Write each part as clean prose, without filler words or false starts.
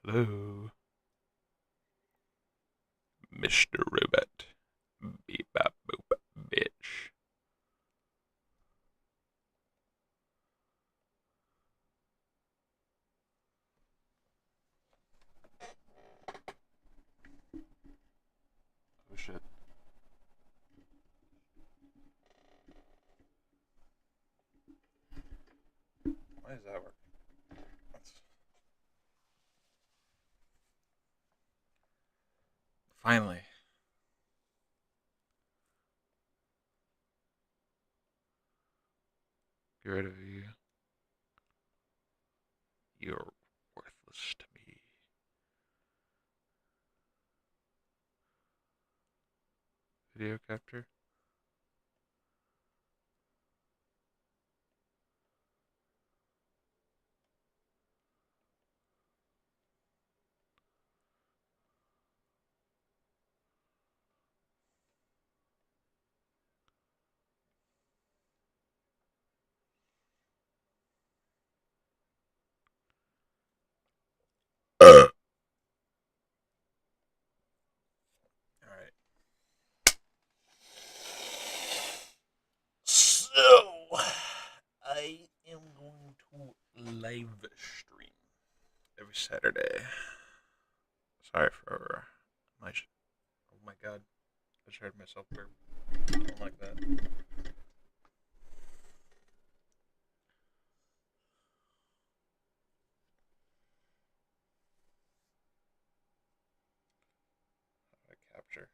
Hello, Mr. Robot. Beep bop boop, bitch. Oh shit. Why does that work? Let's... Finally. Get rid of you. You're worthless to me. Video capture? Alright. So, I am going to live stream every Saturday. Sorry for my. Oh my god. I just heard myself burp. I don't like that. How do I capture?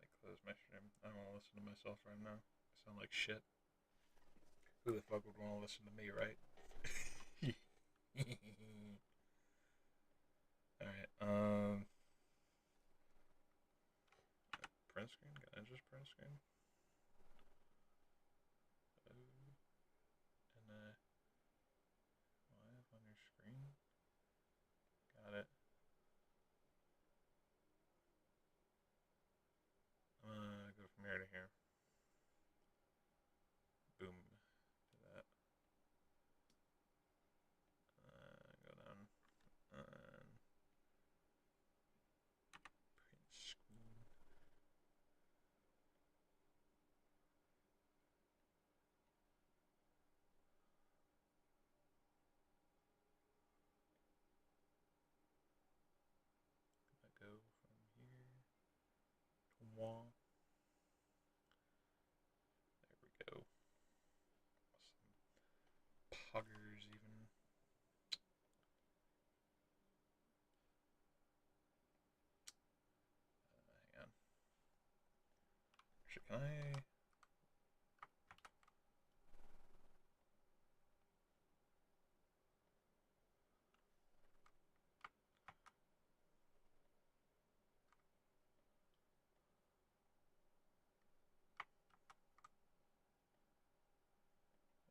I close my stream. I don't want to listen to myself right now. I sound like shit. Who the fuck would want to listen to me, right? Alright, print screen? Can I just print screen? And live on your screen? Got it. Go from here to here. Boom. Do that. Go down. And print screen. I go from here to wall. There we go. Some poggers even. Hang on. Actually, can I?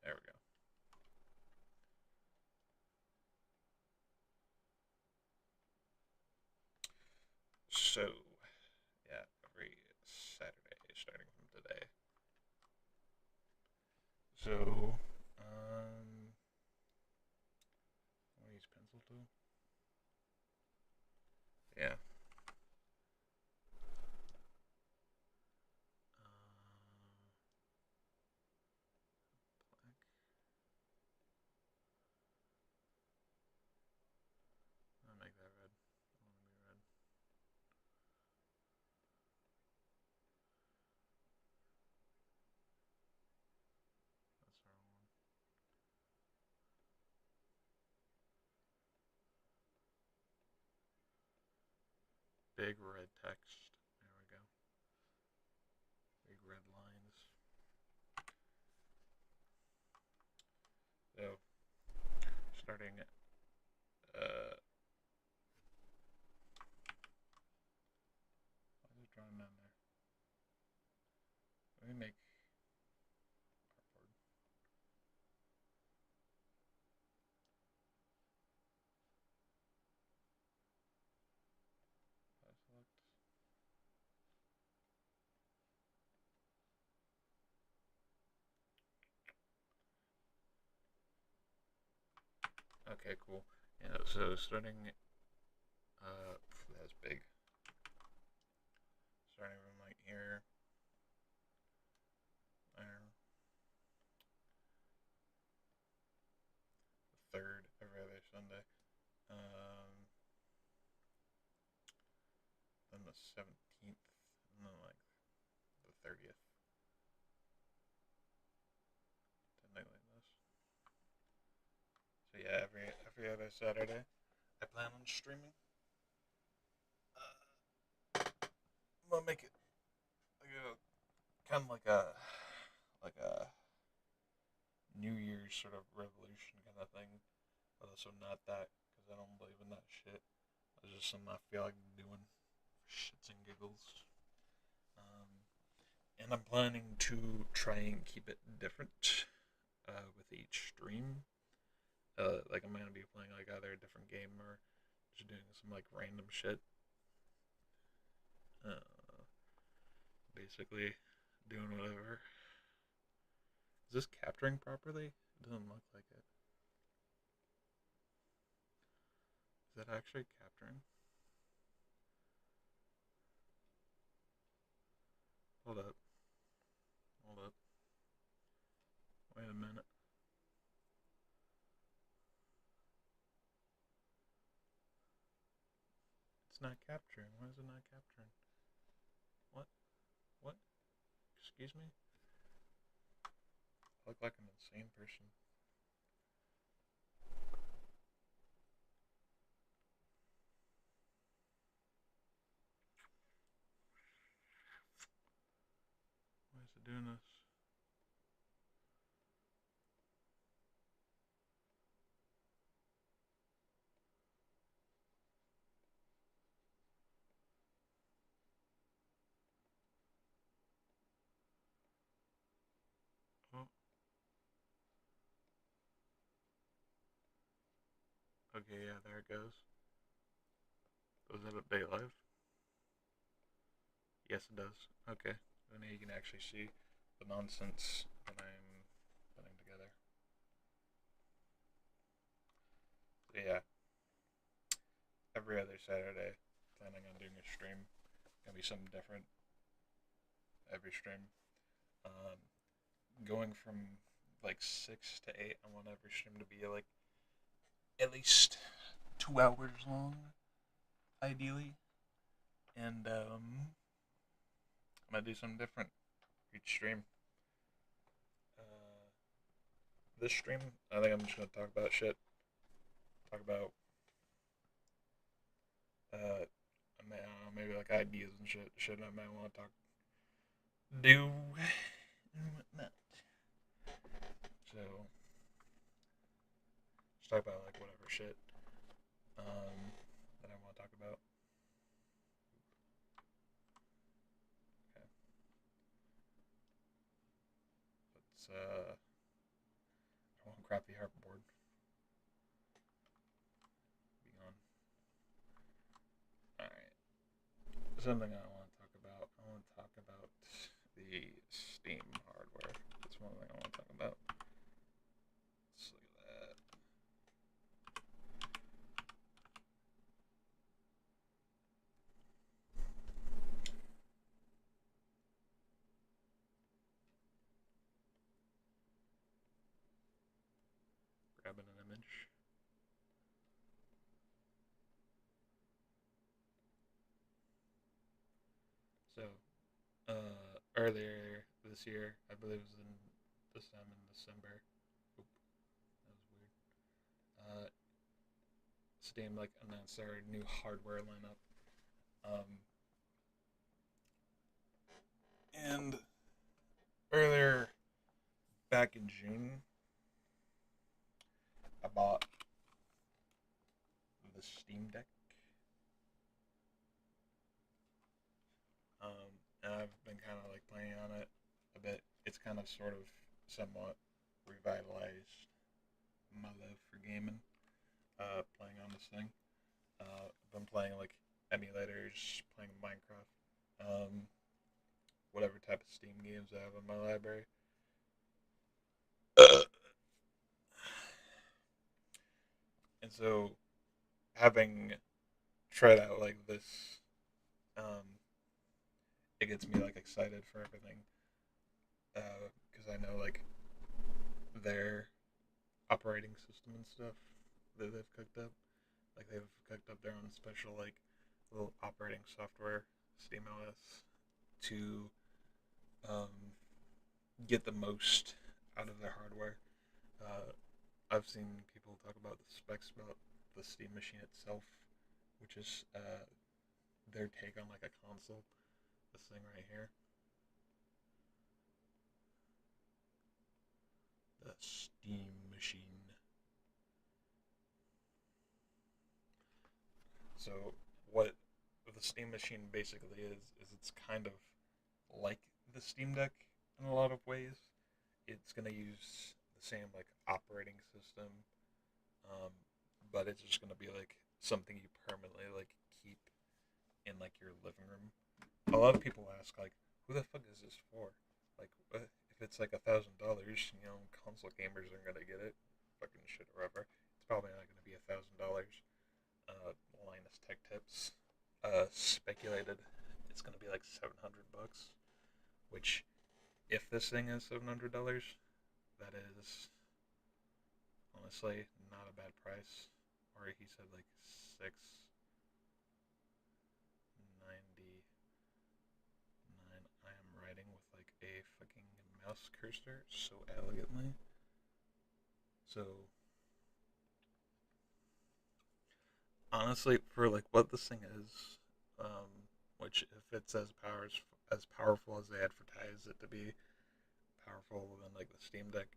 There we go. So, yeah, every Saturday starting from today. So, I want to use pencil tool. Yeah. Black. I'll make that red. I want to be red. That's the wrong one. Big red text. There we go. Big red lines. So, starting why is it drawn down there? Let me make artboard. Select. Okay, cool. Yeah, so starting, that's big. Starting from like here, there, the third every other Sunday. Then the 17th, and then like the 30th. Something like this. So yeah, every other Saturday, I plan on streaming. I'm gonna make it like kind of like a New Year's sort of revolution kind of thing, but also not that because I don't believe in that shit. It's just something I feel like doing for shits and giggles. Um, and I'm planning to try and keep it different with each stream. Like I'm gonna be playing like either a different game or just doing some like random shit. Uh, Basically doing whatever. Is this capturing properly? It doesn't look like it. Is that actually capturing? Hold up. Hold up. Wait a minute. It's not capturing. Why is it not capturing? What? What? Excuse me? I look like an insane person. Why is it doing this? Oh, okay, yeah, there it goes. Does that update live? Yes, it does. Okay. So now you can actually see the nonsense that I'm putting together. So yeah, every other Saturday, planning on doing a stream. Gonna be something different every stream. Um, Going from like 6 to 8, I want every stream to be like at least 2 hours long, ideally. And I'm gonna do something different each stream. Uh, this stream, I think I'm just gonna talk about shit. Talk about maybe like ideas and shit I might want to do and whatnot. So just talk about like whatever shit that I want to talk about. Okay, let's I want crappy harpboard be on. All right, something I want to talk about. I want to talk about the Steam hardware. That's one thing I want to talk about. Let's look at that. Grabbing an image. So, earlier this year, I believe it was in this time in December. Oop, that was weird. Steam like announced their new hardware lineup. Um, and earlier back in June, I bought the Steam Deck. And I've been kind of like playing on it a bit. It's kind of sort of somewhat revitalized my love for gaming. Playing on this thing. I've been playing like emulators, playing Minecraft, um, whatever type of Steam games I have in my library. And so having tried out like this, um, it gets me like excited for everything because I know like their operating system and stuff that they've cooked up. Like they've cooked up their own special like little operating software, SteamOS, to um, get the most out of their hardware. Uh, I've seen people talk about the specs about the Steam machine itself, which is their take on like a console. This thing right here, the Steam machine. So what the Steam machine basically is it's kind of like the Steam Deck in a lot of ways. It's gonna use the same like operating system, um, but it's just gonna be like something you permanently like keep in like your living room. A lot of people ask like, who the fuck is this for? Like, if it's like $1,000, console gamers are gonna get it. Fucking shit, or whatever. It's probably not gonna be $1,000. Linus Tech Tips speculated it's gonna be like $700, which if this thing is $700, that is honestly not a bad price. Or he said like 699. I am writing with like a fucking mouse cursor so elegantly. So honestly, for like what this thing is, which if it's as powerful as they advertise it to be, powerful than like the Steam Deck,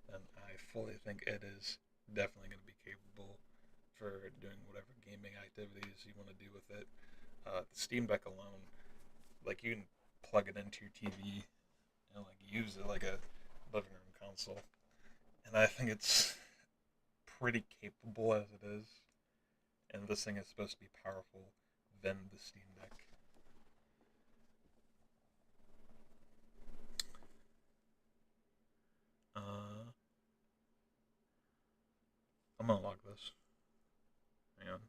then I fully think it is definitely going to be capable for doing whatever gaming activities you want to do with it. The Steam Deck alone, like you can plug it into your TV and like use it like a living room console, and I think it's pretty capable as it is. And this thing is supposed to be powerful than the Steam Deck. Uh, I'm gonna log this. Hang on.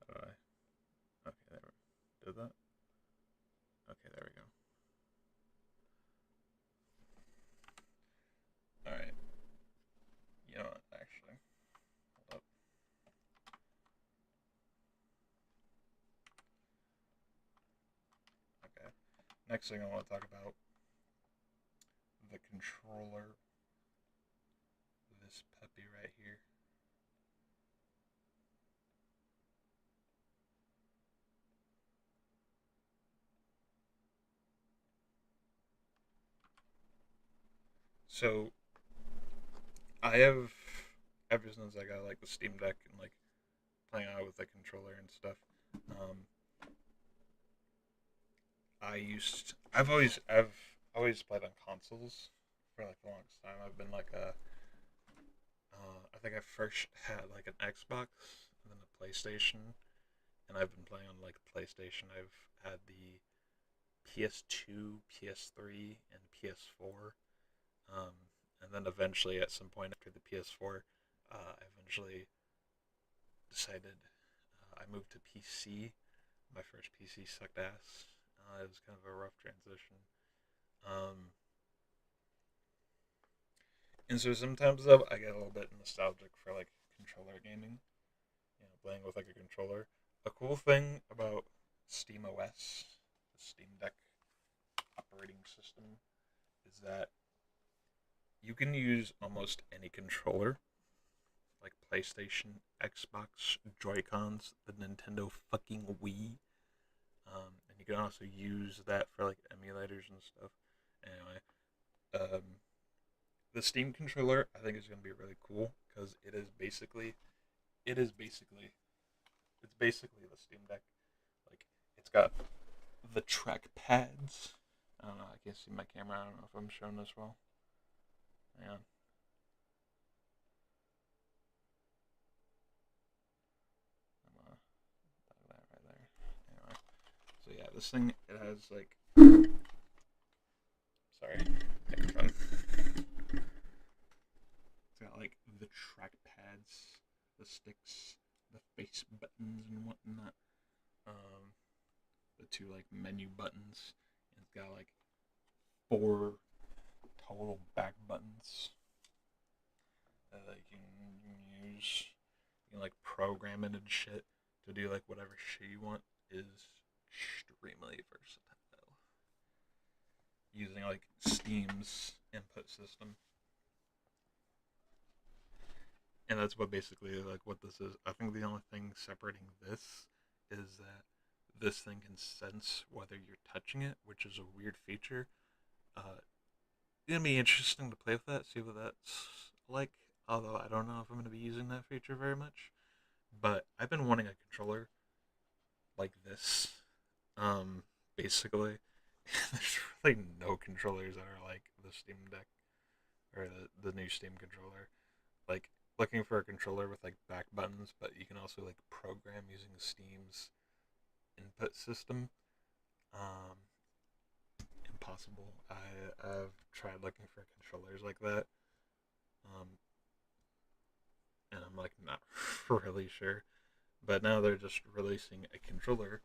How do I? Okay, there we did that. Okay, there we go. All right. You know what? Actually, hold up. Okay. Next thing I want to talk about the controller. This puppy right here. So I have ever since I got like the Steam Deck and like playing out with the controller and stuff. Um, I've always played on consoles for like the longest time. I've been like a I think I first had like an Xbox and then a PlayStation, and I've been playing on like PlayStation. I've had the PS2, PS3, and PS4, and then eventually at some point after the PS4, I eventually decided I moved to PC. My first PC sucked ass. It was kind of a rough transition. Um, and so sometimes though I get a little bit nostalgic for like controller gaming, playing with like a controller. A cool thing about SteamOS, the Steam Deck operating system, is that you can use almost any controller, like PlayStation, Xbox, Joy-Cons, the Nintendo fucking Wii, and you can also use that for like emulators and stuff. Anyway, um, the Steam controller I think is going to be really cool because it is basically it's basically the Steam Deck. Like it's got the track pads. I don't know. I can't see my camera. I don't know if I'm showing this well. Hang on. I'm that right there. Anyway, so yeah, this thing it has like sorry, microphone. It's got like the track pads the sticks, the face buttons and whatnot. Um, the two like menu buttons. It's got like four total back buttons that you can use. You can like program it and shit to do like whatever shit you want. Is extremely versatile. Using like Steam's input system. And that's what basically like what this is. I think the only thing separating this is that this thing can sense whether you're touching it, which is a weird feature. Uh, it's gonna be interesting to play with that, see what that's like. Although I don't know if I'm gonna be using that feature very much. But I've been wanting a controller like this. Um, basically, there's really no controllers that are like the Steam Deck or the new Steam controller. Like looking for a controller with like back buttons, but you can also like program using Steam's input system. Um, Impossible. I've tried looking for controllers like that, um, and I'm like not really sure. But now they're just releasing a controller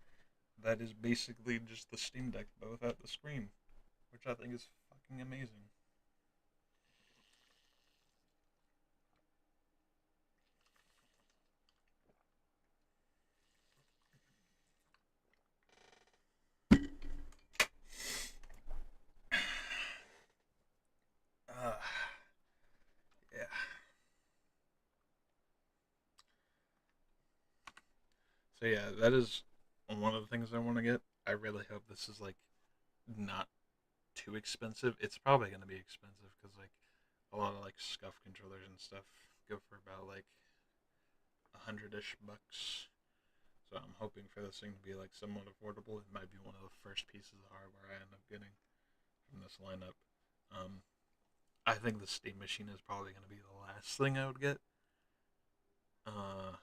that is basically just the Steam Deck but without the screen, which I think is fucking amazing. Uh, yeah. So yeah, that is one of the things I want to get. I really hope this is like not too expensive. It's probably gonna be expensive because like a lot of like scuff controllers and stuff go for about like 100-ish bucks. So I'm hoping for this thing to be like somewhat affordable. It might be one of the first pieces of hardware I end up getting from this lineup. Um, I think the Steam Machine is probably going to be the last thing I would get. Uh,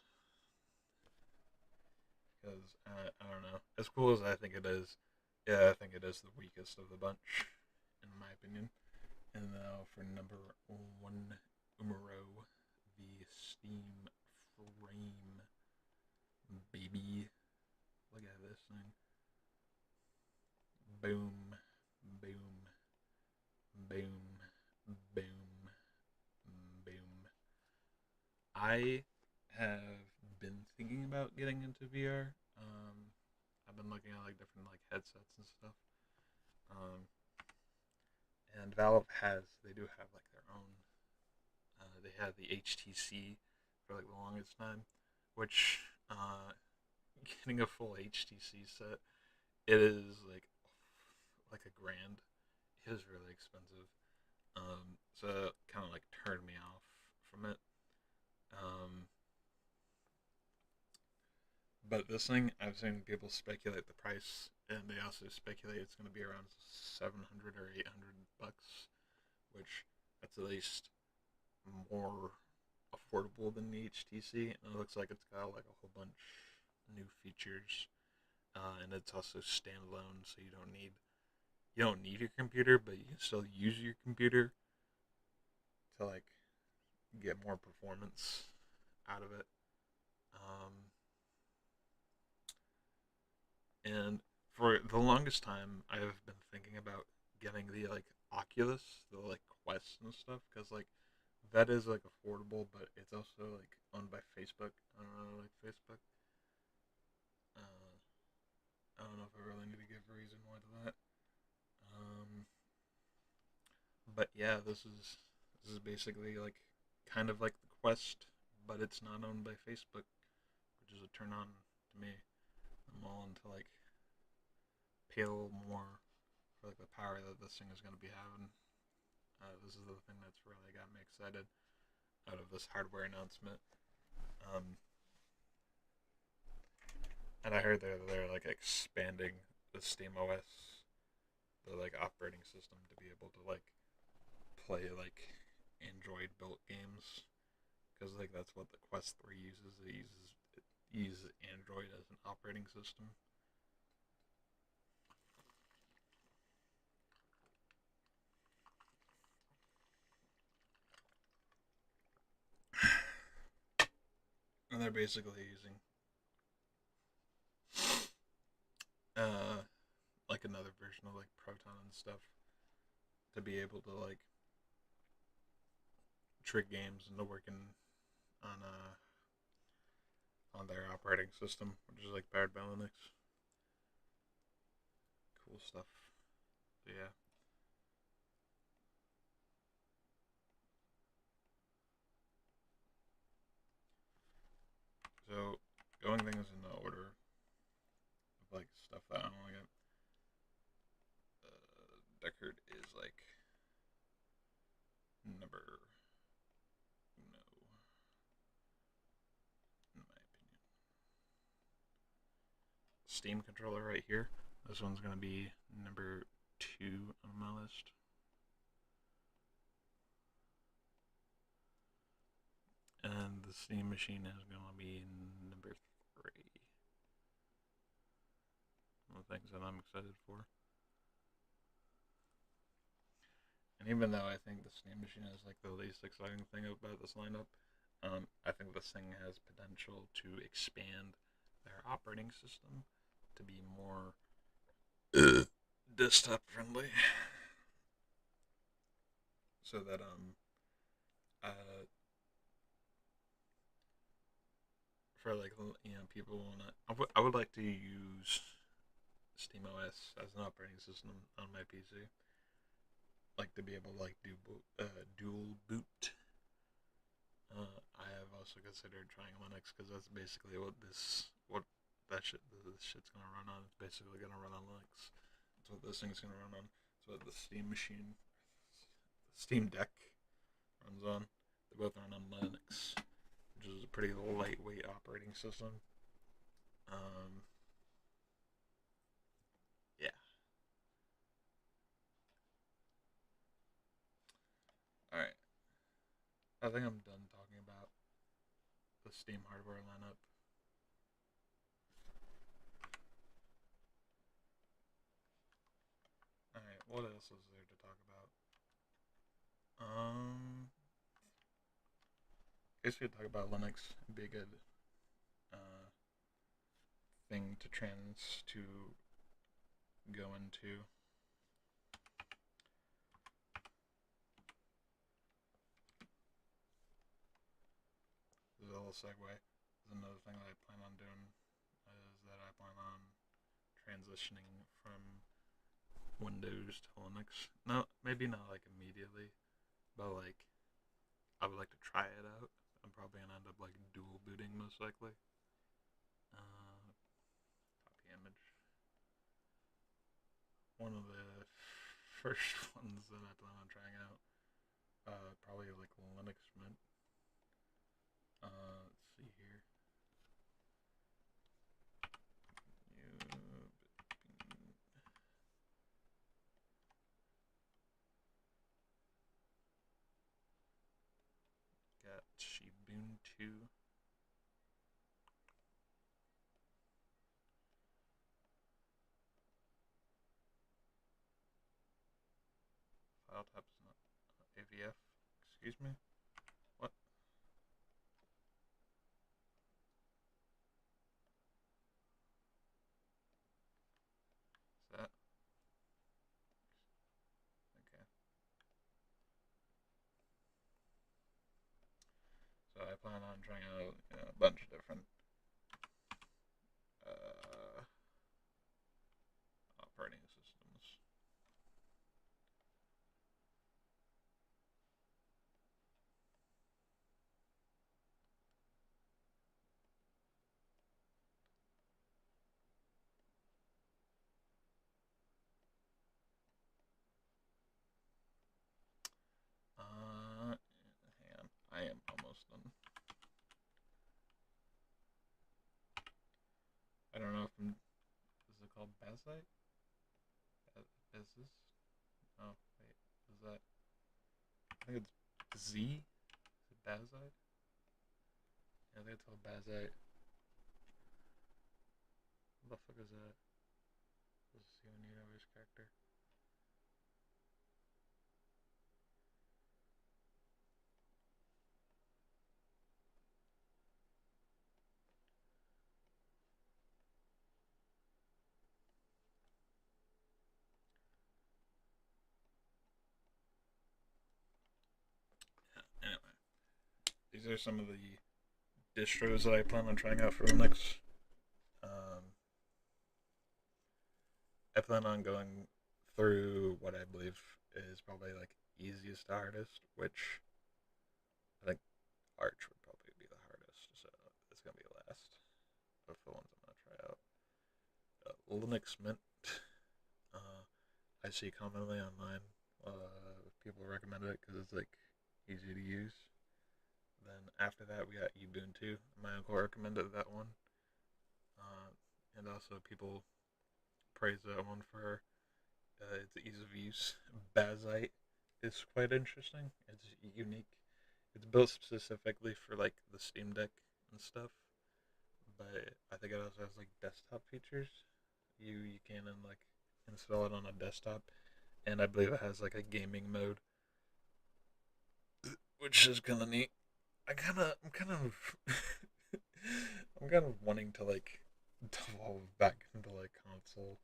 because I don't know. As cool as I think it is, yeah, I think it is the weakest of the bunch, in my opinion. And now for number one, Umaro, the Steam Frame, baby. Look at this thing. Boom, boom, boom, boom, boom. I have been thinking about getting into VR. I've been looking at like different like headsets and stuff. Um, and Valve they do have like their own. They had the HTC for like the longest time, which getting a full HTC set, it is like a grand. It is really expensive. So it kind of like turned me off from it. Um, but this thing, I've seen people speculate the price, and they also speculate it's going to be around 700 or 800 bucks, which that's at least more affordable than the HTC. And it looks like it's got like a whole bunch new features, and it's also standalone, so you don't need your computer, but you can still use your computer to like get more performance out of it. Um, and for the longest time, I've been thinking about getting the like Oculus, the like Quest and stuff, because like that is like affordable, but it's also like owned by Facebook. I don't know, like Facebook. Uh, I don't know if I really need to give a reason why to that. Um, but yeah, this is basically like kind of like the Quest, but it's not owned by Facebook, which is a turn on to me. I'm all into like pay a little more for like the power that this thing is going to be having. This is the thing that's really got me excited out of this hardware announcement. Um, and I heard they're like expanding the Steam OS, the like operating system, to be able to like play like Android built games, because like that's what the Quest 3 uses. It uses Android as an operating system. they're basically using uh like another version of like Proton and stuff to be able to like trick games into working on on their operating system, which is like powered by Linux. Cool stuff. So, yeah. So going things in the order of like stuff that I want to get. Deckard is like number no, in my opinion. Steam controller right here. This one's gonna be number 2 on my list. And the Steam machine is gonna be number 3. One of the things that I'm excited for. And even though I think the Steam machine is like the least exciting thing about this lineup, I think this thing has potential to expand their operating system to be more desktop friendly, so that uh for like people wanna I would like to use SteamOS as an operating system on my PC, like to be able to like do dual boot. I have also considered trying Linux because that's basically what this shit's gonna run on. It's basically gonna run on Linux. That's what this thing's gonna run on. That's what the Steam machine, the Steam Deck runs on. They both run on Linux, which is a pretty lightweight operating system. Um, yeah. All right. I think I'm done talking about the Steam hardware lineup. All right. What else is there to talk about? I guess we could talk about Linux. It'd be a good uh, thing to go into. This is a little segue. There's another thing that I plan on doing is that I plan on transitioning from Windows to Linux. No, maybe not like immediately, but like I would like to try it out. I'm probably gonna end up like dual booting most likely. Copy image. One of the first ones that I plan on trying out. Probably like Linux Mint. Let's see here. Got Ubuntu. File type is not AVF. Excuse me. What? Is that? Okay. So I plan on trying out a bunch of different uh, operating systems. Hang on. I am almost done. I don't know if I'm. Is it called Bazite? Is this? Oh, wait. Is that? I think it's Z. Is it Bazite? Yeah, I think it's called Bazite. What the fuck is that? This is the universe character. these are some of the distros that I plan on trying out for the next. Um, I plan on going through what I believe is probably like easiest to hardest, which I think Arch would probably be the hardest. So it's gonna be last of the ones I'm gonna try out. Linux Mint. Uh, I see commonly online. People recommend it because it's like easy to use. Then after that, we got Ubuntu. My uncle recommended that one, uh, and also people praise that one for its ease of use. Bazite is quite interesting. It's unique. It's built specifically for like the Steam Deck and stuff, but I think it also has like desktop features. You can like install it on a desktop, and I believe it has like a gaming mode, which is kind of neat. I'm kind of, I'm kind of wanting to like devolve back into like console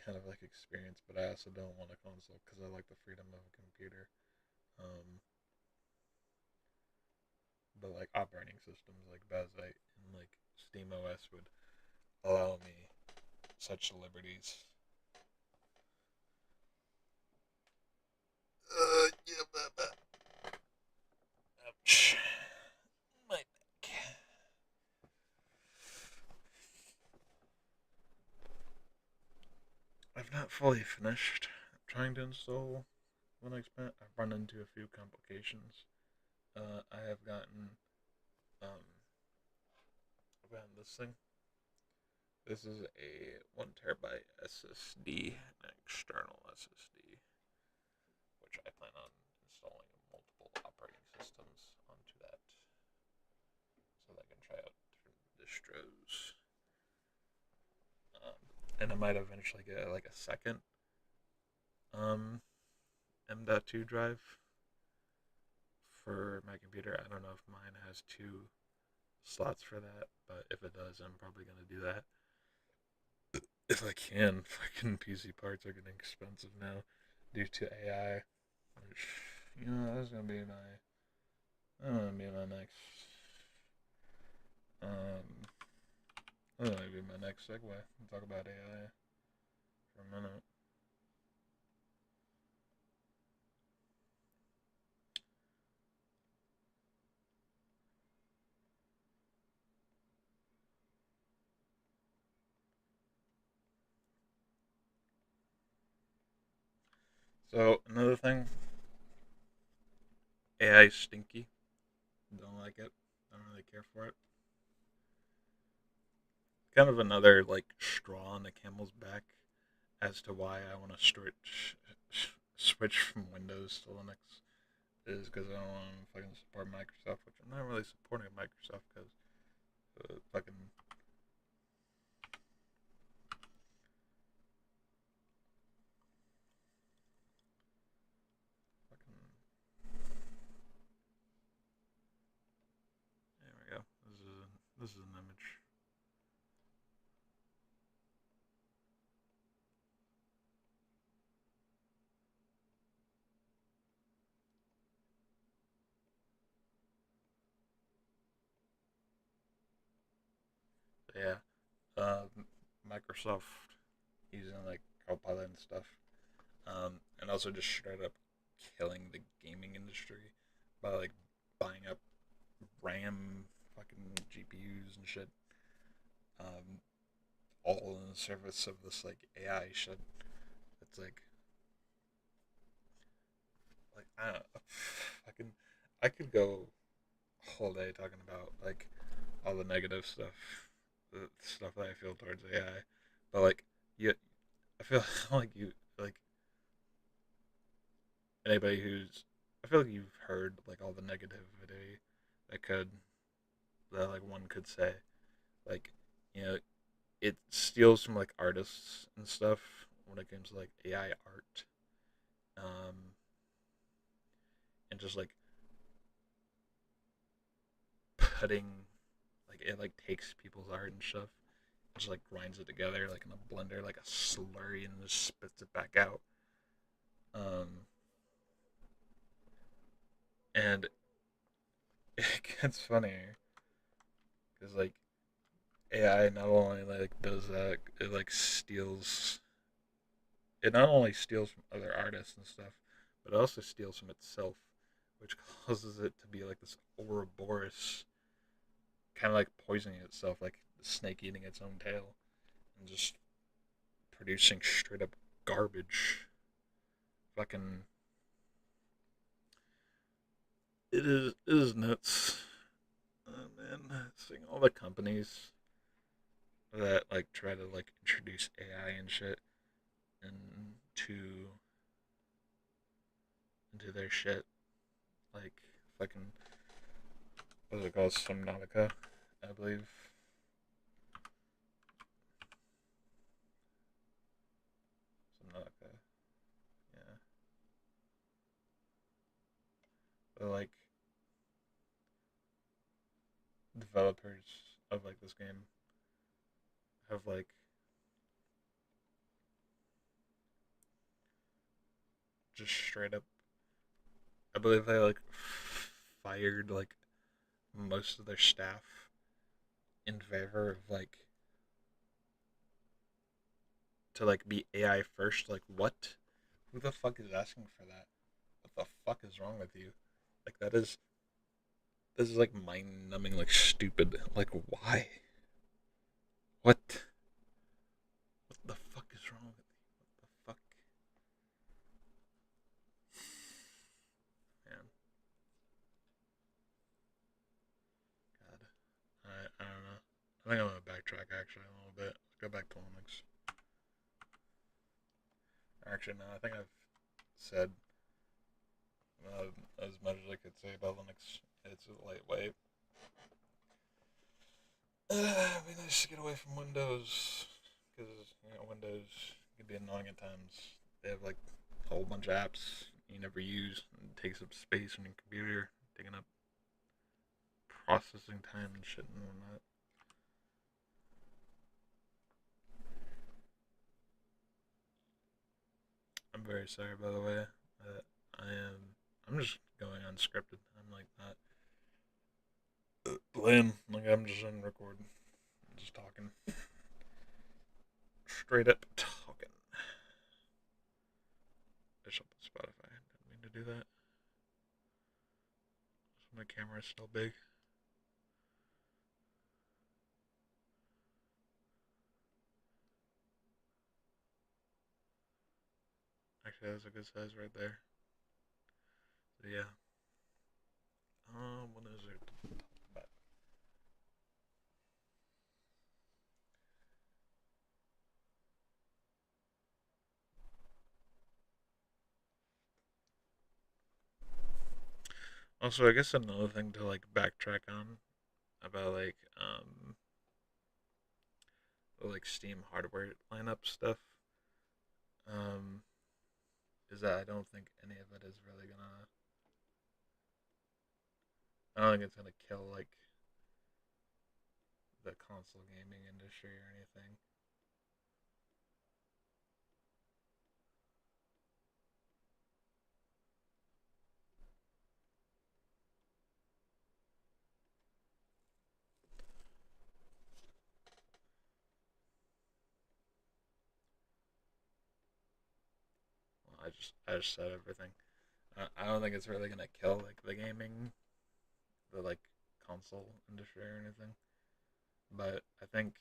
kind of like experience, but I also don't want a console because I like the freedom of a computer. Um, but like operating systems like Bazite and like SteamOS would allow me such liberties. Yeah, ouch. My neck. I've not fully finished trying to install Linux Mint. I've run into a few complications. I have um, I've gotten this thing. This is a 1 terabyte SSD, an external SSD, which I plan on installing multiple operating systems onto that so that I can try out different distros. And I might eventually get like a second um, M.2 drive for my computer. I don't know if mine has 2 slots for that, but if it does, I'm probably going to do that. If I can, fucking PC parts are getting expensive now due to AI, which, that's going to be my next, um, that's going to be my next segue. We'll talk about AI for a minute. So, another thing, AI stinky. Don't like it. Don't really care for it. Kind of another like straw on the camel's back as to why I want to switch from Windows to Linux is because I don't want to fucking support Microsoft, which I'm not really supporting Microsoft because fucking fucking there we go. This is an image. So yeah, Microsoft using like Copilot and stuff, and also just straight up killing the gaming industry by like buying up RAM fucking GPUs and shit. Um, all in the service of this like AI shit. It's like I don't know. I can I could go a whole day talking about like all the negative stuff, the stuff that I feel towards AI, but like you, I feel like you like anybody who's I feel like you've heard like all the negativity that could that like one could say like you know it steals from like artists and stuff when it comes to like AI art, um, and just like putting like it like takes people's art and stuff, and just like grinds it together like in a blender like a slurry and just spits it back out. Um, and gets funnier because like AI not only like does that, it like steals. It not only steals from other artists and stuff, but it also steals from itself, which causes it to be like this Ouroboros, kind of like poisoning itself, like the snake eating its own tail, and just producing straight up garbage. Fucking, it is nuts. Oh man, seeing all the companies that like try to like introduce AI and shit into into their shit, like fucking what's it called, Subnautica, I believe. Subnautica, yeah. They're like developers of like this game have like just straight up. I believe they like fired like most of their staff in favor of like to like be AI first. Like what? Who the fuck is asking for that? What the fuck is wrong with you? Like that is this is like mind numbing, like stupid. Like why? What? What the fuck is wrong with you? What the fuck? Man, God. I don't know. I think I'm gonna backtrack actually a little bit. Let's go back to Linux. Actually, no. I think I've said as much as I could say about Linux. It's a lightweight. It'd be nice to get away from Windows because Windows can be annoying at times. They have like a whole bunch of apps you never use and it takes up space on your computer, taking up processing time and shit and whatnot. I'm very sorry, by the way. I am. I'm just going unscripted. I'm like not playing. Like I'm just on record, just talking, straight up talking. I should put Spotify. I didn't mean to do that. My camera is still big. Actually, that's a good size right there. So yeah. What is there to talk about? Also, I guess another thing to like backtrack on about the like Steam hardware lineup stuff, um, is that I don't think any of it is really gonna. I don't think it's gonna kill like the console gaming industry or anything. Well, I just said everything. I don't think it's really gonna kill like the gaming, the like console industry or anything. But I think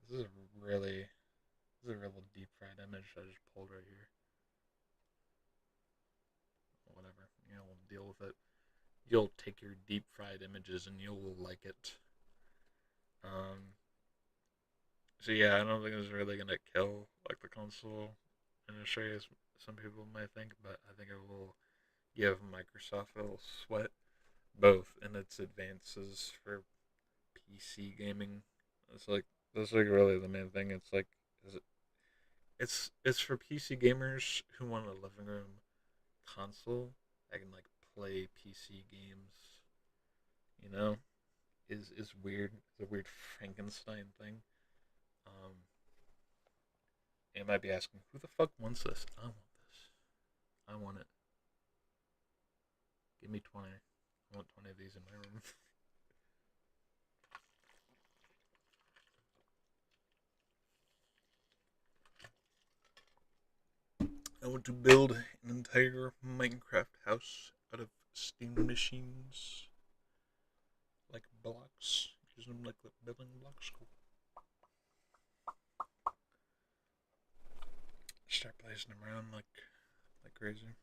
this is really this is a real deep fried image I just pulled right here. Whatever, we'll deal with it. You'll take your deep fried images and you'll like it. Um, so yeah, I don't think it's really gonna kill like the console industry as some people might think, but I think it will give Microsoft a little sweat, both in its advances for PC gaming. It's like that's like really the main thing. It's like is it, it's for PC gamers who want a living room console that can like play PC games. You know, is weird. It's a weird Frankenstein thing. Um, you might be asking, who the fuck wants this? I want this. I want it. Give me 20. I want 20 of these in my room. I want to build an entire Minecraft house out of steam machines, like blocks. Use them like the building blocks. Cool. Start placing them around like crazy.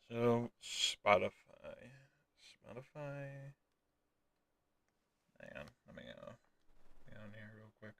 So Spotify. Hang on, let me get on here real quick.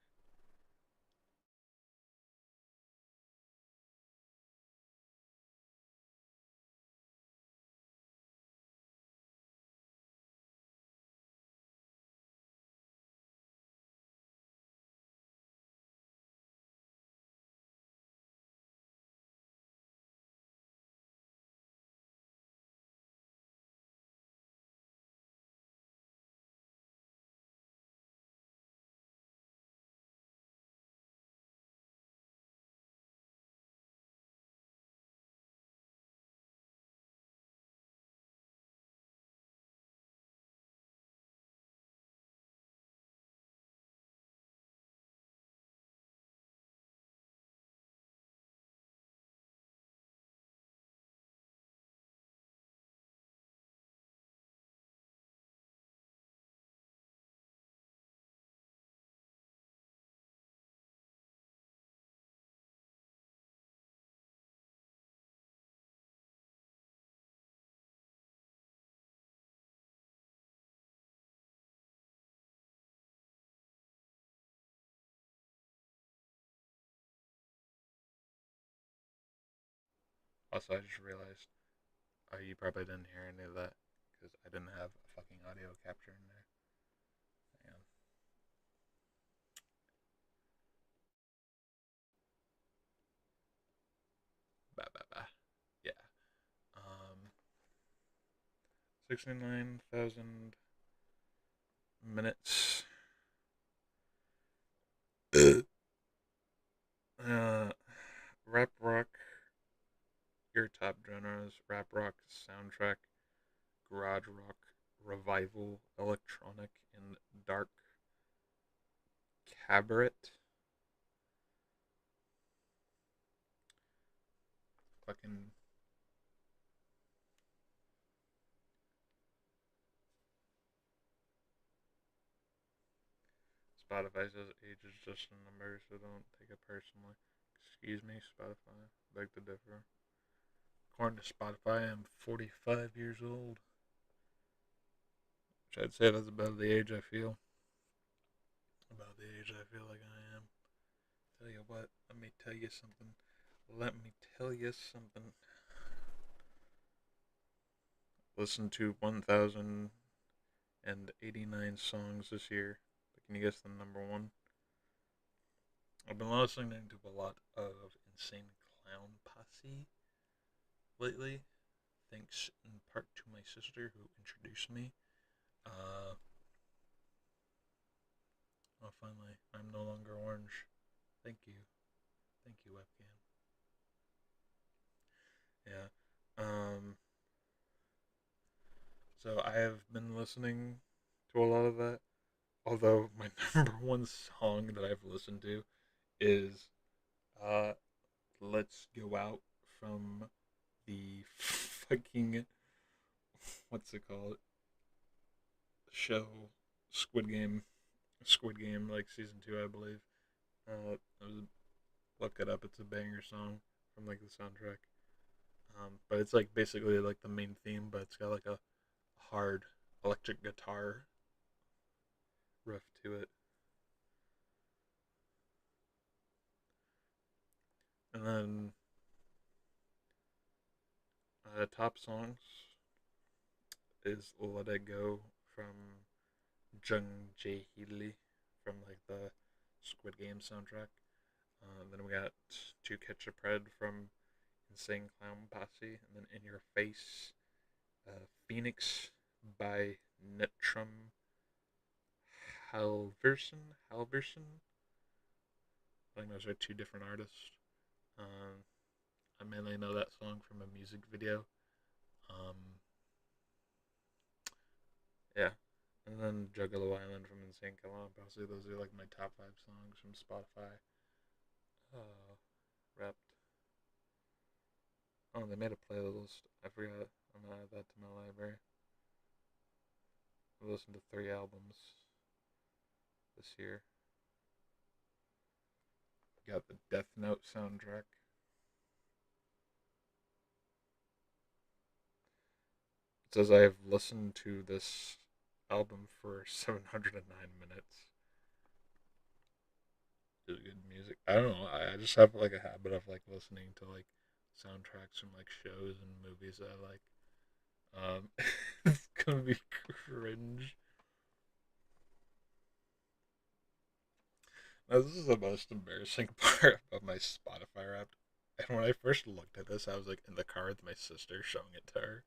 Also, I just realized you probably didn't hear any of that because I didn't have a fucking audio capture in there. Hang on. Bah, bah, bah. Yeah. 69,000 minutes. uh, Rap rock. Your top genres: rap rock, soundtrack, garage rock, revival, electronic, and dark cabaret. Fucking Spotify says age is just a number, so don't take it personally. Excuse me, Spotify. Beg to differ. According to Spotify, I'm 45 years old. Which I'd say that's about the age I feel. About the age I feel like I am. Tell you what, let me tell you something. Let me tell you something. Listen to 1,089 songs this year. Can you guess the number one? I've been listening to a lot of Insane Clown Posse lately, thanks in part to my sister who introduced me. Uh, oh, finally, I'm no longer orange. Thank you. Thank you, webcam. Yeah. So I have been listening to a lot of that. Although my number one song that I've listened to is uh, "Let's Go Out" from the fucking what's it called show Squid Game. Squid Game, like season two, I believe. Look it up. It's a banger song from like the soundtrack. But it's like basically like the main theme, but it's got like a hard electric guitar riff to it. And then top songs is "Let It Go" from Jung Jae Lee from like the Squid Game soundtrack. Then we got To Catch a Pred from Insane Clown Posse, and then In Your Face, Phoenix by Netrum Halverson. I think those are two different artists. Um, I mainly know that song from a music video. Um, yeah. And then Juggalo Island from Insane Clown Posse. Those are like my top 5 songs from Spotify. Wrapped. Oh, they made a playlist. I forgot. I'm gonna add that to my library. I listened to 3 albums this year. Got the Death Note soundtrack. It says I have listened to this album for 709 minutes. It's good music. I don't know. I just have like a habit of like listening to like soundtracks from like shows and movies that I like. It's gonna be cringe. Now, this is the most embarrassing part of my Spotify rap. And when I first looked at this, I was like in the car with my sister showing it to her.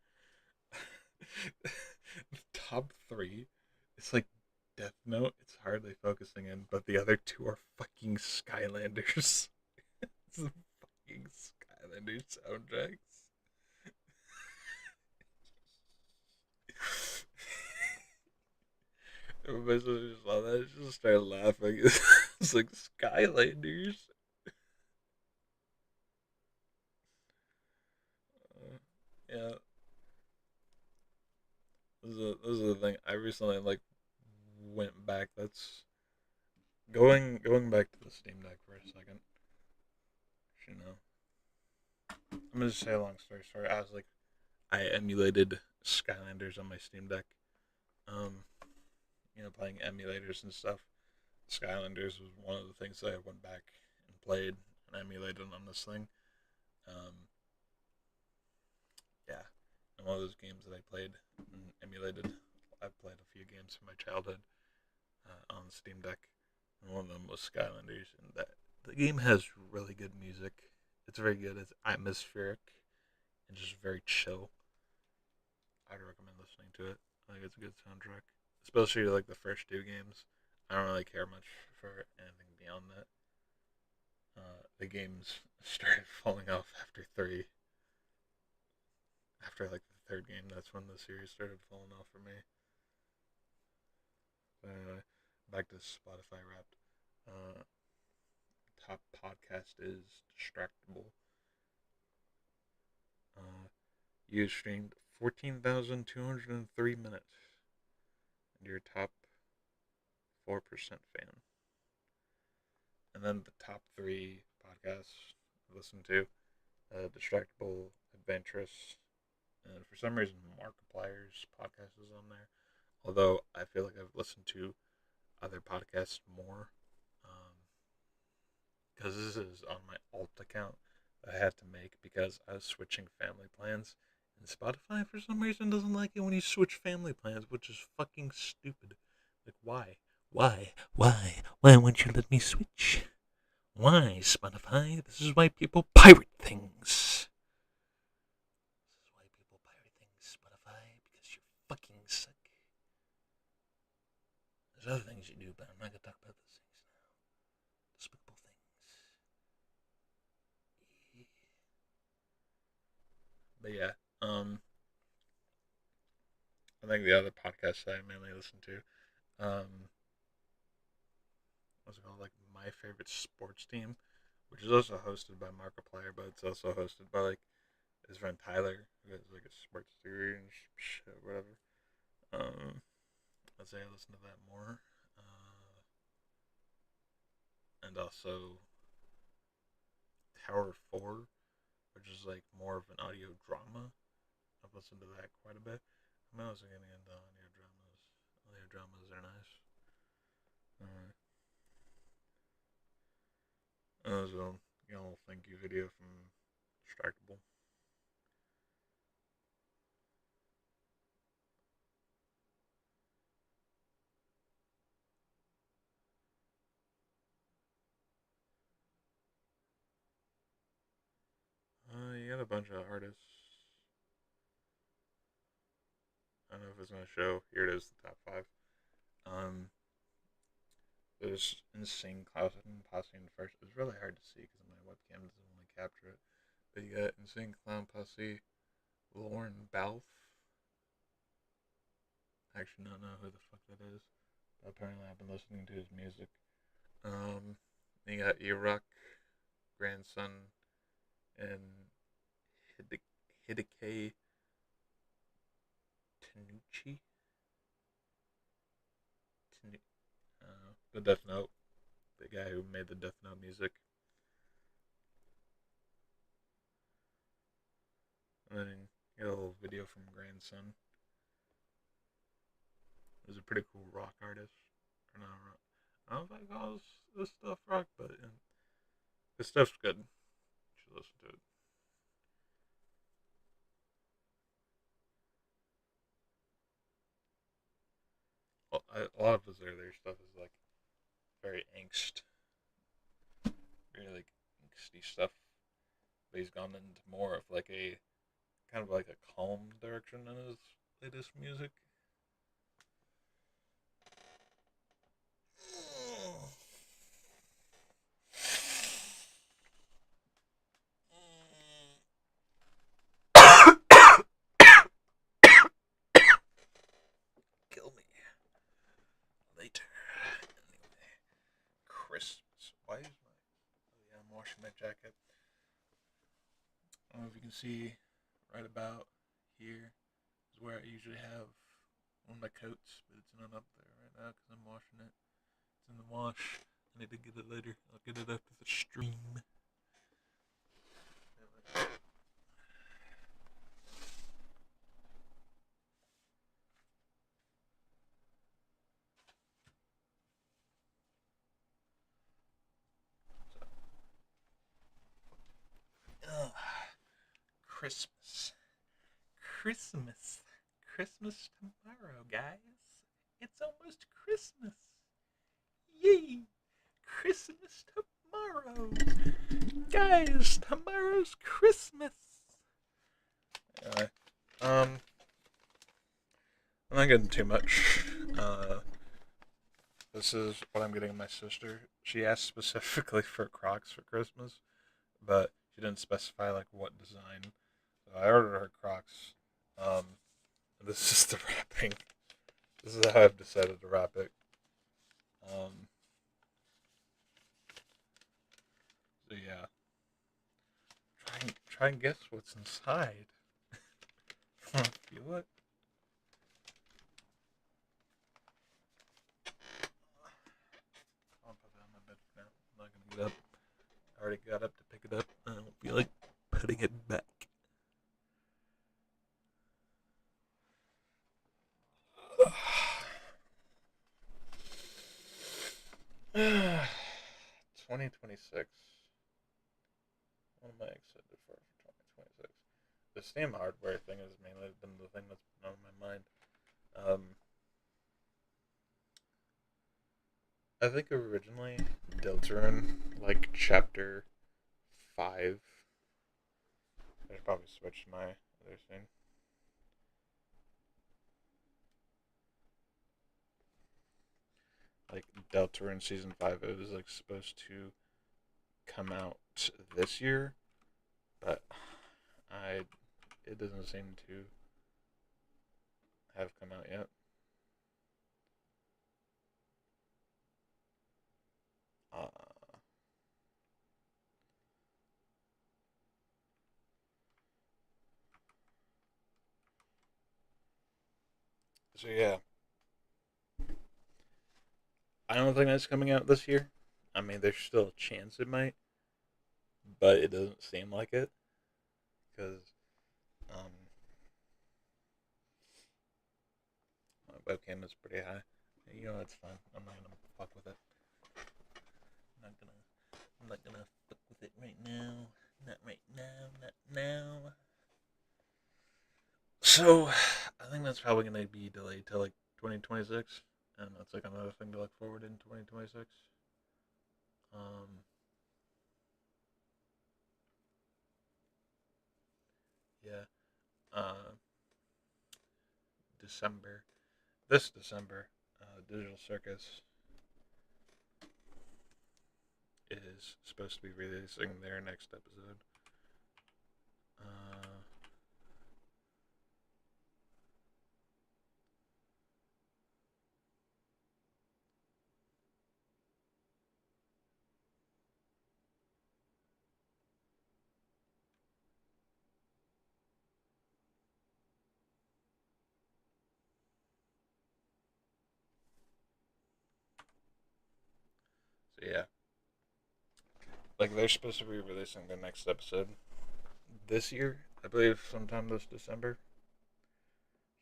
The top 3, it's like Death Note, it's hardly focusing in, but the other 2 are fucking Skylanders. It's the fucking Skylanders soundtracks. Everybody just saw that, just started laughing. It's like Skylanders. Yeah, this is the thing. I recently like went back. That's going back to the Steam Deck for a second. You know, I'm gonna just say a long story short. I was like, I emulated Skylanders on my Steam Deck. Um, playing emulators and stuff. Skylanders was one of the things that I went back and played and emulated on this thing. Um, yeah, and one of those games that I played and emulated. I've played a few games from my childhood on the Steam Deck, and one of them was Skylanders. And that the game has really good music. It's very good. It's atmospheric and just very chill. I'd recommend listening to it. I think it's a good soundtrack, especially like the first 2 games. I don't really care much for anything beyond that. The games started falling off after 3. After like the 3rd game, that's when the series started falling off for me. But anyway, back to Spotify Wrapped. Top podcast is Distractable. You streamed 14,203 minutes, and you're top 4% fan. And then the top 3 podcasts I listen to: Distractable, Adventurous, and for some reason Markiplier's podcast is on there. Although I feel like I've listened to other podcasts more, because this is on my alt account that I had to make because I was switching family plans. And Spotify, for some reason, doesn't like it when you switch family plans, which is fucking stupid. Like, why? Why? Why? Why won't you let me switch? Why, Spotify? This is why people pirate things. This is why people pirate things, Spotify, because you fucking suck. There's other things you do, but I'm not gonna talk about those things now. Despicable things. But yeah, I think the other podcasts that I mainly listen to, what's it called, like My Favorite Sports Team, which is also hosted by Markiplier, but it's also hosted by like his friend Tyler, who has like a sports theory and shit, whatever. I'd say I listen to that more, and also Tower 4, which is like more of an audio drama. I've listened to that quite a bit. I'm also getting into audio dramas. Audio dramas are nice. Uh, There's a little thank you video from Distractable. got a bunch of artists. I don't know if it's gonna show. Here it is, the top five. Um, there's Insane Clown Posse in first. It's really hard to see because my webcam doesn't really capture it. But you got Insane Clown Posse, Lauren Balfe. I actually don't know who the fuck that is. But apparently, I've been listening to his music. You got Iraq, Grandson, and Hideki Tanuchi. The Death Note, the guy who made the Death Note music. And then you got a little video from Grandson. He's a pretty cool rock artist. Or not rock. I don't know if I call this stuff rock, but this stuff's good. You should listen to it. Well, a lot of his earlier stuff is like very very like angsty stuff. But he's gone into more of like a kind of like a calm direction in his latest music. Kill me later. Anyway, Christmas. Why is my? Oh yeah, I'm washing my jacket. I don't know if you can see right about here is where I usually have one of my coats, but it's not up there right now because I'm washing it. It's in the wash. I need to get it later. I'll get it after the stream. Ugh. Christmas. Christmas. Christmas tomorrow, guys. It's almost Christmas. Yay! Christmas tomorrow. Guys, tomorrow's Christmas. Anyway, I'm not getting too much. This is what I'm getting my sister. She asked specifically for Crocs for Christmas, but she didn't specify like what design. So I ordered her Crocs. This is the wrapping. This is how I've decided to wrap it. So yeah, try and guess what's inside. Feel it? I'll put it on my bed for now. I'm not gonna get up. I already got up to pick it up. I don't feel like putting it back. '26. What am I excited for 2026? The Steam hardware thing has mainly been the thing that's been on my mind. I think originally Deltarune, like chapter 5. I should probably switch to my other scene. Like Deltarune season 5, it was like supposed to come out this year, but it doesn't seem to have come out yet. Uh, so yeah, I don't think that's coming out this year. I mean, there's still a chance it might, but it doesn't seem like it because um, my webcam is pretty high. You know, it's fine. I'm not gonna fuck with it. I'm not gonna fuck with it right now. Not right now. Not now. So, I think that's probably gonna be delayed till like 2026, and that's like another thing to look forward in 2026. Um, yeah. Uh, December. This December, Digital Circus is supposed to be releasing their next episode. Uh, so yeah, like they're supposed to be releasing their next episode this year, I believe, sometime this December.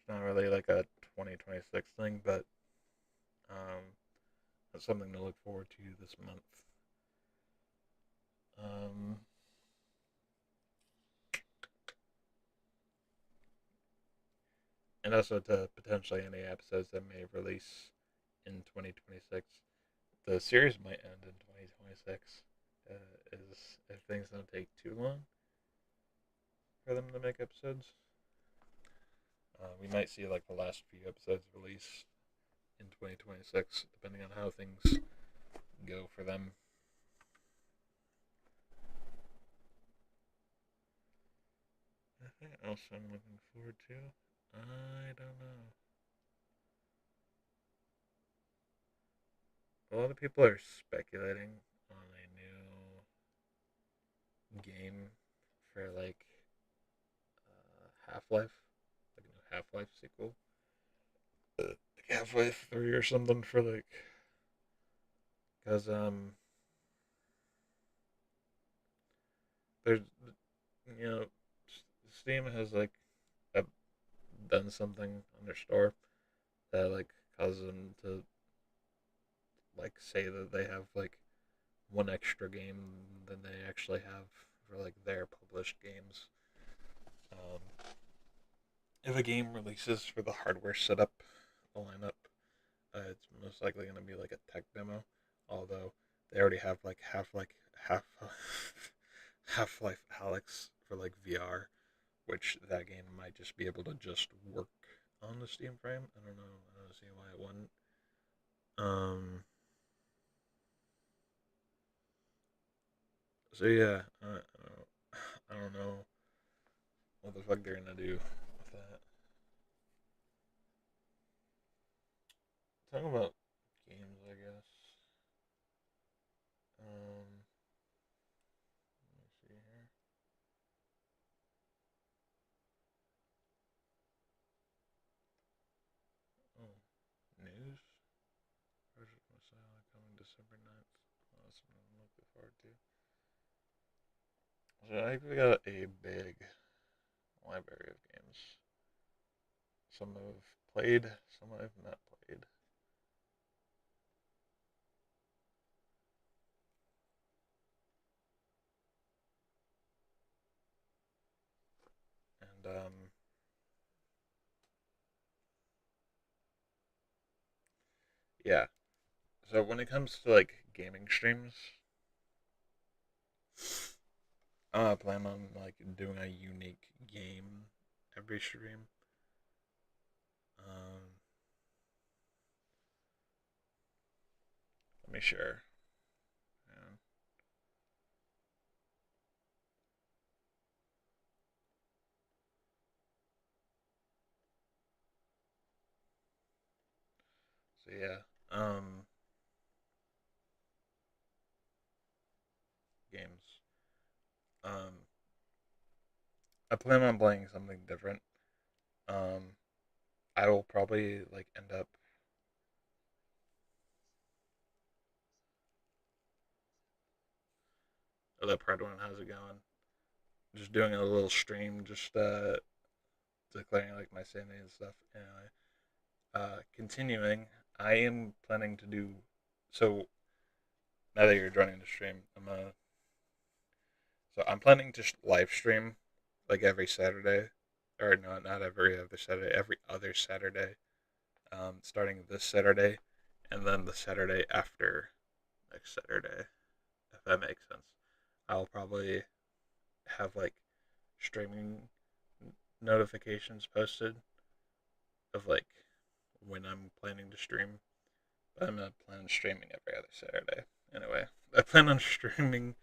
It's not really like a 2026 thing, but um, that's something to look forward to this month. Um, and also to potentially any episodes that may release in 2026. The series might end in 2026. Is if things don't take too long for them to make episodes. We might see like the last few episodes release in 2026, depending on how things go for them. Anything else I'm looking forward to? I don't know. A lot of people are speculating on a new game for like Half Life, like a new Half Life sequel. Like Half Life 3 or something for like, because there's you know Steam has like done something on their store that like causes them to like say that they have like one extra game than they actually have for like their published games. Um, if a game releases for the hardware setup, the lineup, it's most likely going to be like a tech demo. Although they already have like half Half Life Alex for like VR, which that game might just be able to just work on the Steam frame. I don't know. I don't see why it wouldn't. Um. So yeah, I don't know what the fuck they're gonna do with that. Talking about games, I guess. Let me see here. Oh, news. Project Messiah coming December 9th. Oh, that's something I'm looking forward to. So I think we got a big library of games. Some I've played, some I've not played. And yeah. So when it comes to like gaming streams, I plan on like doing a unique game every stream. Um, let me share. Yeah. So yeah, games. Um, I plan on playing something different. Um, I will probably like end up. Oh, that part one, how's it going? Just doing a little stream, just declaring like my sanity and stuff. Anyway, continuing, I am planning to do so. Now that you're joining the stream, I'm planning to live stream like every Saturday, or no, not every other Saturday, every other Saturday, starting this Saturday, and then the Saturday after next Saturday, if that makes sense. I'll probably have like streaming notifications posted of like when I'm planning to stream. But I'm not planning on streaming every other Saturday. Anyway, I plan on streaming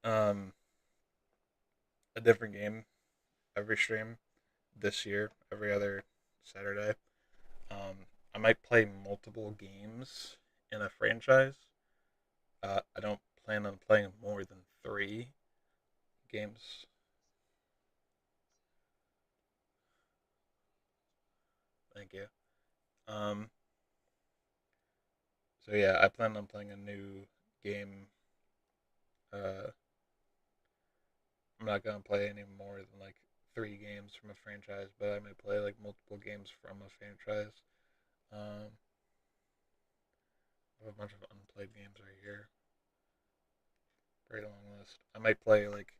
um, a different game every stream this year, every other Saturday. I might play multiple games in a franchise. I don't plan on playing more than three games. Thank you. Um, so yeah, I plan on playing a new game. Uh, I'm not gonna play any more than like three games from a franchise, but I might play like multiple games from a franchise. Um, I have a bunch of unplayed games right here. Very long list. I might play like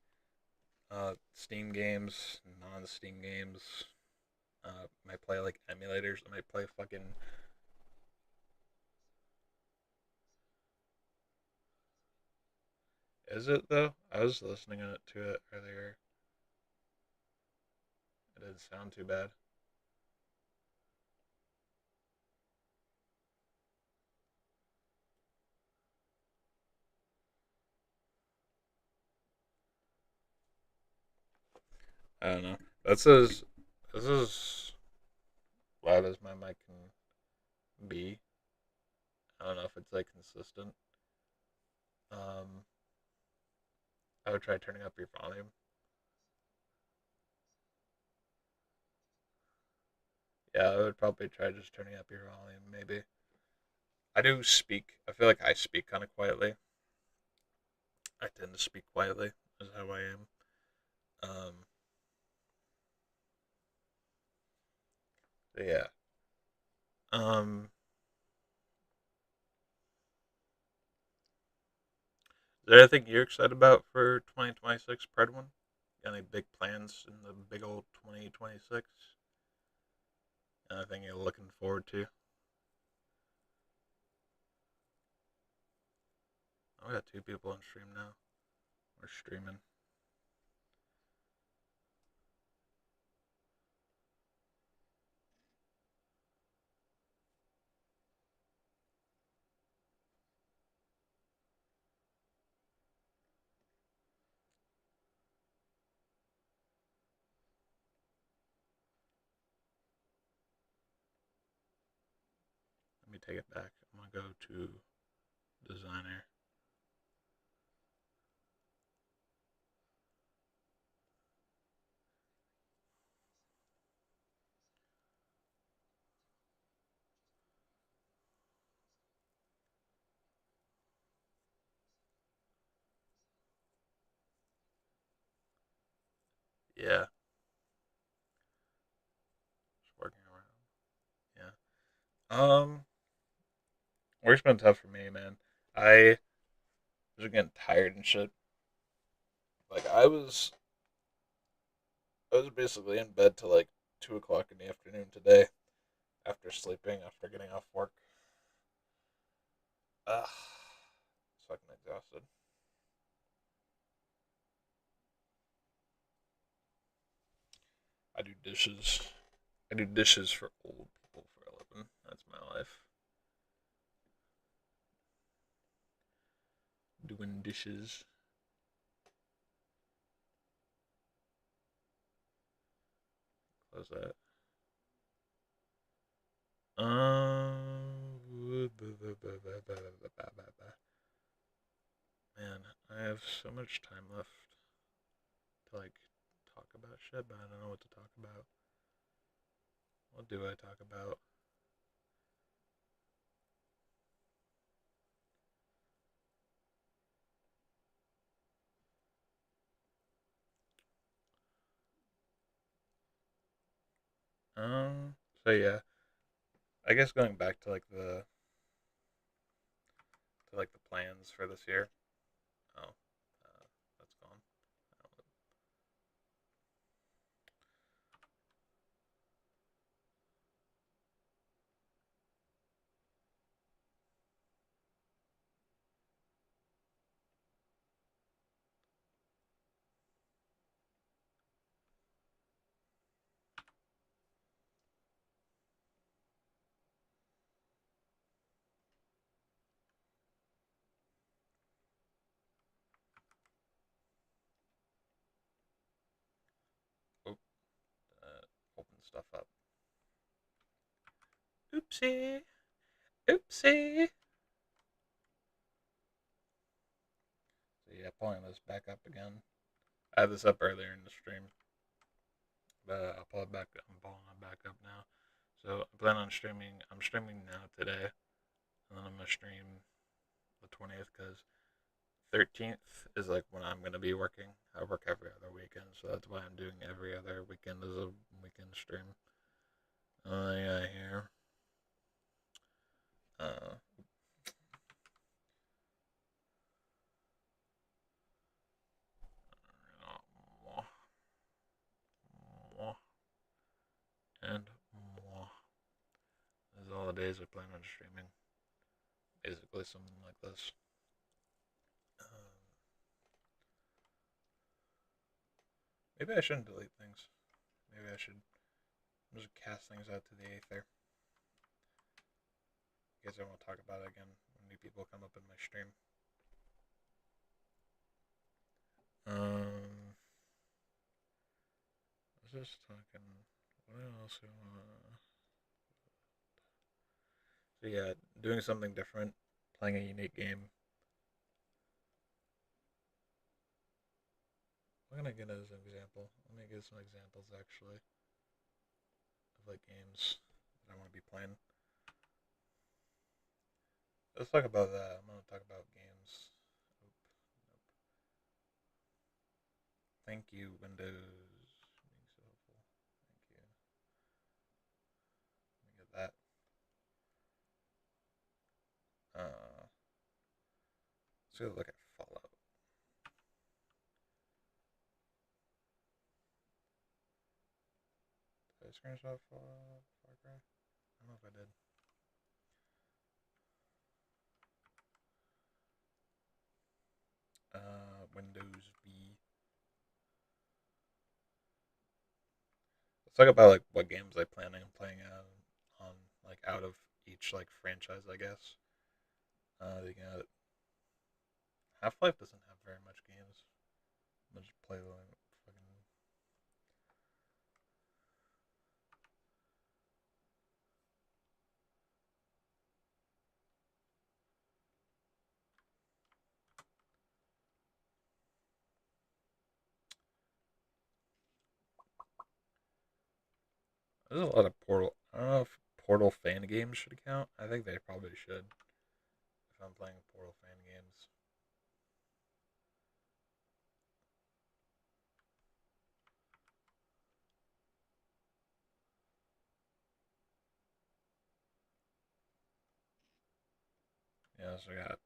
Steam games, non-Steam games. Might play like emulators. I might play fucking. Is it though? I was listening to it earlier. It didn't sound too bad. I don't know. This is loud as my mic can be. I don't know if it's like consistent. Um, I would try turning up your volume. Yeah, I would probably try just turning up your volume. Maybe I do speak. I feel like I speak kind of quietly. I tend to speak quietly. Is how I am. Um, yeah. Um, is there anything you're excited about for 2026 Pred one? Got any big plans in the big old 2026? Anything you're looking forward to? I got two people on stream now. We're streaming. Let me take it back. I'm gonna go to designer. Yeah, just working around. Yeah. Work's been tough for me, man. I was getting tired and shit. Like I was basically in bed till like 2 o'clock in the afternoon today after sleeping after getting off work. Ugh, it's fucking exhausted. I do dishes. I do dishes for old people for a living. That's my life. Doing dishes. Close that. Man, I have so much time left to like talk about shit, but I don't know what to talk about. What do I talk about? So yeah, I guess going back to like the plans for this year. Oh, that's gone. stuff up. Oopsie. Oopsie. So yeah, pulling this back up again. I had this up earlier in the stream, but I'll pull it back up. I'm pulling it back up now. So I plan on streaming. I'm streaming now today, and then I'm gonna stream the 20th because 13th is like when I'm gonna be working. I work every other weekend, so that's why I'm doing every other weekend as a weekend stream. Yeah, here. Uh, and this is all the days I plan on streaming. Basically, something like this. Maybe I shouldn't delete things. Maybe I should just cast things out to the aether. I guess I won't talk about it again when new people come up in my stream. I was just talking. What else? So yeah, doing something different, playing a unique game. I'm gonna get as an example. Let me give some examples actually of like games that I want to be playing. Let's talk about that. I'm gonna talk about games. Nope. Thank you, Windows. Being so helpful. Thank you. Let me get that. Let's go look at Fallout. Did I screenshot Fallout? Far Cry? I don't know if I did. Windows B. Let's talk about like what games I planning on playing on like out of each like franchise, I guess. You got Half Life doesn't have very much games. I'll just play like fucking. There's a lot of Portal. I don't know if Portal fan games should count. I think they probably should. If I'm playing Portal fan games. Yeah, so we got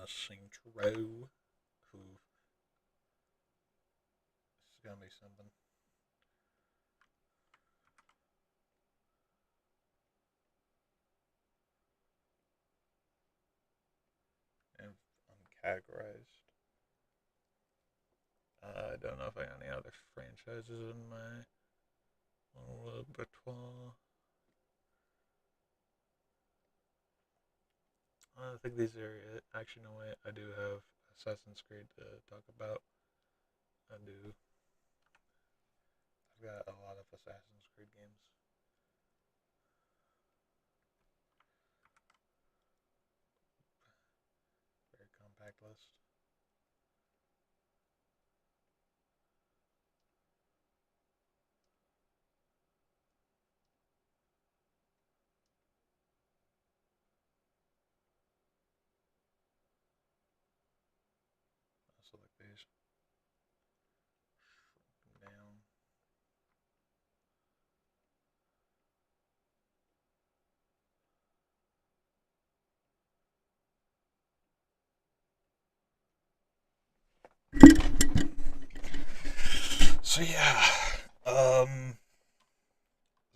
Saints Row. Who This is gonna be something. And uncategorized. I don't know if I got any other franchises in my repertoire. I think these are it. Actually, no way. I do have Assassin's Creed to talk about. I do. I've got a lot of Assassin's Creed games. Very compact list. I also like these. Down. So yeah, let's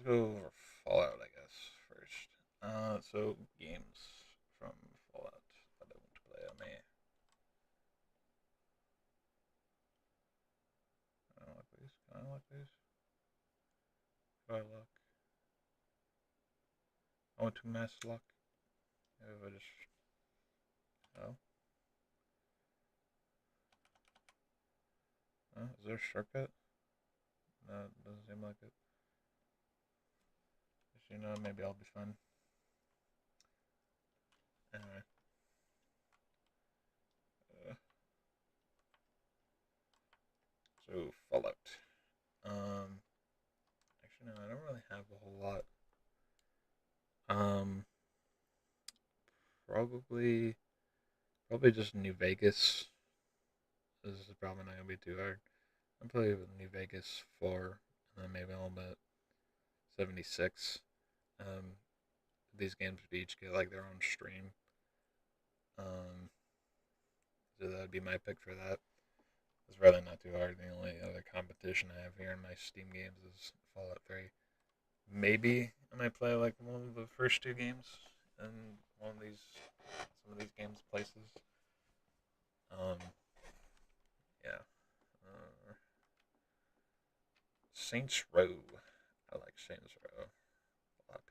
go over Fallout, I guess first. So games from Fallout that I want to play on me. I don't like these. Can I like these? Do I look? I want to mass lock. If I just oh, is there a shortcut? doesn't seem like it. Just, maybe I'll be fun. Anyway, uh, so Fallout. Um, Actually, no, I don't really have a whole lot. Um, probably, probably just New Vegas. This is probably not gonna be too hard. I'm probably with New Vegas 4, and then maybe a little bit 76. Um, these games would each get like their own stream. Um, so that would be my pick for that. It's really not too hard. The only other competition I have here in my Steam games is Fallout 3. Maybe I might play like one of the first two games in one of these, some of these games places. Um, yeah. Uh, Saints Row. I like Saints Row. A lot of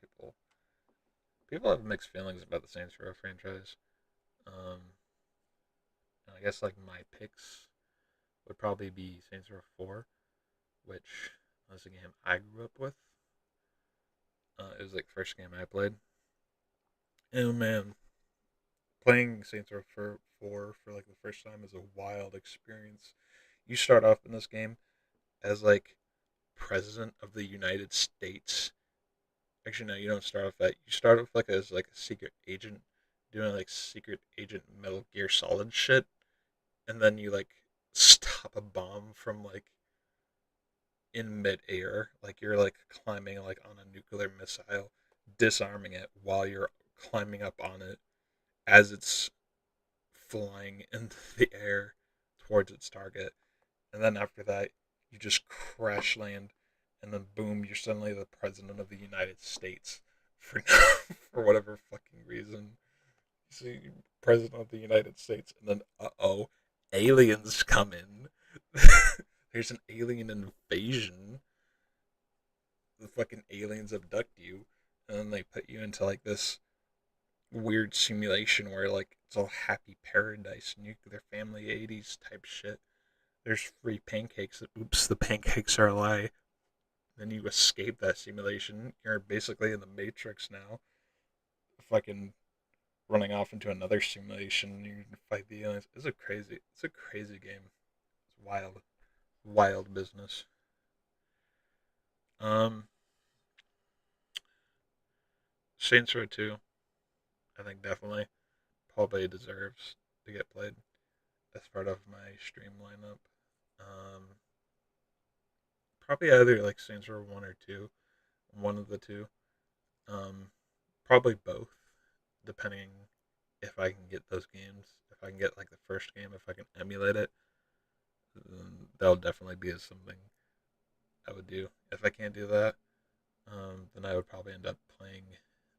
people have mixed feelings about the Saints Row franchise. Um, I guess like my picks would probably be Saints Row 4, which was a game I grew up with. It was like the first game I played. And man, playing Saints Row 4 for like the first time is a wild experience. You start off in this game as like president of the United States. Actually, no, you don't start off that. You start off like as like a secret agent doing like secret agent Metal Gear Solid shit, and then you like stop a bomb from like in midair, like you're like climbing like on a nuclear missile, disarming it while you're climbing up on it as it's flying into the air towards its target. And then after that, you just crash land, and then boom, you're suddenly the president of the United States for for whatever fucking reason. So you're president of the United States, and then aliens come in. There's an alien invasion. The fucking aliens abduct you, and then they put you into like this weird simulation where like it's all happy paradise nuclear family 80s type shit. There's free pancakes. Oops, the pancakes are a lie. Then you escape that simulation. You're basically in the Matrix now. Fucking running off into another simulation. You can fight the aliens. It's a crazy game. It's wild, wild business. Um, Saints Row 2, I think definitely probably deserves to get played as part of my stream lineup. Um, Probably either like Saints Row 1 or 2, one of the two. Um, Probably both, depending if I can get those games. If I can get like the first game, if I can emulate it, then that'll definitely be something I would do. If I can't do that, then I would probably end up playing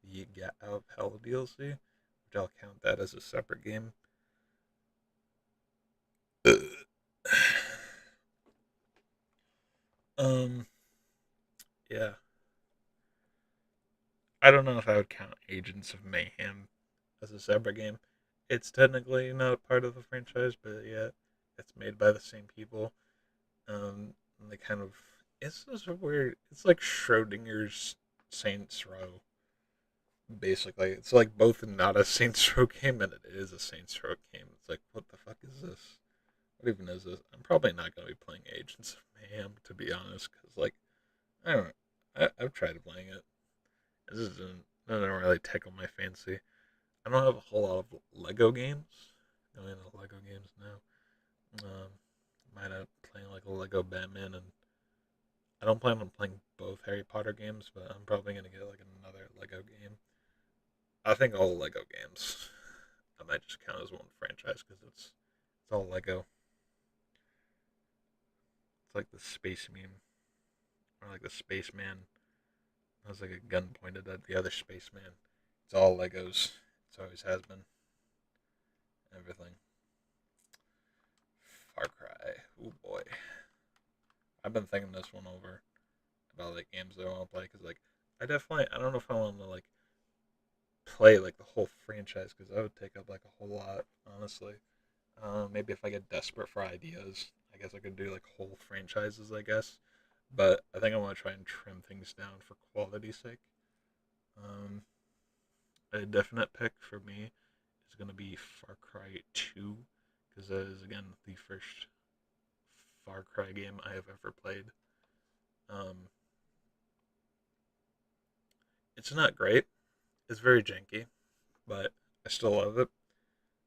the Get Out of Hell DLC, which I'll count that as a separate game. um, yeah, I don't know if I would count Agents of Mayhem as a separate game. It's technically not part of the franchise, but yeah, it's made by the same people. And they kind of it's just a weird. It's like Schrodinger's Saints Row. Basically, it's like both not a Saints Row game and it is a Saints Row game. It's like, what the fuck is this? What even is this? I'm probably not going to be playing Agents of Mayhem, to be honest, because like I don't know. I've tried playing it. Doesn't really tickle my fancy. I don't have a whole lot of Lego games. Going into Lego games now. Might end up playing like a Lego Batman, and I don't plan on playing both Harry Potter games, but I'm probably gonna get like another Lego game. I think all Lego games I might just count as one franchise because it's all Lego. It's like the space meme or like the spaceman. Has like a gun pointed at the other spaceman. It's all Legos. It always has been. Everything. Far Cry. Oh boy. I've been thinking this one over about like games that I want to play because like I don't know if I want to like play like the whole franchise because that would take up like a whole lot honestly. Maybe if I get desperate for ideas, I guess I could do like whole franchises. I guess, but I think I want to try and trim things down for quality's sake. Um, a definite pick for me is going to be Far Cry 2, because that is, again, the first Far Cry game I have ever played. Um, it's not great, it's very janky, but I still love it.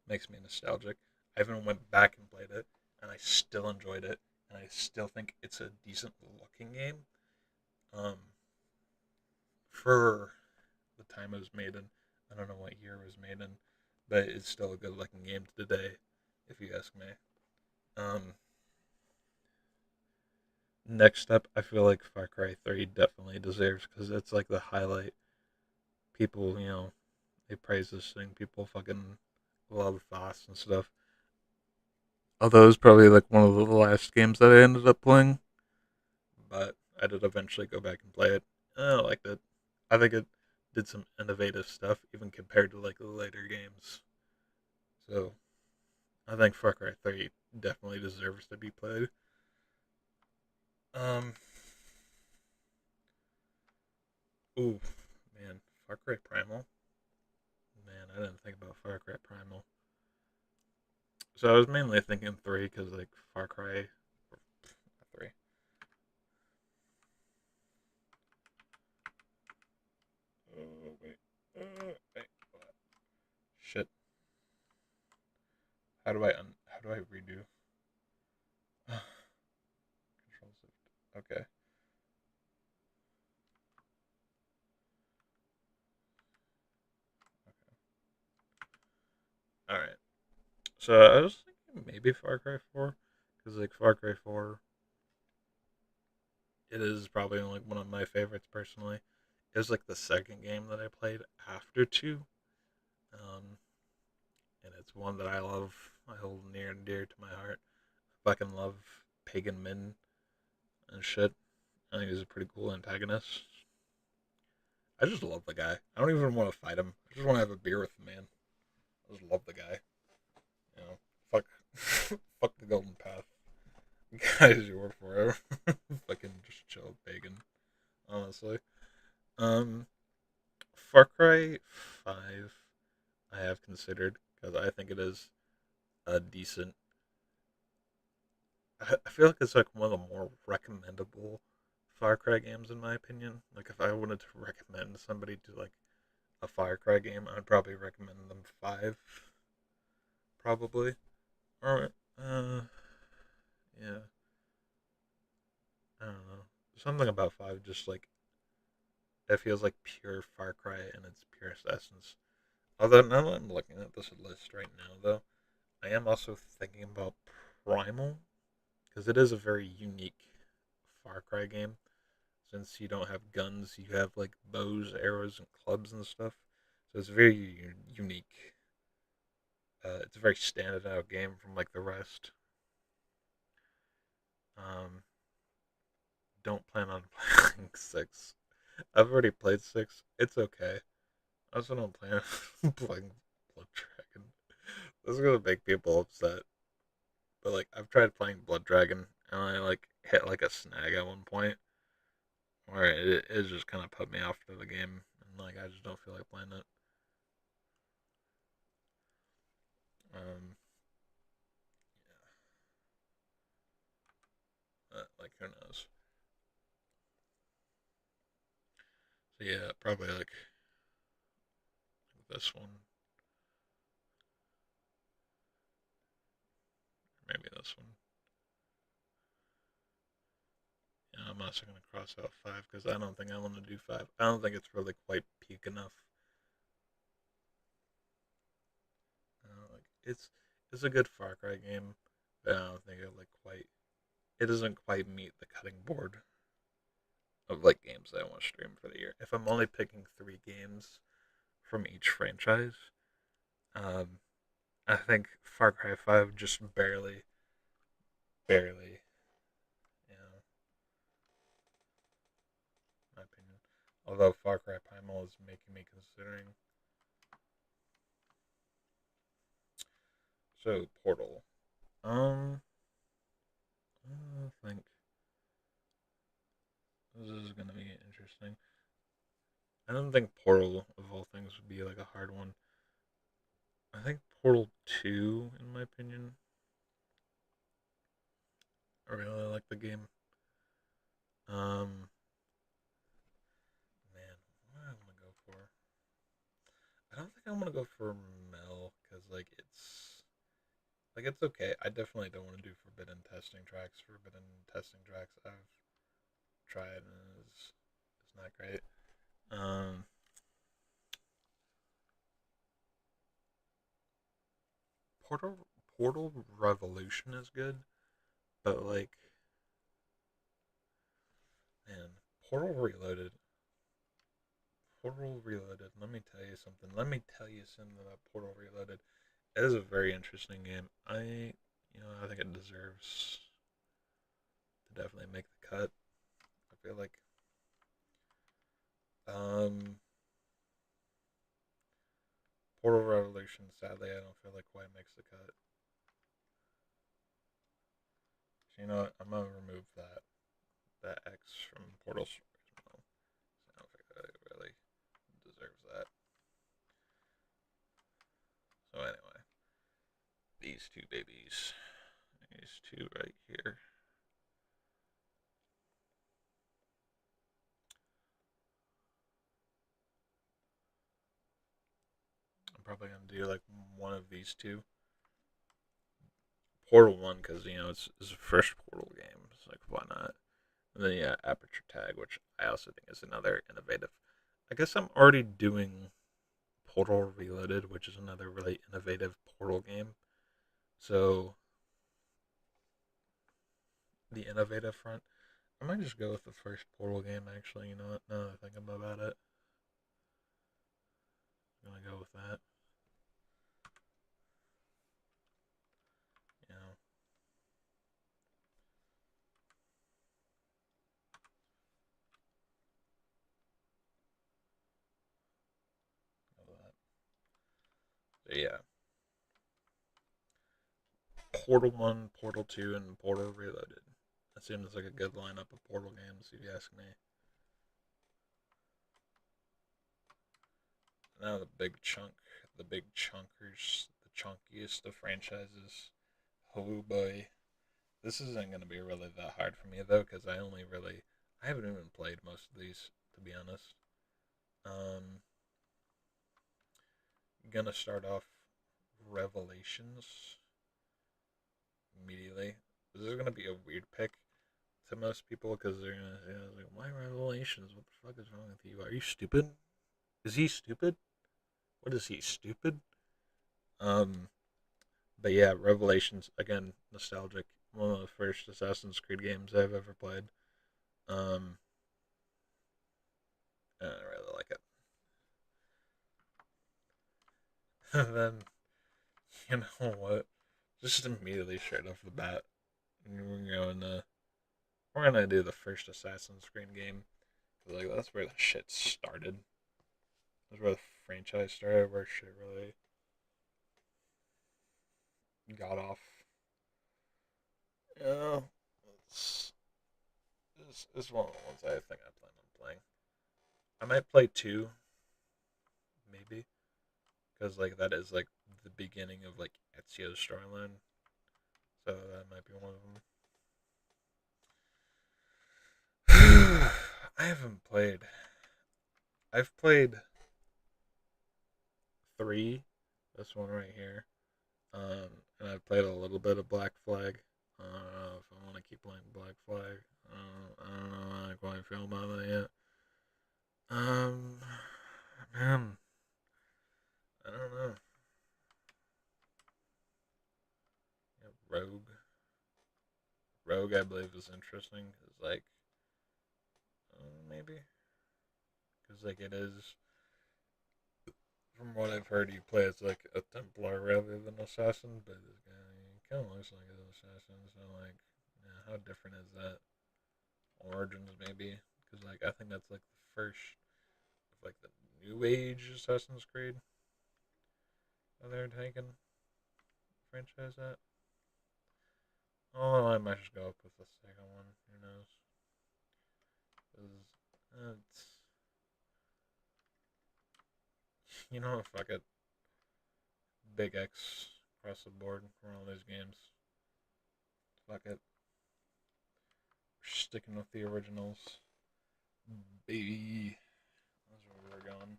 Makes me nostalgic. I even went back and played it, and I still enjoyed it, and I still think it's a decent looking game. Um, for the time it was made in, I don't know what year it was made in, but it's still a good looking game today, if you ask me. Um, Next up, I feel like Far Cry 3 definitely deserves, because it's like the highlight. People, they praise this thing. People fucking love Voss and stuff. Although it was probably like one of the last games that I ended up playing, but I did eventually go back and play it. I liked it. I think it did some innovative stuff, even compared to like the later games. So I think Far Cry 3 definitely deserves to be played. Um, ooh, man, Far Cry Primal. Man, I didn't think about Far Cry Primal. So I was mainly thinking 3 because like Far Cry 3. Oh wait, wait, what? Shit. How do I redo? Control Shift. Okay. All right. So I was thinking maybe Far Cry 4, because like Far Cry 4, it is probably like one of my favorites personally. It was like the second game that I played after 2, um, and it's one that I love. I hold near and dear to my heart. I fucking love Pagan Min and shit. I think he's a pretty cool antagonist. I just love the guy. I don't even want to fight him. I just want to have a beer with the man. I just love the guy. You know, fuck, fuck the Golden Path. Guys, you work forever. Fucking just chill, pagan. Honestly, um, Far Cry 5, I have considered because I think it is a decent. I feel like it's like one of the more recommendable Far Cry games in my opinion. Like if I wanted to recommend somebody to like a Far Cry game, I'd probably recommend them 5, probably. Or yeah, I don't know. Something about 5 just like it feels like pure Far Cry in its purest essence. Although now that I'm looking at this list right now, though, I am also thinking about Primal because it is a very unique Far Cry game. Since you don't have guns, you have like bows, arrows, and clubs and stuff. So it's very unique. It's a very standard out game from like the rest. Um, don't plan on playing 6. I've already played 6. It's okay. I also don't plan on playing Blood Dragon. This is gonna make people upset. But like I've tried playing Blood Dragon and I like hit like a snag at one point where it just kind of put me off to the game and like I just don't feel like playing it. Um, like who knows? So yeah, probably like this one, maybe this one. Yeah, I'm also gonna cross out 5 because I don't think I want to do 5. I don't think it's really quite peak enough. Like it's a good Far Cry game, but I don't think it like quite. It doesn't quite meet the cutting board of like games that I want to stream for the year. If I'm only picking 3 games from each franchise, um, I think Far Cry 5 just barely, you know, my opinion. Although Far Cry Primal is making me considering. So Portal. Um, I think This is gonna be interesting. I don't think Portal of all things would be like a hard one. I think Portal 2, in my opinion. I really like the game. Um, man, what am I gonna go for? I don't think I'm gonna go for Mel because it's okay. I definitely don't want to do forbidden testing tracks. Forbidden testing tracks I've tried and it's not great. Um, Portal Revolution is good, but like man, Portal Reloaded. Portal Reloaded. Let me tell you something. Let me tell you something about Portal Reloaded. It is a very interesting game. I think it deserves to definitely make the cut. I feel like, um, Portal Revolution. Sadly, I don't feel like quite makes the cut. So you know what? I'm gonna remove that X from Portal Stories. I don't think that it really deserves that. So anyway, these two babies, these two right here. I'm probably gonna do like one of these two. Portal One because it's the first Portal game. It's like why not? And then yeah, Aperture Tag, which I also think is another innovative. I guess I'm already doing Portal Reloaded, which is another really innovative Portal game. So the innovative front, I might just go with the first Portal game. Actually, you know what? Now that I think about it, I'm gonna go with that. You know, go with that. So yeah, Portal One, Portal Two, and Portal Reloaded. That seems like a good lineup of Portal games, if you ask me. Now the big chunkers, the chunkiest of franchises. Oh boy, this isn't going to be really that hard for me though, because I haven't even played most of these to be honest. Um, gonna start off Revelations immediately. This is gonna be a weird pick to most people because they're gonna say, like, "Why Revelations? What the fuck is wrong with you? Are you stupid? Is he stupid? What is he stupid?" Um, but yeah, Revelations again, nostalgic. One of the first Assassin's Creed games I've ever played. Um, I really like it. And then you know what? Just immediately straight off the bat, we're gonna do the first Assassin's Creed game. Like that's where the shit started. That's where the franchise started. Where shit really got off. You know, it's it's one of the ones I think I plan on playing. I might play two, maybe, because like that is like the beginning of like Ezio's storyline. So that might be one of them. I haven't played. I've played three. This one right here. And I've played a little bit of Black Flag. I don't know if I want to keep playing Black Flag. I don't know how I quite feel about that yet. Um, man, I don't know. Yeah, Rogue, I believe is interesting. Cause like, maybe, cause like it is. From what I've heard, you play as like a Templar rather than assassin, but this guy kind of looks like an assassin. So like, yeah, how different is that? Origins maybe, because like I think that's like the first of like the new age Assassin's Creed that they're taking franchise at. Oh, I might just go up with the second one. Who knows? Cause it's, you know, fuck it, big X across the board for all these games. Fuck it, we're sticking with the originals, baby. That's where we're going.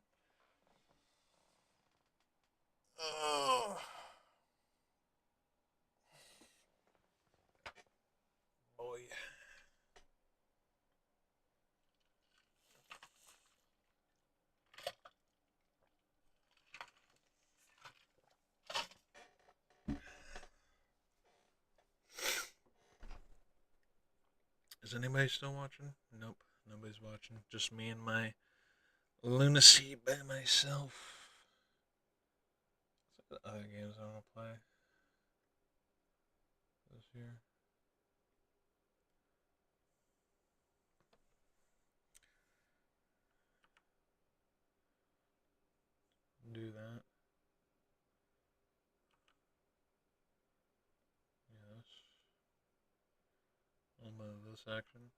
Oh boy. Is anybody still watching? Nope, nobody's watching. Just me and my lunacy by myself. What's the other games I want to play this year? Do that. Yes. A little bit of this action.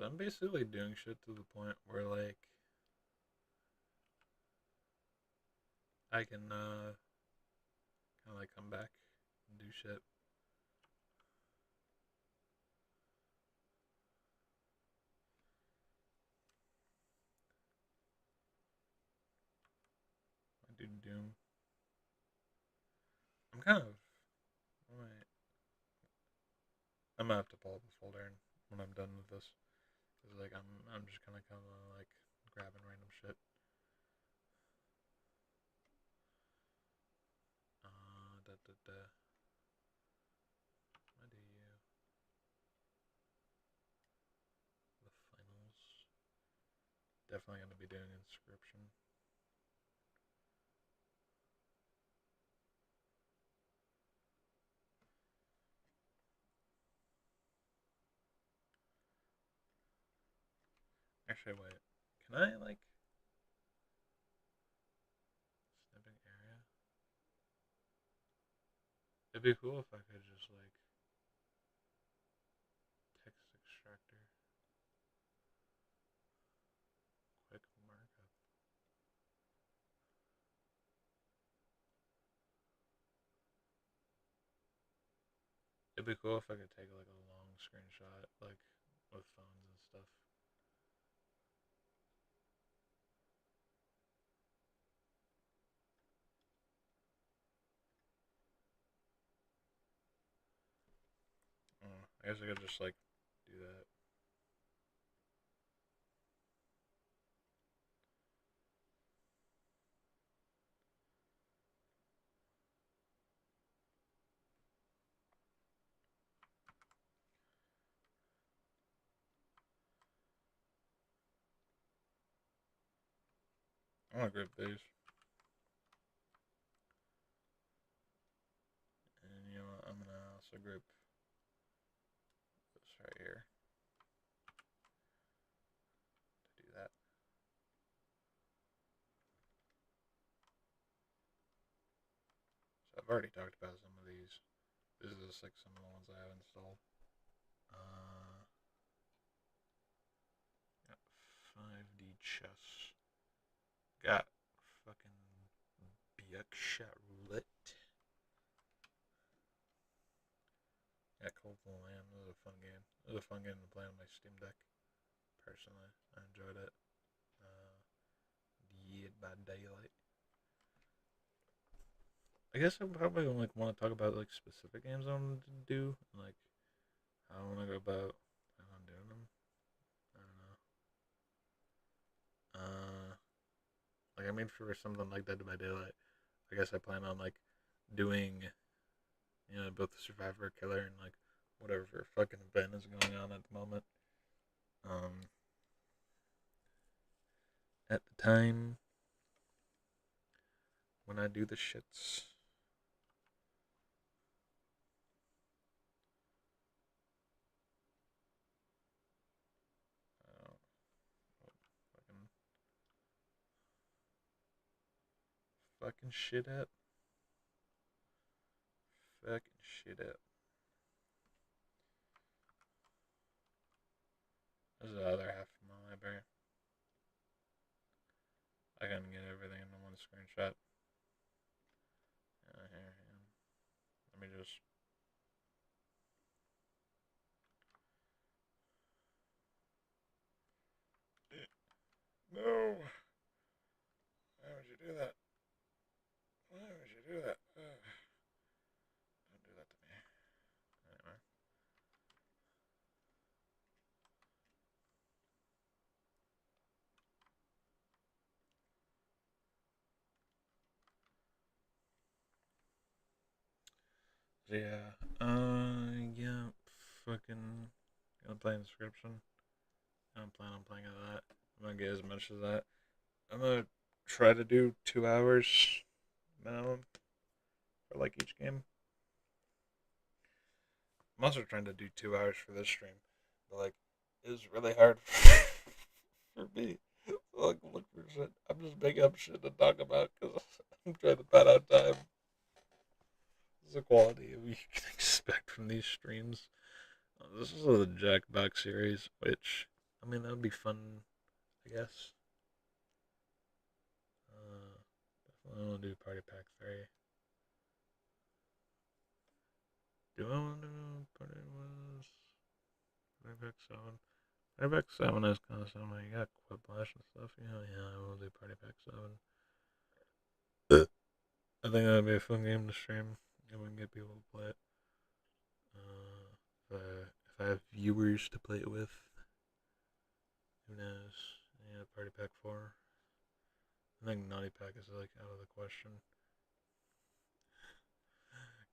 I'm basically doing shit to the point where, like, I can, kind of, like, come back and do shit. I do Doom. I'm kind of, wait, I'm gonna have to pull up the folder when I'm done with this. Cause, like, I'm just kind of, like, grabbing random shit. Da da da. Why do you? The finals. Definitely gonna be doing Inscription. Actually, wait. Can I, like, snipping area? It'd be cool if I could just, like, text extractor, quick markup. It'd be cool if I could take, like, a long screenshot, like, with phones and stuff. I guess I could just, like, do that. I'm gonna grab these. And you know what? I'm gonna also group this right here to do that. So I've already talked about some of these. This is just like some of the ones I have installed. Got 5D chess. Got fucking Biakshot Roulette. Got Cult of the Lamb. This was a fun game. It was a fun game to play on my Steam Deck. Personally, I enjoyed it. Dead by Daylight. I guess I probably like want to talk about like specific games I want to do, like how I want to go about how I'm doing them. I don't know. Like I made for something like Dead by Daylight. I guess I plan on like doing, both the Survivor Killer and like whatever fucking event is going on at the moment. Um, at the time when I do the shits. Uh, fucking fucking shit up. Fucking shit up. This is the other half of my library. I can get everything in one screenshot. Here. Let me just. No! Why would you do that? Why would you do that? Don't do that to me. Anyway. Yeah, fucking. Gonna play Inscription. I don't plan on playing that. I'm gonna get as much as that. I'm gonna try to do 2 hours minimum for like each game. I'm also trying to do 2 hours for this stream, but like it was really hard for me. Like look for shit. I'm just making up shit to talk about because I'm trying to pad out time. This is the quality we can expect from these streams. This is the Jackbox series, which I mean that would be fun, I guess. Definitely want to do Party Pack 3. Do I want to do Party Pack 7? Party Pack 7 is kind of something. You got Quiplash and stuff. Yeah, I will do Party Pack 7. I think that would be a fun game to stream. If we can get people to play it. If I have viewers to play it with, who knows? Yeah, Party Pack 4. I think Naughty Pack is like out of the question.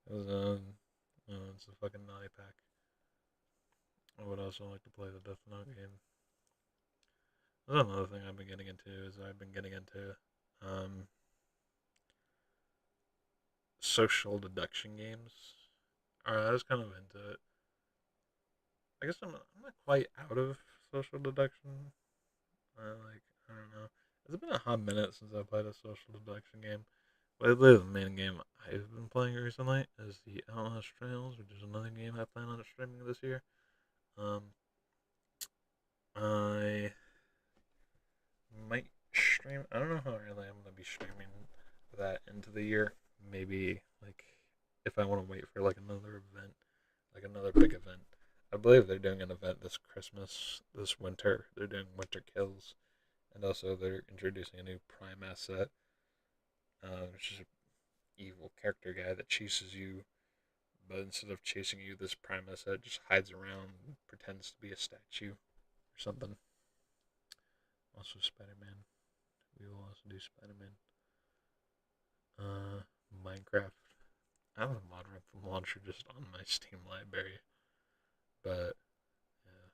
Cause it's a fucking Naughty Pack. I would also like to play the Death Note game. That's another thing I've been getting into social deduction games. Alright, I was kind of into it. I guess I'm not quite out of social deduction. I don't know. It's been a hot minute since I played a social deduction game. Lately, the main game I've been playing recently is the Outlast Trails, which is another game I plan on streaming this year. Um, I might stream. I don't know how early I'm gonna be streaming that into the year. Maybe like if I want to wait for like another event, like another big event. I believe they're doing an event this Christmas, this winter. They're doing Winter Kills, and also they're introducing a new Prime asset, which is an evil character guy that chases you. But instead of chasing you, this Prime asset just hides around, and pretends to be a statue or something. Also, Spider Man. We will also do Spider Man. Minecraft. I have a Minecraft launcher just on my Steam library, but yeah.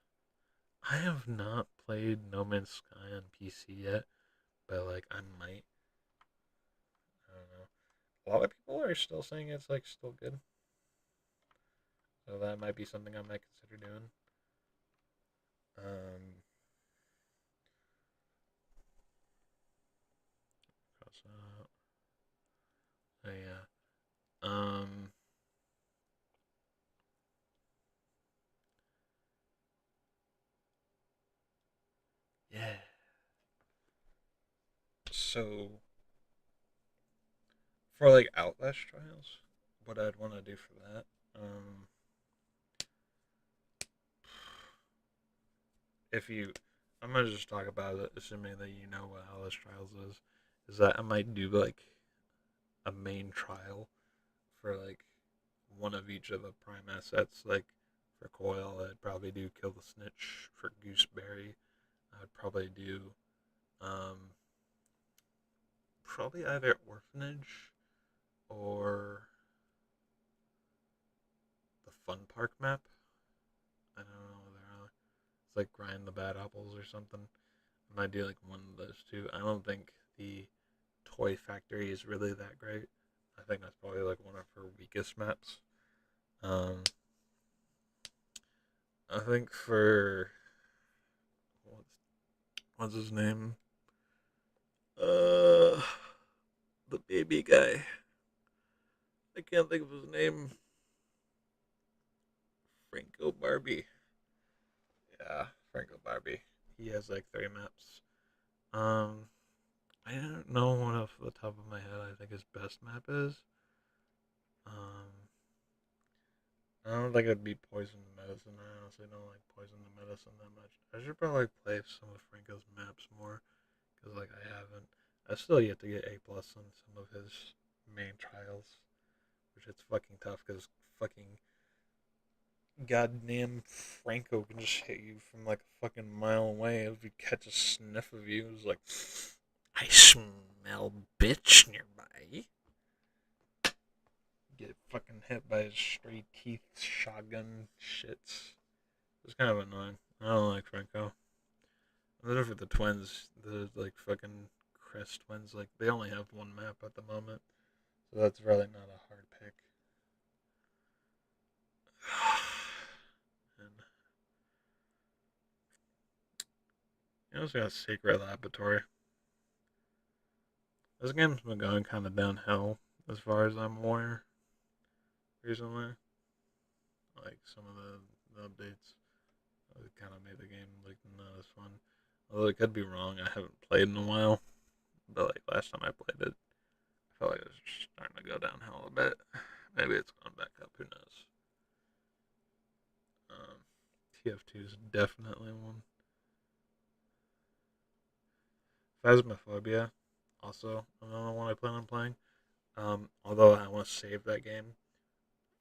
I have not played No Man's Sky on PC yet, but like I might. I don't know. A lot of people are still saying it's like still good, so that might be something I might consider doing. Um, cross out. Oh, yeah. Um, yeah. So for like Outlast Trials, what I'd want to do for that, if you, I'm gonna just talk about it, assuming that you know what Outlast Trials is that I might do like a main trial for like one of each of the prime assets. Like for Coil, I'd probably do Kill the Snitch. For Gooseberry, I'd probably do um, probably either Orphanage or the Fun Park map. I don't know. It's like Grind the Bad Apples or something. I might do like one of those two. I don't think the Toy Factory is really that great. I think that's probably like one of her weakest maps. Um, I think for what's his name? Uh, the baby guy. I can't think of his name. Franco Barbie. Yeah, Franco Barbie. He has like 3 maps. Um, I don't know what off the top of my head I think his best map is. Um, I don't think it'd be Poison the Medicine. I honestly don't like Poison the Medicine that much. I should probably play some of Franco's maps more because like I haven't. I still yet to get A+ on some of his main trials, which it's fucking tough because fucking goddamn Franco can just hit you from like a fucking mile away if he catch a sniff of you. It's like, I smell bitch nearby. Get fucking hit by his straight teeth shotgun shits. It's kind of annoying. I don't like Franco. Other for the twins, the like fucking Crest twins, like they only have one map at the moment, so that's really not a hard pick. And you also got Secret Laboratory. This game's been going kind of downhill as far as I'm aware recently. Like some of the updates kind of made the game like not as fun. Although it could be wrong. I haven't played in a while, but like last time I played it, I felt like it was starting to go downhill a bit. Maybe it's going back up. Who knows? Um, TF2 is definitely one. Phasmophobia, also another one I plan on playing. Although I want to save that game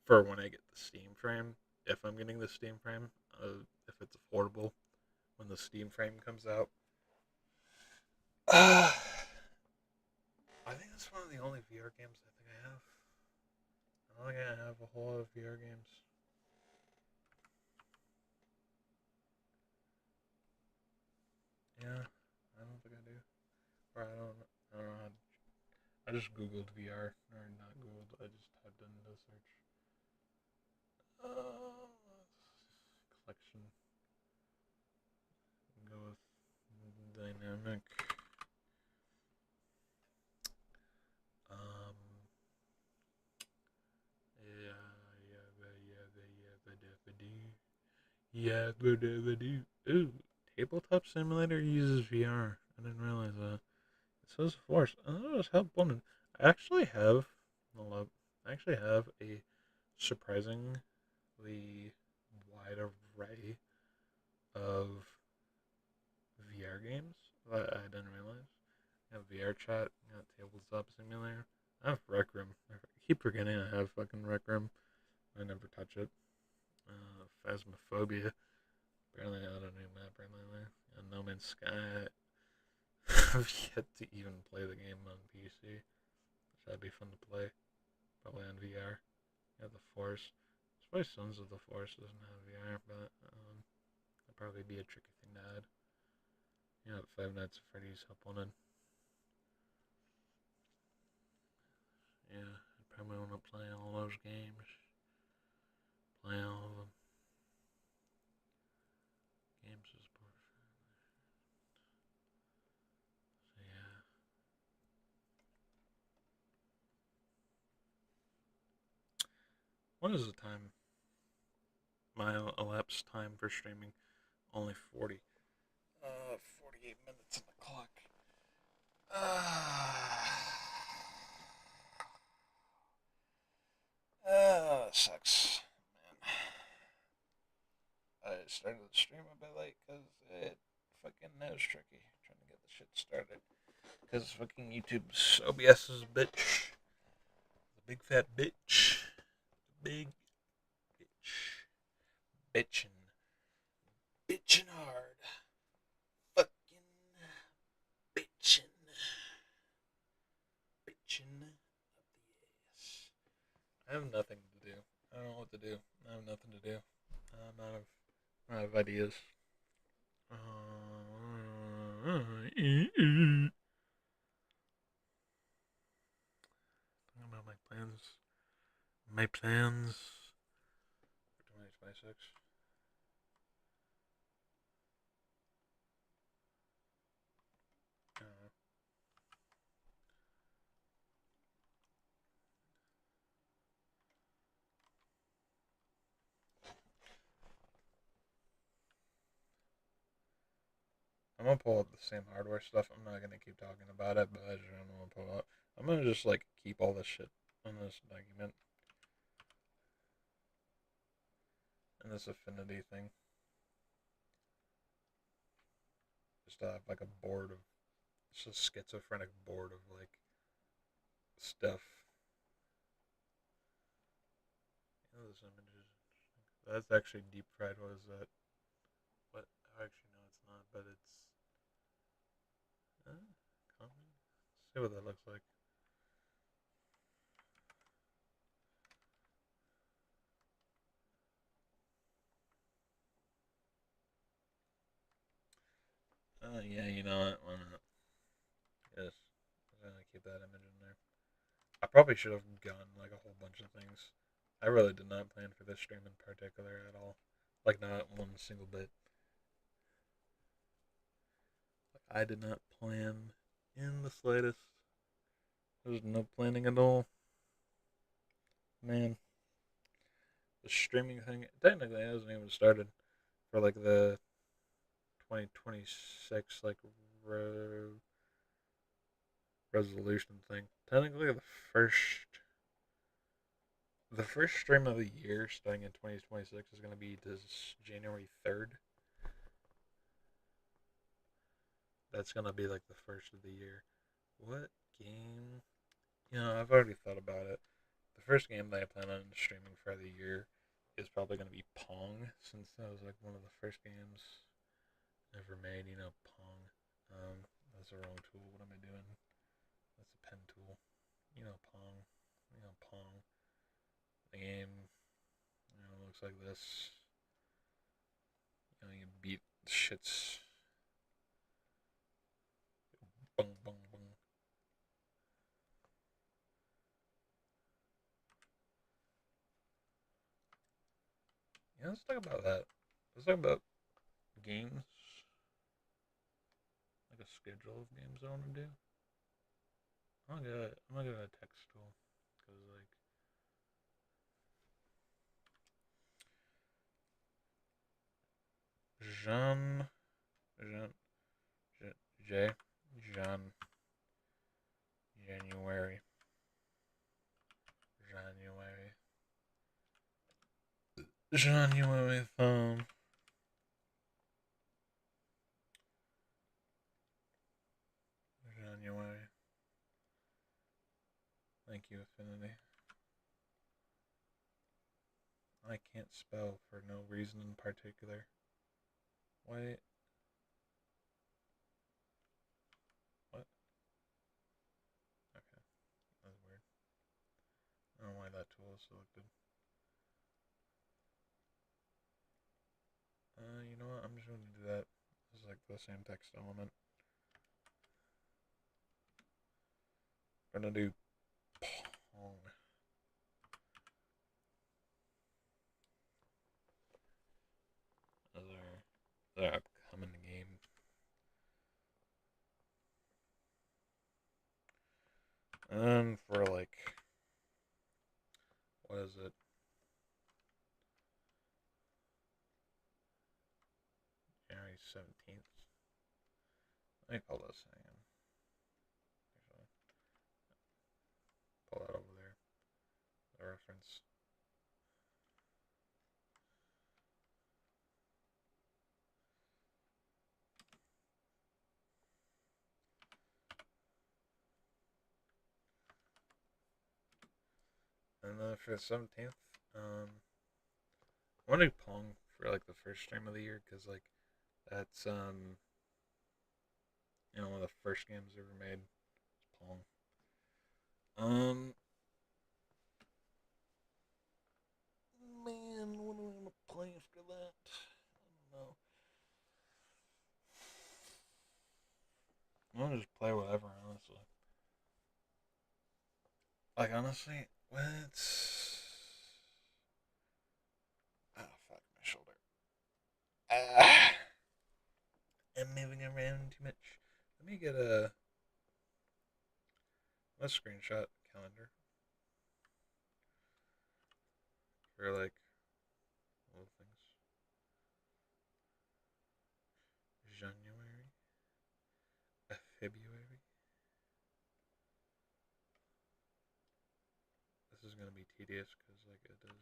for when I get the Steam frame. If I'm getting the Steam frame, if it's affordable when the Steam frame comes out. I think that's one of the only VR games I think I have. I don't think I have a whole lot of VR games. Yeah, I don't think I do. Or I don't. I don't know how. I just googled VR, or not googled. I just typed in the search. Uh, collection. Go with dynamic. Um. Yeah, Ooh, Tabletop Simulator uses VR. I didn't realize that. It says Force. Oh, it's help wanted. I actually have, I actually have a surprisingly wide array of VR games that I didn't realize. I have VR Chat, I got Tabletop Simulator. I have Rec Room. I keep forgetting I have fucking Rec Room. I never touch it. Phasmophobia. Apparently, I don't new map right now. And No Man's Sky. I've yet to even play the game on PC, which that'd be fun to play. Probably on VR. Yeah, The Force. I suppose Sons of the Force doesn't have VR, but that'd probably be a tricky thing to add. Yeah, Five Nights at Freddy's Help Wanted. Yeah, I probably want to play all those games. Play all of them. Games is part. So yeah. What is the time? My elapsed time for streaming? Only 40. 48 minutes on the clock. Sucks. Man. I started the stream a bit late because it fucking was tricky trying to get the shit started. Because fucking YouTube's OBS is a bitch. The big fat bitch. Big bitch. Bitchin'. Bitchin' hard. Fucking bitchin'. Bitchin' up the ass. I have nothing to do. I don't know what to do. I have nothing to do. I'm out of ideas. Talking about my plans. My plans for 2026. I'm gonna pull up the same hardware stuff. I'm not gonna keep talking about it, but I just don't want to pull up. I'm gonna just like keep all this shit on this document and this affinity thing. Just have like a board of, just a schizophrenic board of like stuff. Those images. That's actually deep fried. What is that? What? Actually, no, it's not. But it's. Common. Let's see what that looks like. Yeah, you know what? Why not? Yes. I'm gonna keep that image in there. I probably should have gotten like a whole bunch of things. I really did not plan for this stream in particular at all. Like not one single bit. Like, I did not plan in the slightest. There's no planning at all. Man, the streaming thing technically hasn't even started for like the 2026 like resolution thing. Technically, the first stream of the year starting in 2026 is going to be this January 3rd. That's going to be like the first of the year. What game? I've already thought about it. The first game that I plan on streaming for the year is probably going to be Pong, since that was like one of the first games ever made. Pong. That's the wrong tool. What am I doing? That's a pen tool. Pong. Pong. The game, looks like this. You beat shits. Bung, bung, bung. Let's talk about that. Let's talk about games. Like a schedule of games I want to do. I'm not gonna text tool because like Jean Jean J Jean January January phone. January. Thank you, Affinity. I can't spell for no reason in particular. Wait. What? Okay. That's weird. I don't know why that tool is selected. You know what? I'm just going to do that. It's like the same text element. I'm going to do Pong. Other upcoming game. And for like, what is it? January 17th. Let me pull this thing in. Actually, pull that over there. The reference. And then for the 17th, I want to do Pong for like the first stream of the year because like that's one of the first games ever made. It's Pong. Man, what am I gonna play after that? I don't know. I'm gonna just play whatever, honestly. Like honestly, what's fuck my shoulder. Ah, I'm moving around too much. Let me get a screenshot calendar for like little things. January. tedious because like it does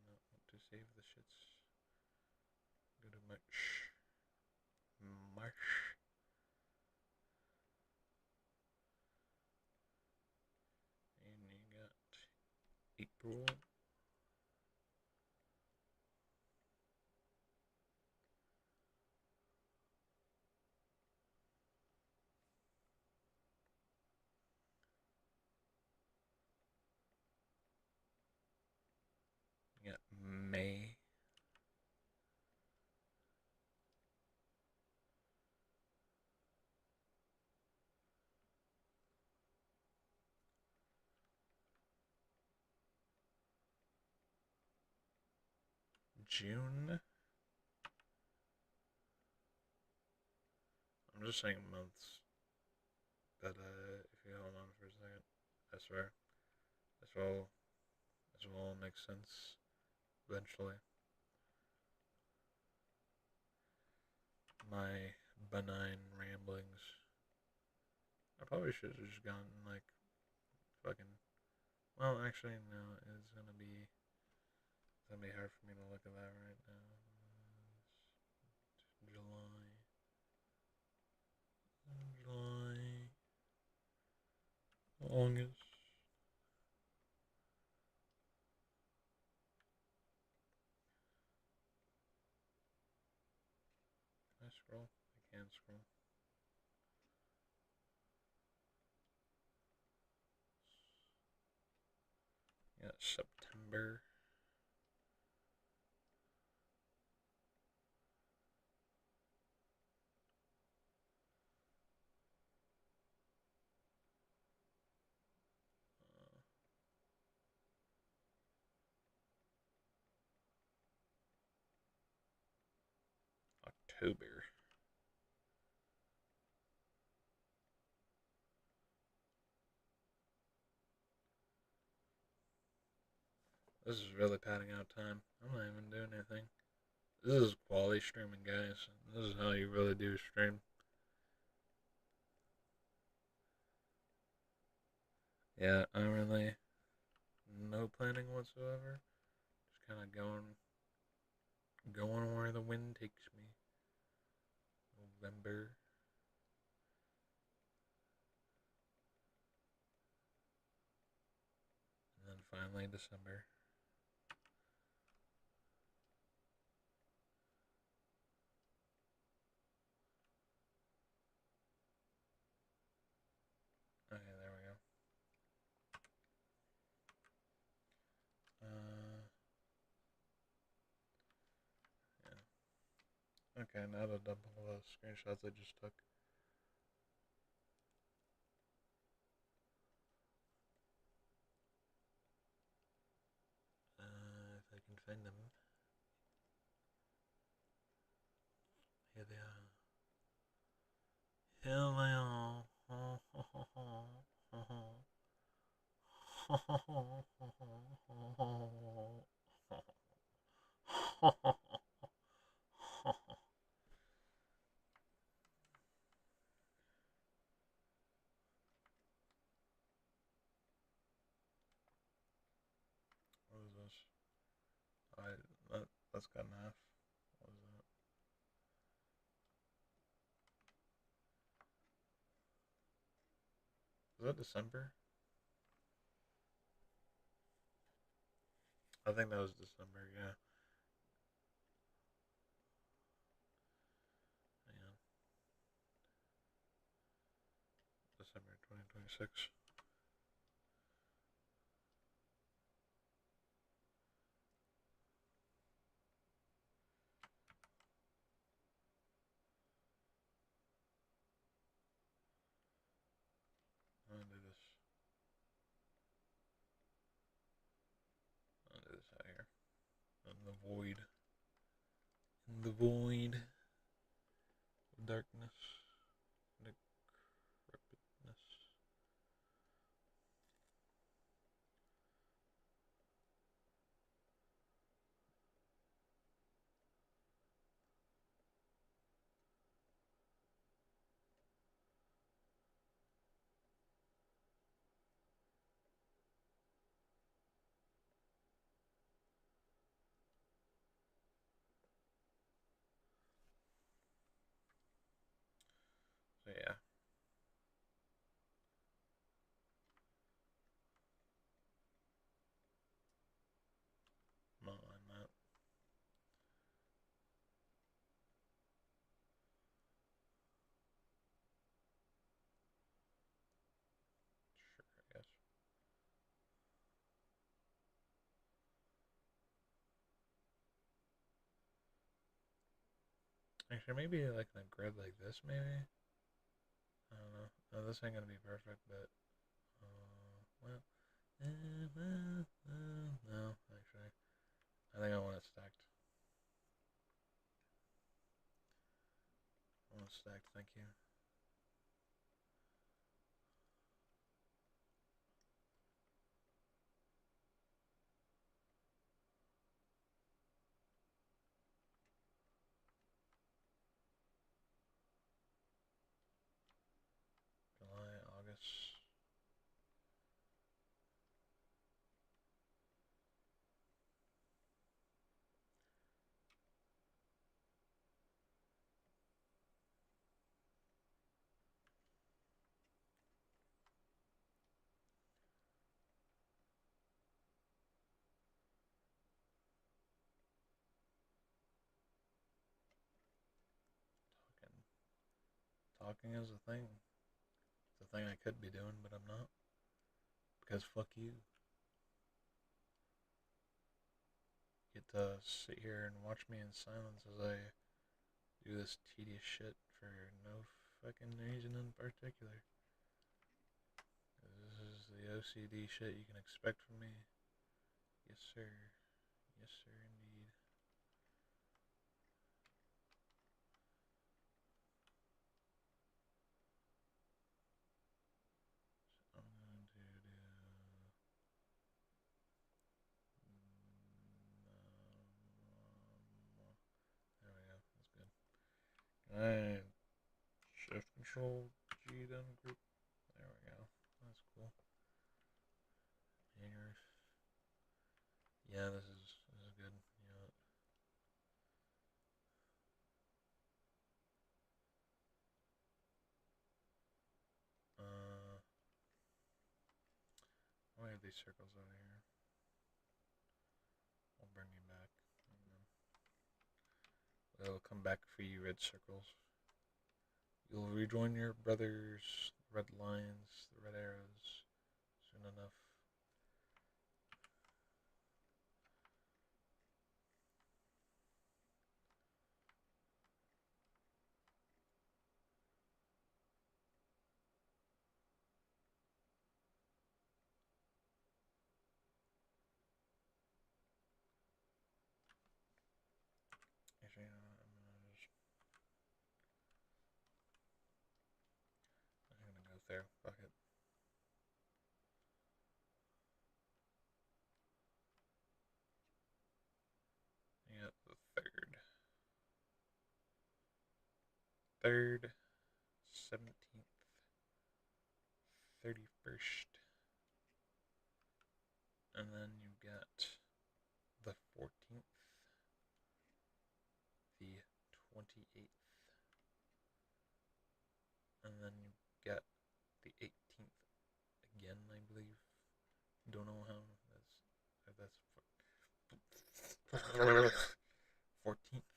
not want to save the shits. Go to March. March. And you got April. You got May. June. I'm just saying months, but if you hold on for a second, I swear, this will make sense eventually. My benign ramblings. I probably should have just gotten like fucking. Well, actually, no. It's gonna be hard for me to look at that right now. July, August. Can I scroll? I can't scroll. Yeah, September. October. This is really padding out time. I'm not even doing anything. This is quality streaming, guys. This is how you really do stream. Yeah, I really no planning whatsoever. Just kind of going where the wind takes me. November. And then finally December. Okay, there we go. Yeah. Okay, now to dump all the screenshots I just took. If I can find them. Here they are. Here they are. What is this? That's got an F. What is that? Is that December? I think that was December, yeah. Hang on. December 2026. I'm gonna do this. I'll do this out here. In the void. In the void. Darkness. Decrepitness. Actually, maybe like in a grid like this, maybe. I don't know. No, this ain't gonna be perfect, but well, no, actually, I think I want it stacked. I want it stacked. Thank you. July, August. Talking. Talking is a thing. It's a thing I could be doing, but I'm not. Because fuck you. Get to sit here and watch me in silence as I do this tedious shit for no fucking reason in particular. This is the OCD shit you can expect from me. Yes, sir. Yes, sir, indeed. So I'm going to do. There we go. That's good. Alright. Shift Control G then group. There we go. That's cool. Hangers. Yeah, this is good. You know, I'll have these circles over here. I'll bring you back. It'll come back for you, red circles. You'll rejoin your brothers, the red lines, the red arrows, soon enough. Actually, I'm gonna go there. Fuck it. Yeah, the third, 17th, 31st, and then you got the 14th, the 28th, and then you got the 18th again, I believe. Don't know how that's 14th.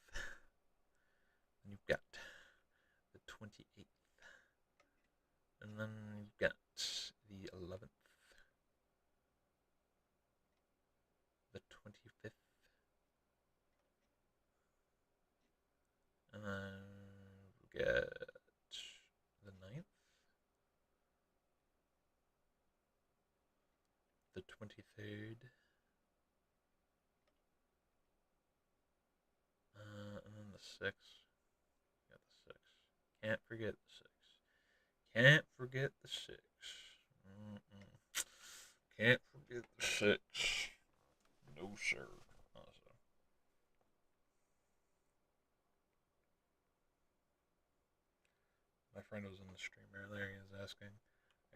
And you've got the 28th, and then you've got the 11th, the 25th, and then we got the 9th, the 23rd, and then the 6th. Got the 6th. Can't forget the 6th. Can't forget the 6th. Can't forget the 6th. No, sir. Also. My friend was in the stream earlier. He was asking.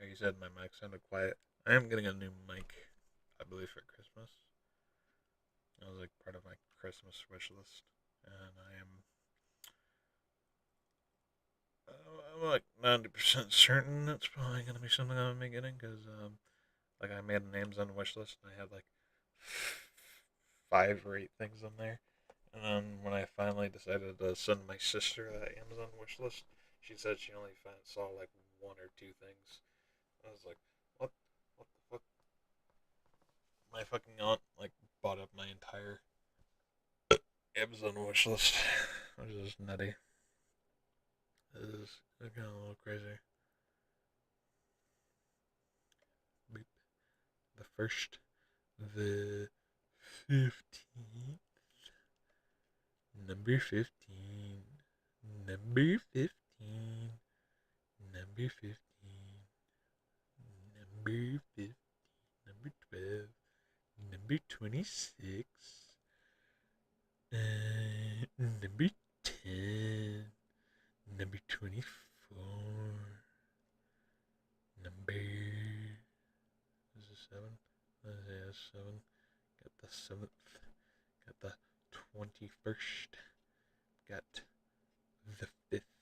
He said my mic sounded quiet. I am getting a new mic, I believe, for Christmas. That was like part of my Christmas wish list, and I'm like 90% certain it's probably gonna be something I'm gonna be getting because like I made an Amazon wish list and I had like 5 or 8 things on there, and then when I finally decided to send my sister that Amazon wish list, she said she only saw like 1 or 2 things. I was like, what the fuck? My fucking aunt like bought up my entire Games on the wish list, which is nutty. It is kind of a little crazy. Beep. The first, the 15th, number 15, number 15, number 15, number 15, number 12, number 26, number 10, number 24, number, is it 7? Yeah, 7. Got the 7th, got the 21st, got the 5th,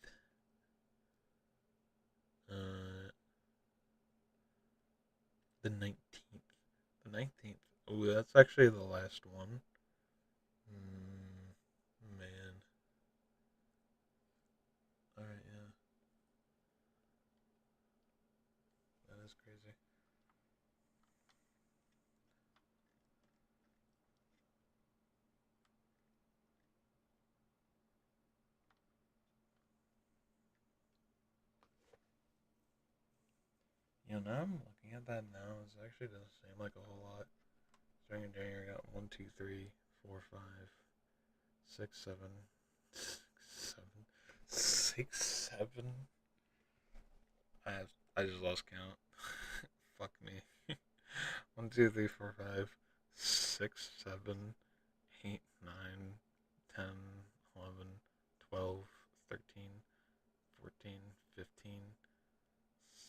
the 19th. The 19th. Oh, that's actually the last one. Man. Alright, yeah. That is crazy. You know, now I'm looking at that now. It actually doesn't seem like a whole lot. Starting in January, I got 1, 2, 3, 4, 5, 6, 7, 6, 7, 6, 7. I just lost count. Fuck me. 1, 2, 3, 4, 5, 6, 7, 8, 9, 10, 11, 12, 13, 14, 15,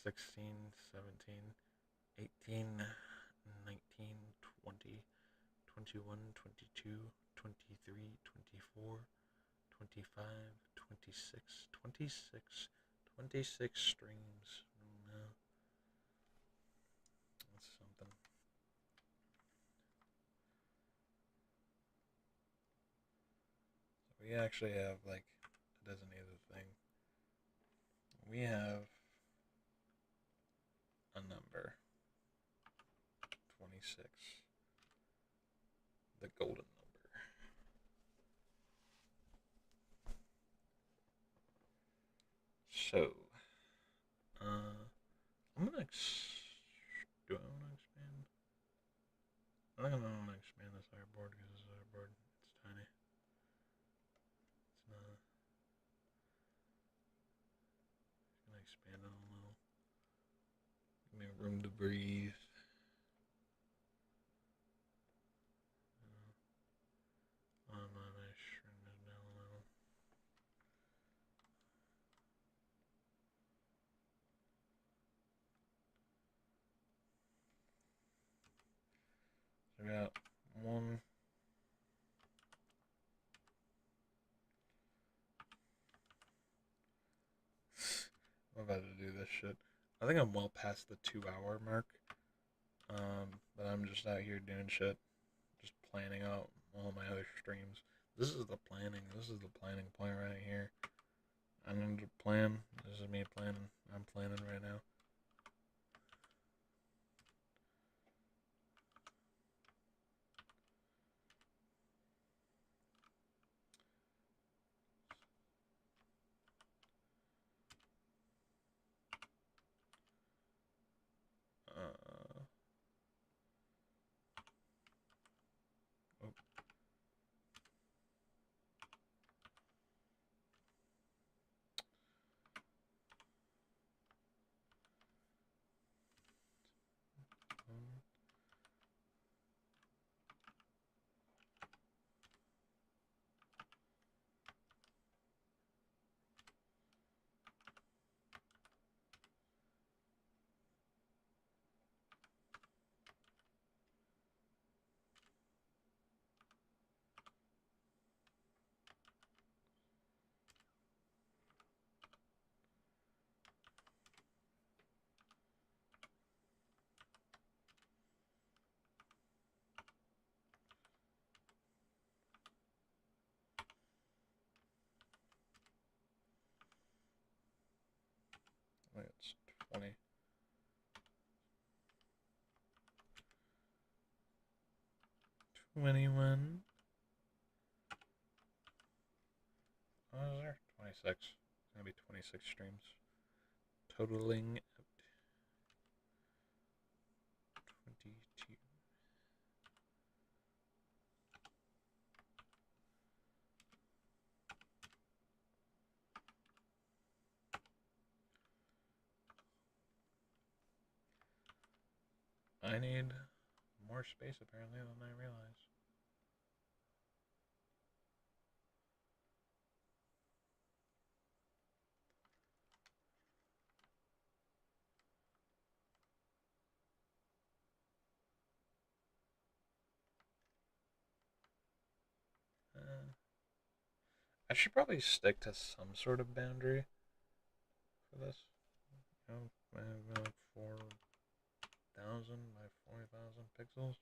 16, 17, 18, 19, 20, 21, 22, 23, 24, 25, 26, 26, 26 streams. No, that's something. We actually have, like, a designated thing. We have a number 26, the golden number. So, I'm gonna do I want to expand? I think I'm gonna expand this board because this board it's tiny. It's not. It's gonna expand it a little. Give me room to breathe. I'm gonna shrink this down a little. So I got one. I'm about to do this shit. I think I'm well past the 2 hour mark. But I'm just out here doing shit, just planning out all my other streams. This is the planning. This is the planning point right here. I need to plan. This is me planning. I'm planning right now. Oh. Wait, it's 20. 21. 26. It's gonna be 26 streams, totaling out 22. I need more space apparently than I realized. I should probably stick to some sort of boundary for this. You know, I have like 4,000 by 40,000 pixels.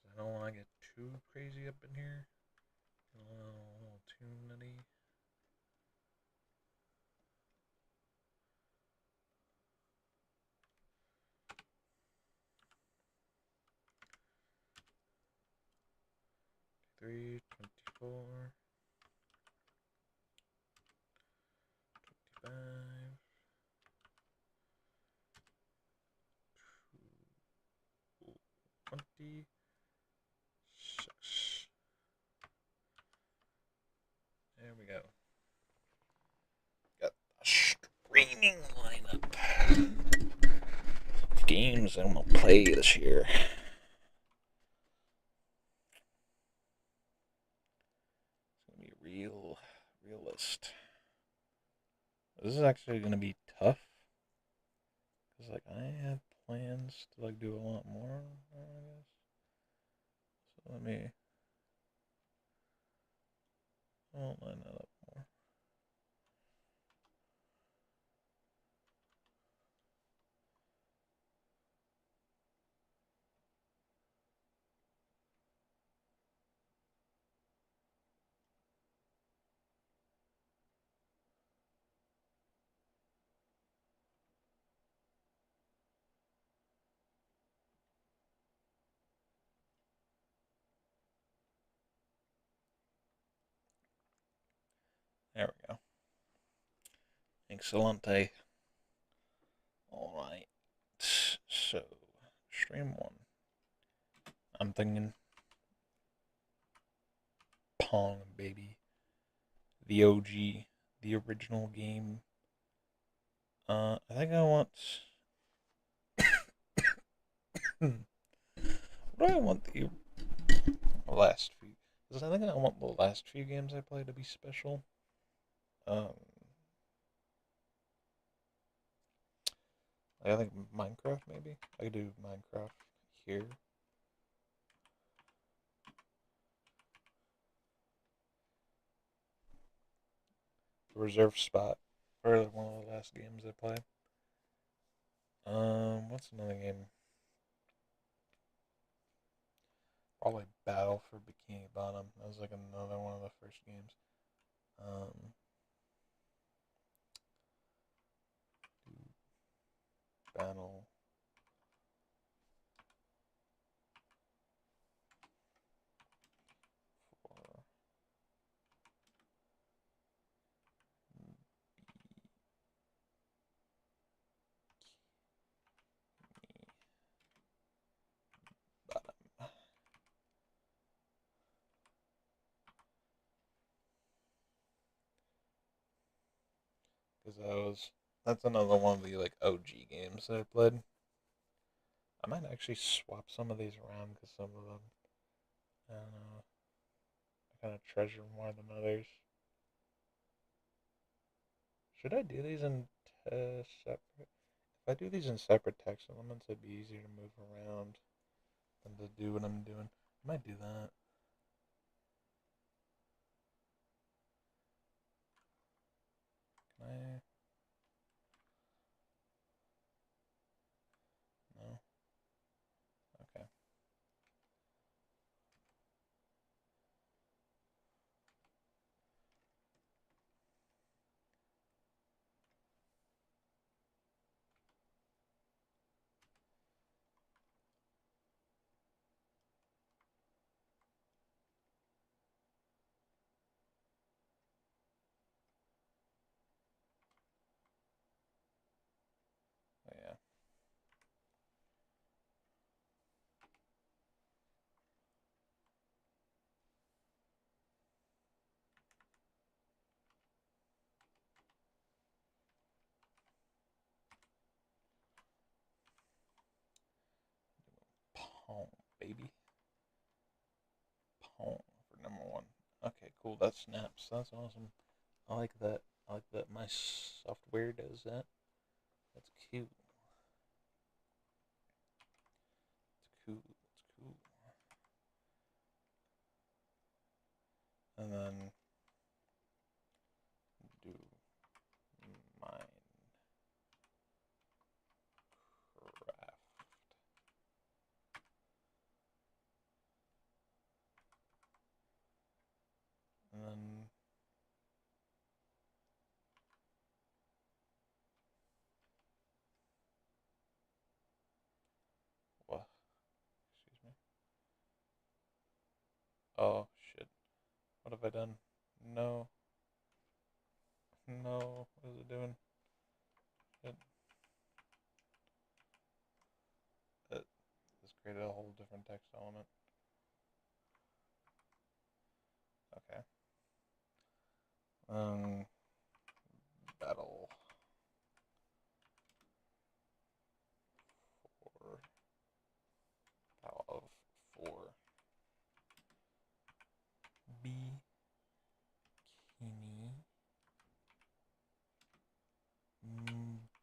I don't want to get too crazy up in here. A little too nutty. Three 24, 25, 26. There we go. Got a streaming lineup of games I'm gonna play this year. It's gonna be realist. This is actually gonna be tough because like I have plans to like do a lot more, I guess. So let me. I'll line that up more. There we go. Excelente. Alright. So, stream one. I'm thinking Pong, baby. The OG. The original game. I think I want. What do I want the last few? Because I think I want the last few games I played to be special. I think Minecraft maybe. I could do Minecraft here. Reserve spot for one of the last games I played. What's another game? Probably Battle for Bikini Bottom. That was like another one of the first games. Battle. Because that's another one of the like OG games that I played. I might actually swap some of these around because some of them, I don't know, I kind of treasure more than others. Should I do these in separate? If I do these in separate text elements, it'd be easier to move around than to do what I'm doing. I might do that. Can I? No. Okay. that snaps. That's awesome. I like that. I like that my software does that. That's cute. It's cool. It's cool. And then do Minecraft. And then what? Excuse me. Oh shit. What have I done? No. No. What is it doing? It just created a whole different text element. Okay. Battle for Battle of 4 Bikini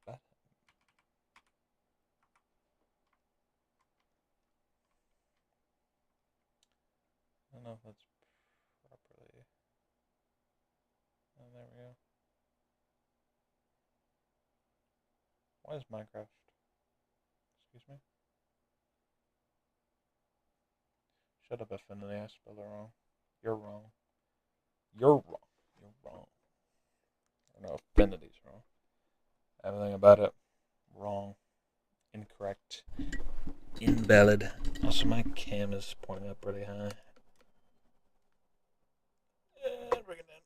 Bottom. I don't know if that's properly. Oh, there we go. Why is Minecraft? Excuse me? Shut up, Affinity. I spelled it wrong. You're wrong. You're wrong. You're wrong. I don't know, Affinity's wrong. Everything about it wrong. Incorrect. Invalid. Also, my cam is pointing up really high. Bring it down.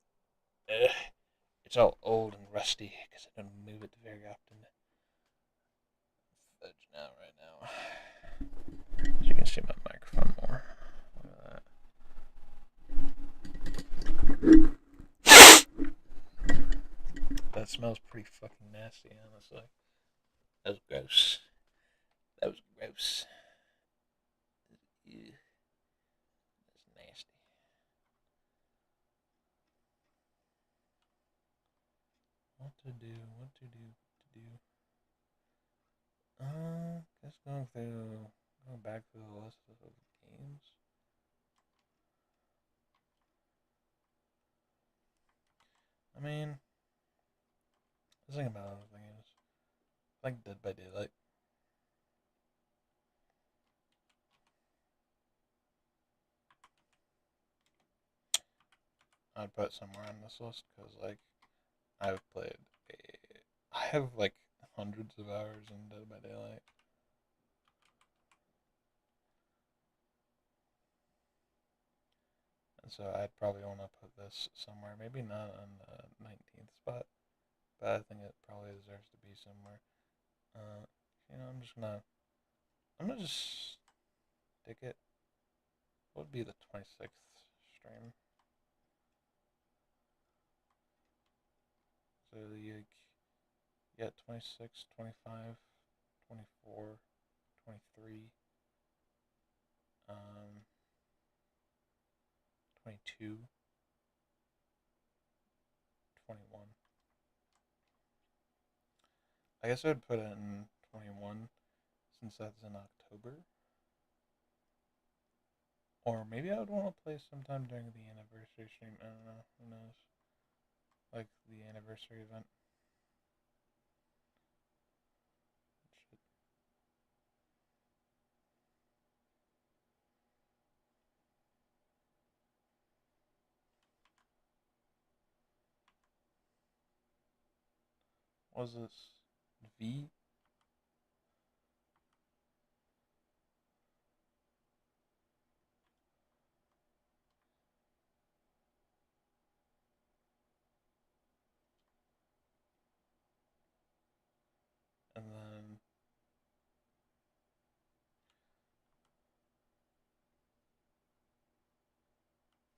It's all old and rusty because I don't move it very often. Fudge now, right now. So you can see my microphone more. Look at that. That smells pretty fucking nasty, honestly. That was gross. That was gross. Ew. That's nasty. What to do? What to do? What to do? Just going back through the list of games. I mean, the thing about everything is, like Dead by Daylight. I'd put somewhere on this list because, like, I've played I have like hundreds of hours in Dead by Daylight. And so I'd probably want to put this somewhere. Maybe not on the 19th spot, but I think it probably deserves to be somewhere. I'm gonna just stick it. What would be the 26th stream? So you get 26, 25, 24, 23, 22, 21. I guess I'd put it in 21 since that's in October. Or maybe I would want to play sometime during the anniversary stream. I don't know. Who knows? Like the anniversary event. Shit. What was this? V? And then.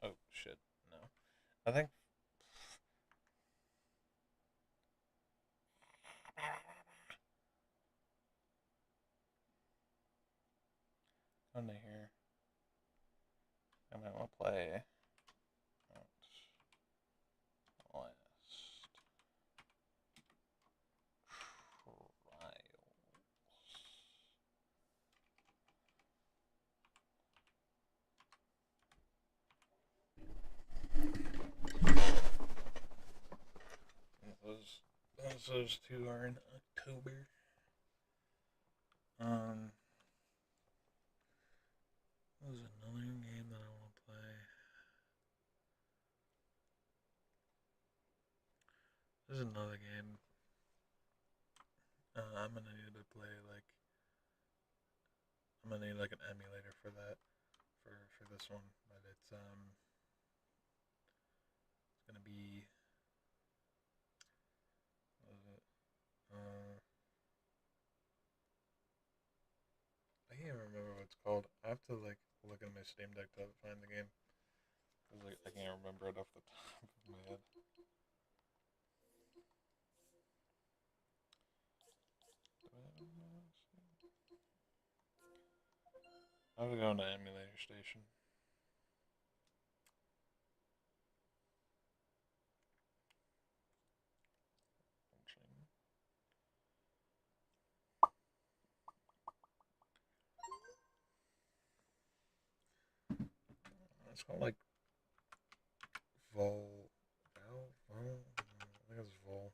Oh, shit. No. I think. Under here. I might want to play. those two are in October. Um, there's another game that I want to play. There's another game. I'm gonna need to play like I'm gonna need like an emulator for that for this one, but it's gonna be what is it? I can't remember what it's called. I have to like look at my Steam Deck to find the game because like, I can't remember it off the top of my head. I have to go into Emulator Station. It's called like I think it's Volcano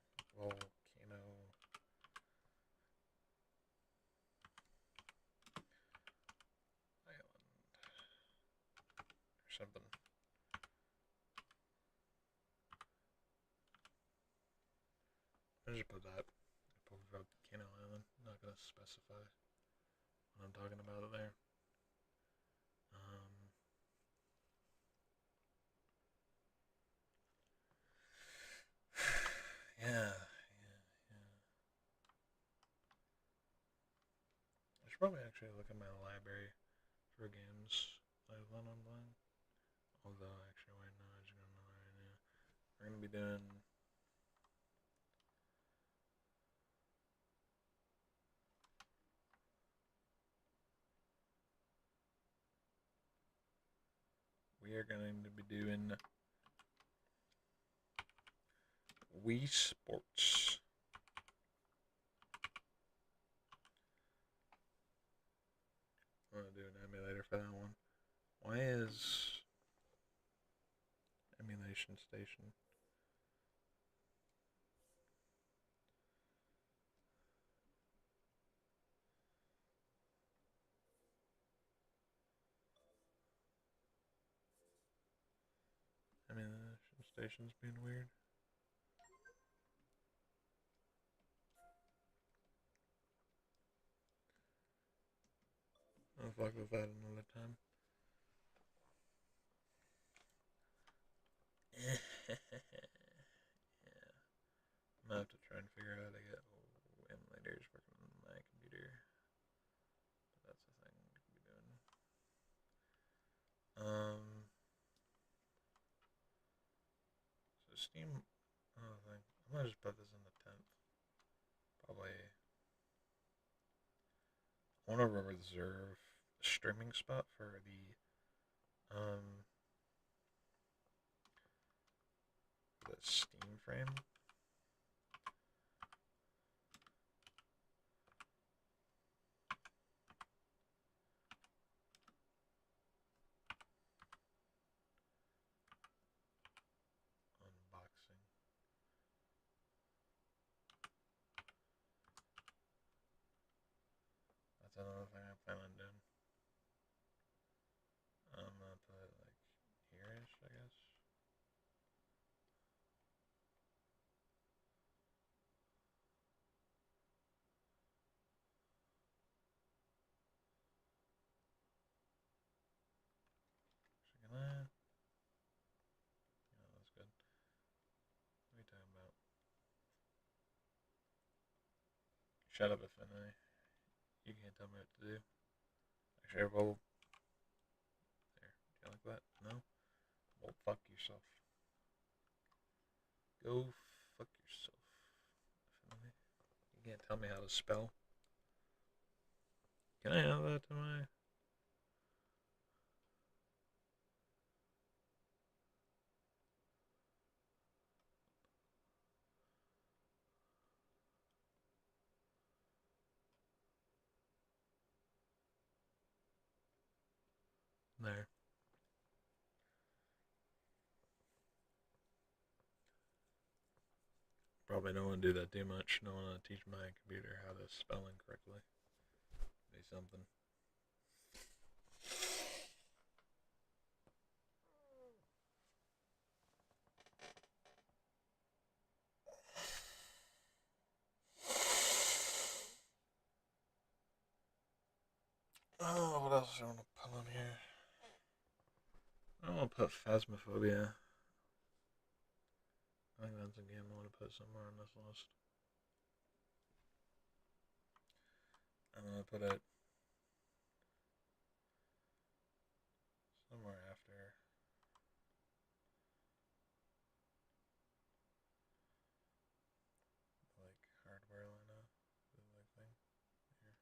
Island or something. I just put that. Volcano Island. I'm not gonna specify what I'm talking about there. Um, yeah. I should probably actually look at my library for games I plan on playing. Although, actually, wait, no, I just got another idea. We're gonna be doing. We are going to be doing Wii Sports. I'm gonna do an emulator for that one. Why is Emulation Station? Emulation Station's being weird. I'll fuck with that another time. Yeah. I'm gonna have to try and figure out how to get emulators working on my computer. But that's the thing we could be doing. So Steam. Oh, thing. I'm gonna just put this in the 10th. Probably. I want to reserve a streaming spot for the Steam frame. Unboxing. That's another thing I plan on doing. I'm gonna put it like here-ish, I guess. Can I? Yeah, that's good. What are you talking about? Shut up, Affinity. You can't tell me what to do. Actually, well, there. Do you like that? No? Well, fuck yourself. Go fuck yourself, Affinity. You can't tell me how to spell. Can I have that to my... There. probably don't want to do that too much. Don't want to teach my computer how to spell incorrectly. Say something. Oh, what else do I want to put on here? I want to put Phasmophobia. I think that's a game I want to put somewhere on this list. I'm going to put it somewhere after. Like hardware lineup. Like thing. Here.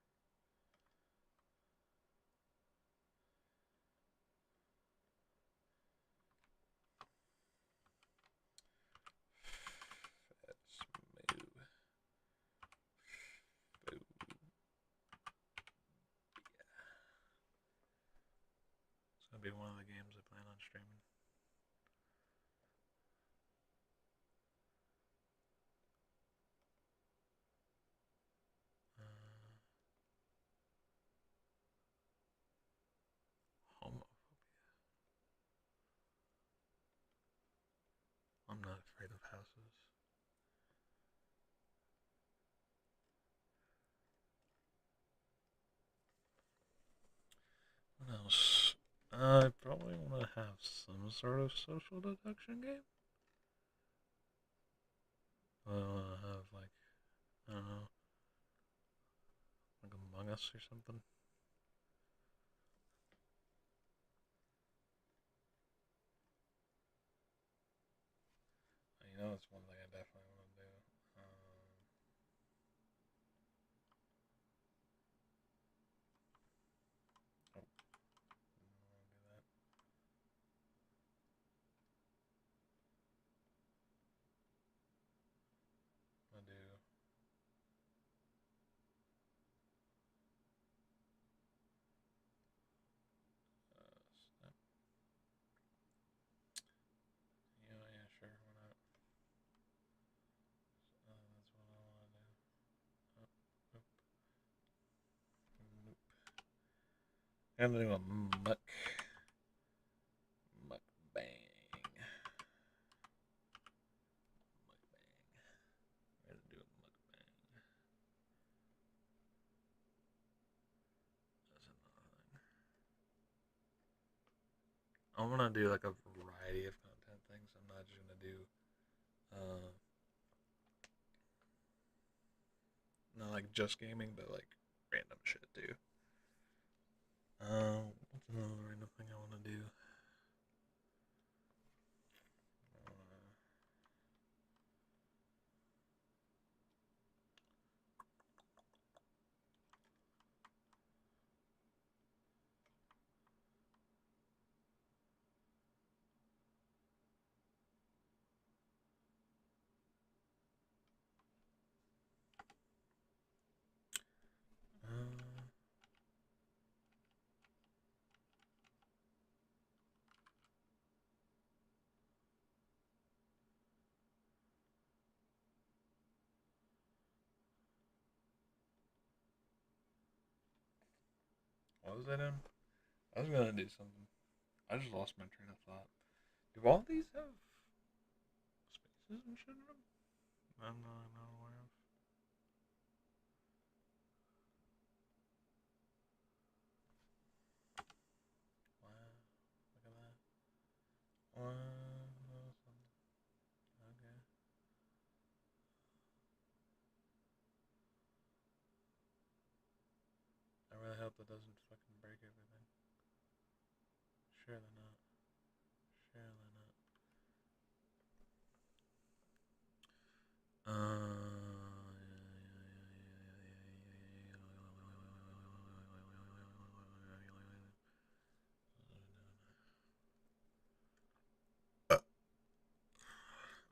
It's gonna be one of the games I plan on streaming. Homophobia. I'm not afraid of houses. What else? I probably want to have some sort of social deduction game. I want to have like, I don't know, like Among Us or something. You know, it's one thing I definitely want to do. Oh, I don't want to do that. I do. Snap. Yeah, sure, why not? That's what I want to do. Oh, nope. Nope. I'm gonna do a mukbang. We're gonna do a mukbang. That's another thing. I want to do like a variety of content things. I'm not just gonna do, not like just gaming, but like random shit too. What's another random thing I want to do? What was that in? I was gonna do something. I just lost my train of thought. Do all these have spaces and shit in them? I'm not aware of. Wow, look at that. Wow, okay. I really hope that doesn't fucking break everything. Surely not. Surely not.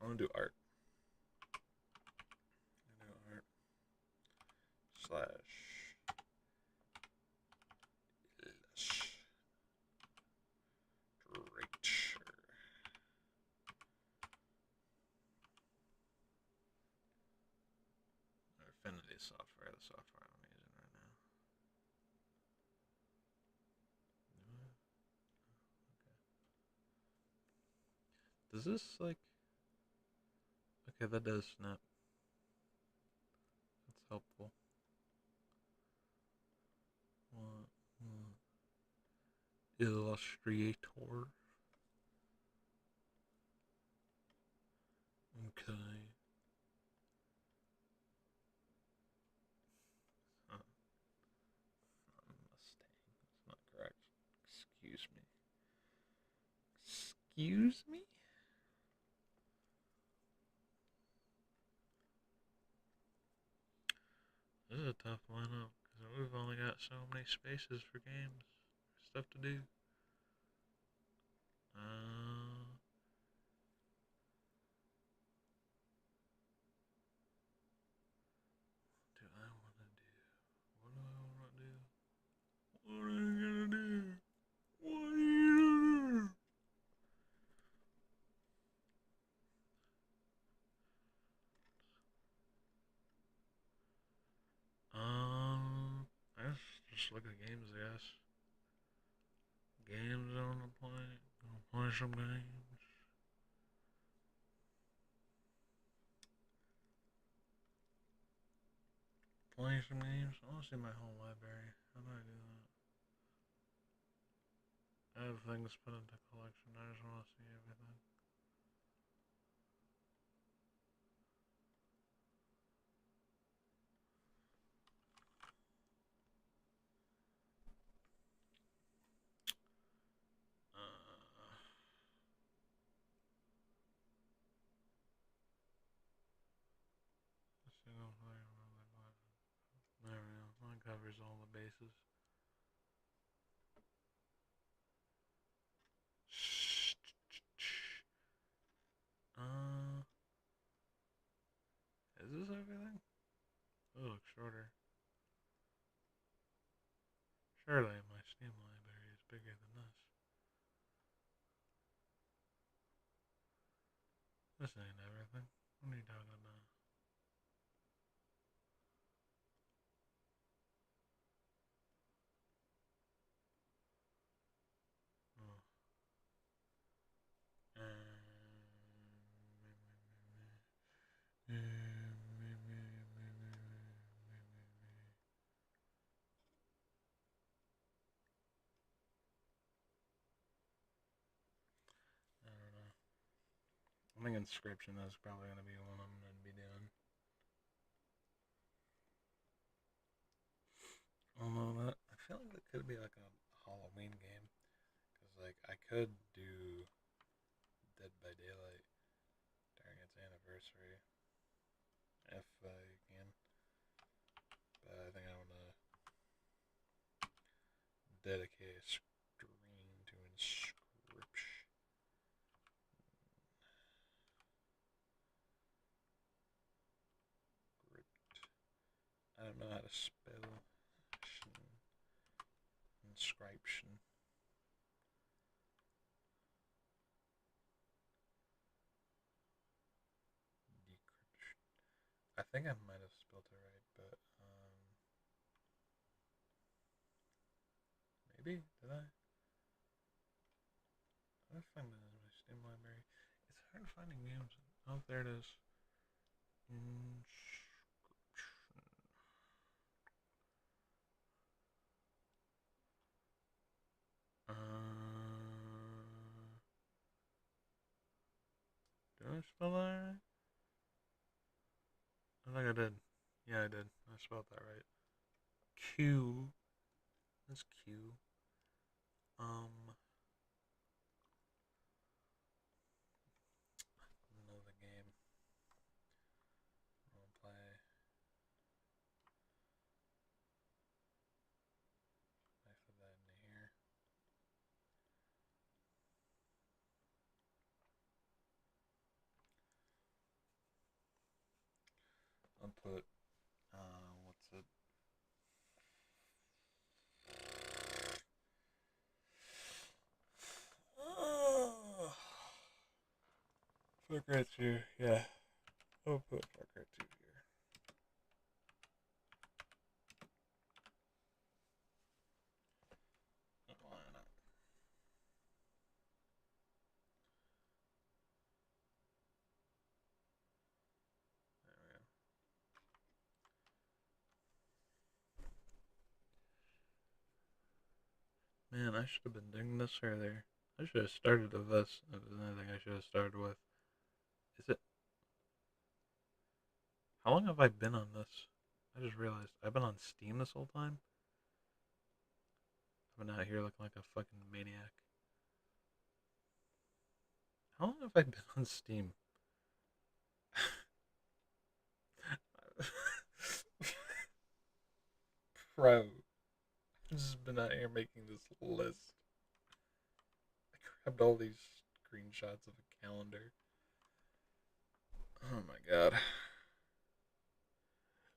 I want to do art. I do art slash literature. Affinity software, the software I'm using right now. Does this like? Okay, that does snap. That's helpful. Illustrator. Okay. Mustang. That's not correct. Excuse me. Excuse me? This is a tough lineup because we've only got so many spaces for games, stuff to do. Do I want to do? What do I want to do? What are you gonna do? What are you gonna do? I guess just look at games, I guess. Games I wanna play. Gonna play some games. Play some games. I wanna see my whole library. How do I do that? I have things put into collection. I just wanna see everything. Single player. There we go. That covers all the bases. Uh, is this everything? Oh, it looks shorter. Surely my Steam library is bigger than this. This ain't everything. What are you talking about? Oh. I don't know. I think Inscription is probably going to be one I'm going to be doing. Although that, I feel like that could be like a Halloween game. Because, like, I could do Dead by Daylight during its anniversary. If I can. But I think I want to dedicate a screen to Inscription. I don't know how to spell Inscription. Decryption. I think I might have spelled it right, but maybe did I? I find it in my Steam library. It's hard finding games. Oh, there it is. Inscription. Did I spell that right? I think I did. Yeah, I did. I spelled that right. Q. That's Q. Know the game. I'll play. I put that in here. I'll put. What's it? Far Cry 2, yeah. I'll put Far Cry 2 here. Man, I should have been doing this earlier. I should have started with this. If there's anything I should have started with. Is it? How long have I been on this? I just realized I've been on Steam this whole time. I've been out here looking like a fucking maniac. How long have I been on Steam? Bro, I've just been out here making this list. I grabbed all these screenshots of a calendar. Oh my god.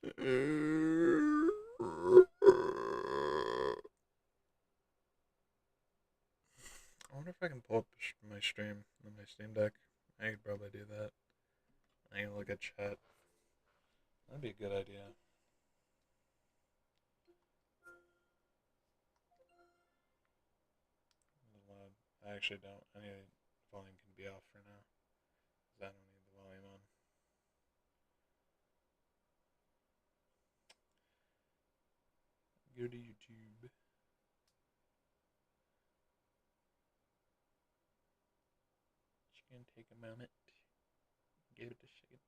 I wonder if I can pull up my stream on my Steam Deck. I could probably do that. I can look at chat. That'd be a good idea. I actually don't. I need volume can be off for now. Because I don't need the volume on. Go to YouTube. Just gonna take a moment. Give it a second.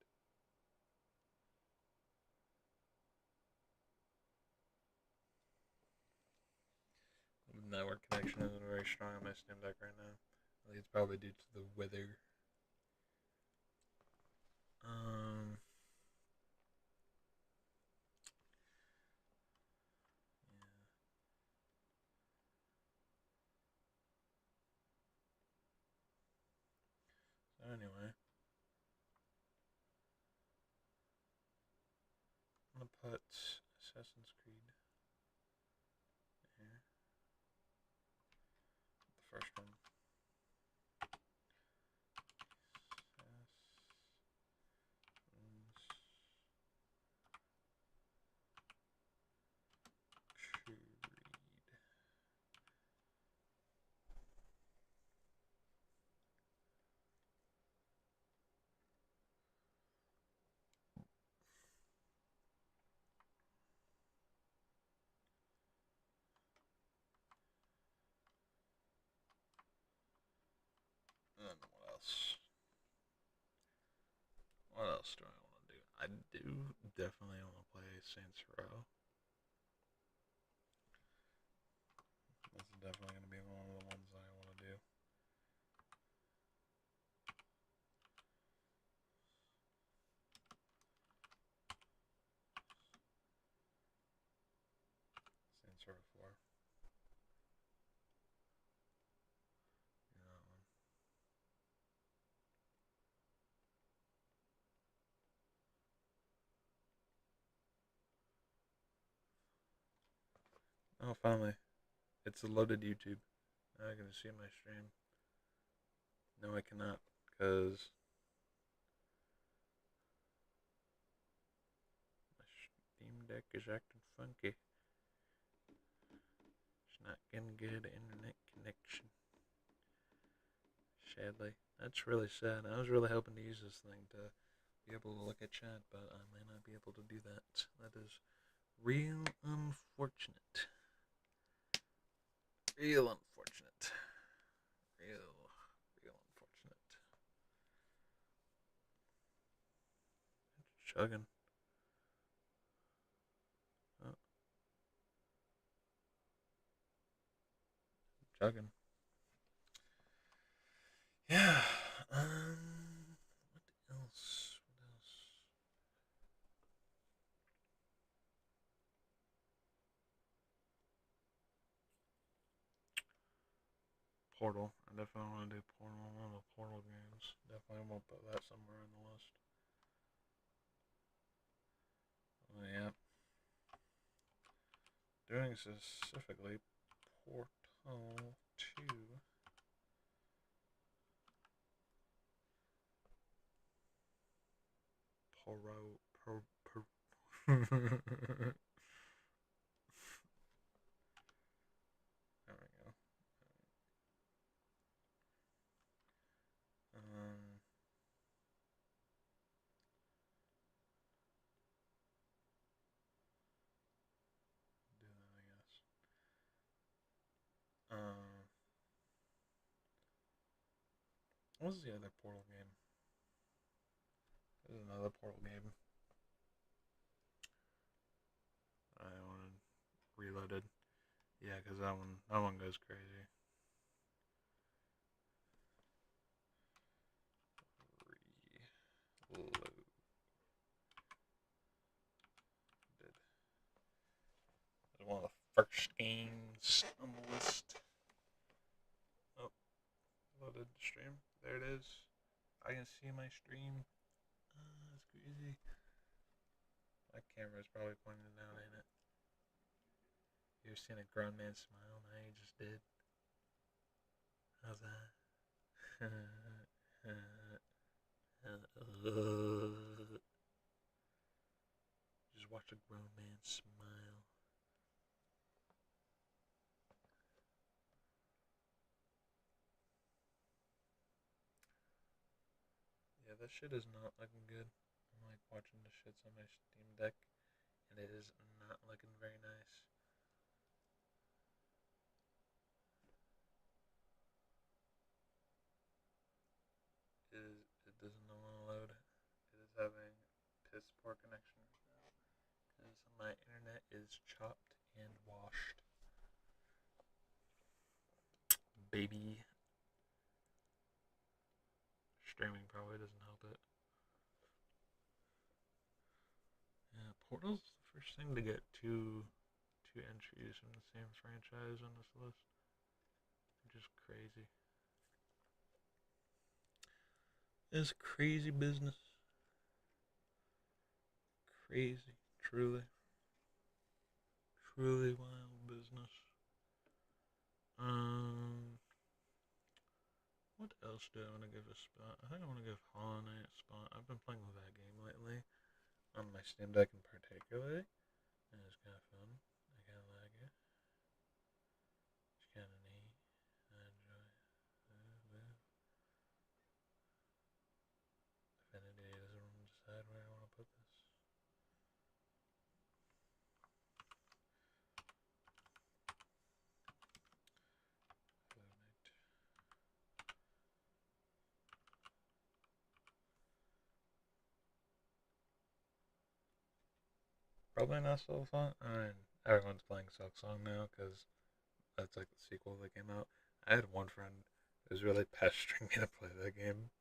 The network connection isn't very strong on my Steam Deck right now. I think it's probably due to the weather. Um, yeah. So anyway, I'm gonna put Assassin's Creed here. The first one. Creed. And what else? What else do I want to do? I do definitely want to play Saints Row. That's definitely going to be one of the ones I want to do. Saints Row 4. Yeah, that one. Oh, finally. It's a loaded YouTube. Now I can see my stream. No, I cannot, because my Steam Deck is acting funky. It's not getting good internet connection. Sadly. That's really sad. I was really hoping to use this thing to be able to look at chat, but I may not be able to do that. That is real unfortunate. Real unfortunate. Real unfortunate. Chugging. Oh, chugging. Yeah. What else? What else? Portal. I definitely want to do Portal. One of the Portal games. Definitely won't put that somewhere on the list. Oh, yeah. Doing specifically Portal 2. Poro. There we go. Um, do that, I guess. What was the other Portal game? There's another Portal game. I wanted Reloaded. Yeah, because that one goes crazy. Reloaded. It's one of the first games on the list. Oh, loaded the stream. There it is. I can see my stream. That's crazy. My camera's probably pointing down, ain't it? You ever seen a grown man smile? Now you just did. How's that? Just watch a grown man smile. Yeah, this shit is not looking good. I'm like watching the shits on my Steam Deck, and it is not looking very nice. It doesn't want to load. It is having piss poor connection right now because my internet is chopped and washed. Baby. Streaming probably doesn't help it. Yeah, Portal's the first thing to get two entries from the same franchise on this list. Just crazy. It's crazy business. Crazy. Truly. Truly wild business. What else do I want to give a spot? I think I want to give Hollow Knight a spot. I've been playing with that game lately, on my Steam Deck in particular, and it's kind of fun. I kind of like it. It's kind of neat. I enjoy it. Affinity doesn't decide where I want to put this. Probably not so fun. I mean, everyone's playing Silksong now because that's like the sequel that came out. I had one friend who was really pestering me to play that game.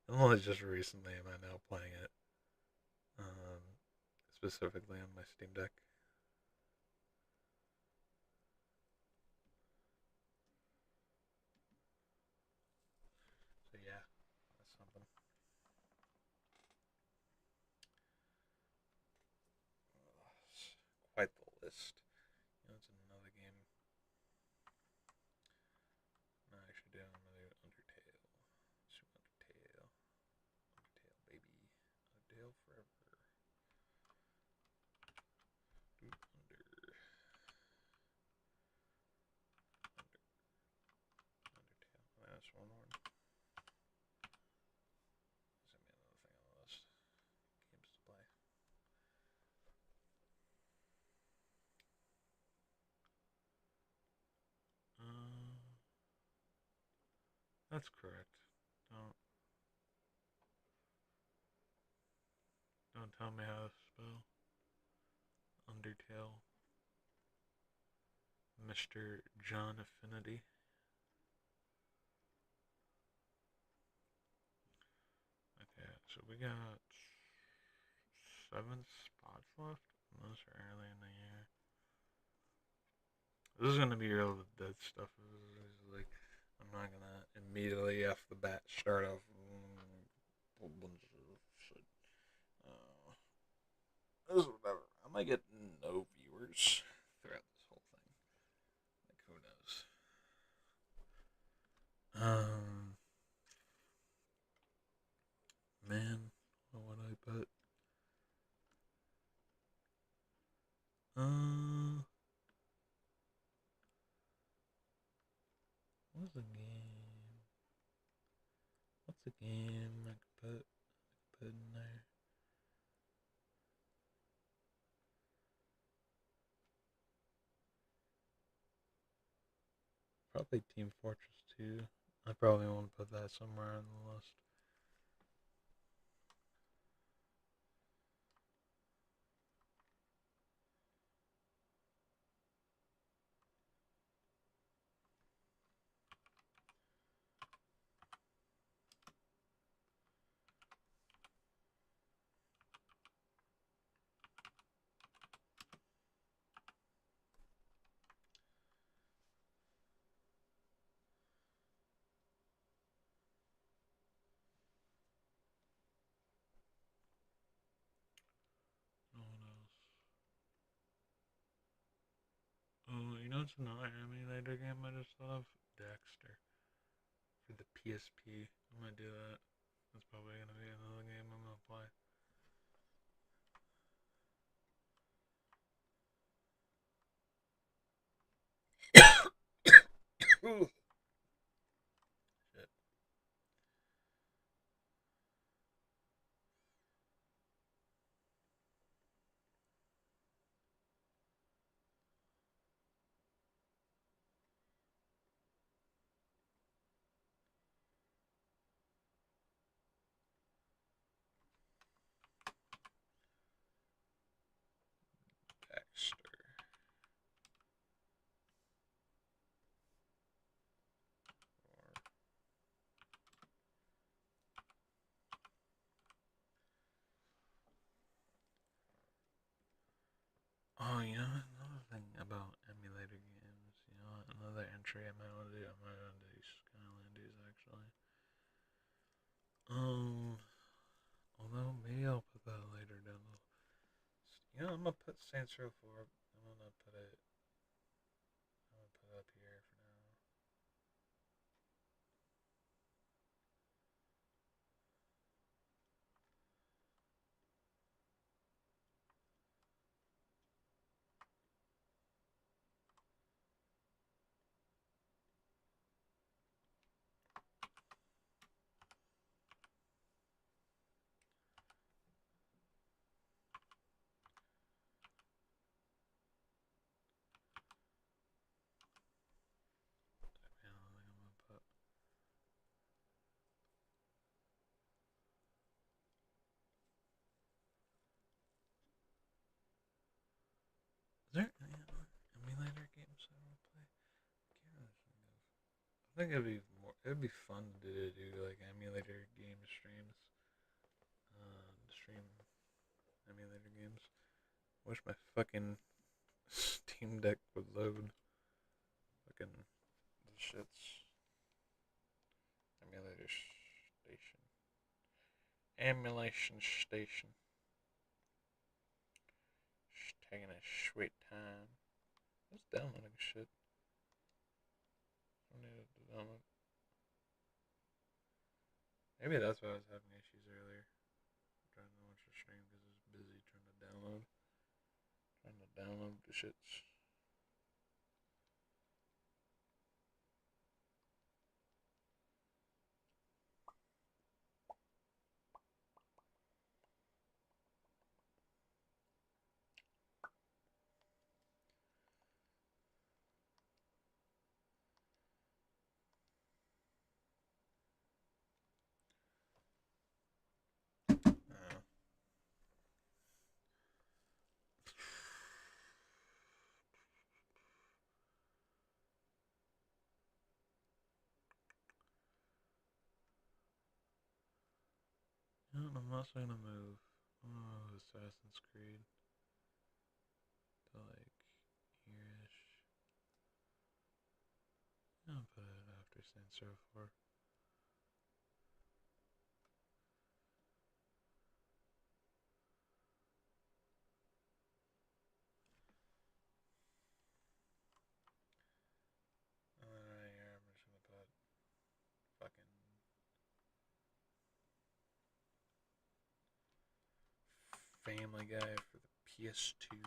And only just recently am I now playing it. Um, Specifically on my Steam Deck. So yeah, that's something. Quite the list. You know, it's another game. No, actually, I'm gonna do Undertale. Super Undertale. Undertale, baby. Undertale forever. Dude, Undertale. That's one more. Send me another thing on the list. Games to play. That's correct. Don't tell me how to spell Undertale. Mr. John Affinity. Okay, so we got 7 spots left. Those are early in the year. This is gonna be real dead stuff. Like, I'm not gonna immediately off the bat start off a bunch of shit. This is whatever. I might get no viewers throughout this whole thing. Like, who knows? Man, what would I put? What's a game? What's a game I could put in there? Probably Team Fortress 2. I probably won't put that somewhere on the list. No one else. Oh, you know it's another emulator game I just thought of? Dexter. For the PSP. I'm gonna do that. That's probably gonna be another game I'm gonna play. Ooh. Shit. Dexter. Oh, you know another thing about emulator games. You know another entry I might want to do. I might want to do Skylanders actually. Um, although maybe I'll put that later down the. You know I'm gonna put Saints Row 4. I'm gonna put it. I'm gonna put it up here for now. Man, I think I'm gonna put. Is there any other emulator games I want to play? I think it'd be more. It'd be fun to do like emulator game streams. Stream emulator games. Wish my fucking Steam Deck would load. Fucking the shits. Emulator station. Emulation station. Just taking a sweet time. It's downloading shit. I needed to download. Maybe that's why I was having issues earlier. I'm trying to watch the stream because I was busy trying to download. Trying to download the shits. I'm also gonna move. Assassin's Creed to like here-ish. I'll put it after Saints Row 4. And then right here, I'm just gonna put fucking Family Guy for the PS2.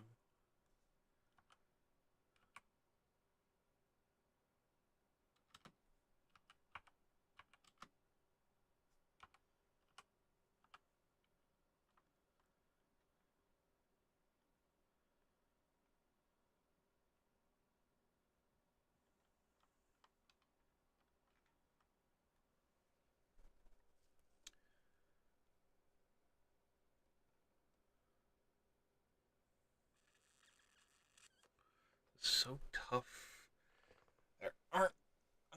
so tough. There aren't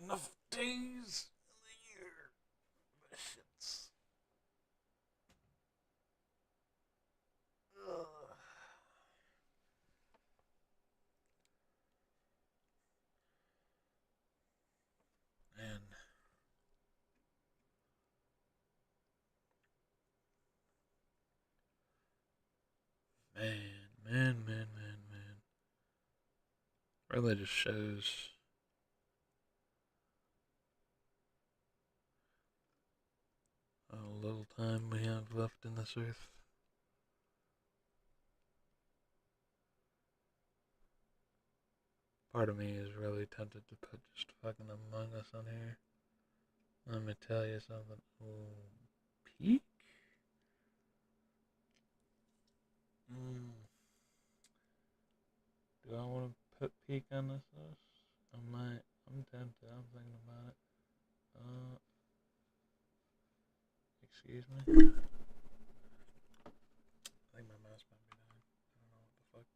enough days in the year. This shit's. Ugh. Man. Man. Really just shows how little time we have left in this earth. Part of me is really tempted to put just fucking Among Us on here. Let me tell you something. Oh, Peak? Do I want to put Peak on this list? I might. I'm tempted. I'm thinking about it. Excuse me? I think my mouse might be dying. I don't know what the fuck.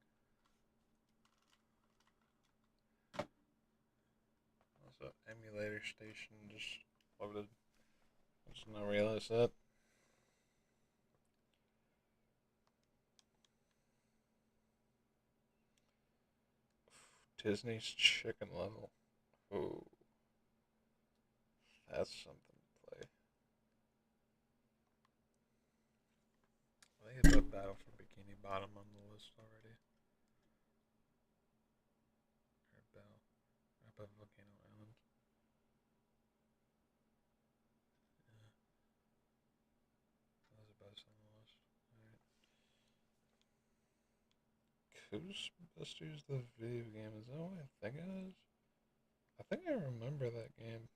Also, emulator station just loaded. I just now realized that. Disney's Chicken Little. Ooh. That's something to play. I think I put Battle for Bikini Bottom on the list already. Or Bell. I put Volcano Island. Yeah. Those are both on the list. Alright. Ghostbusters the video game. Is that what I think it is? I think I remember that game.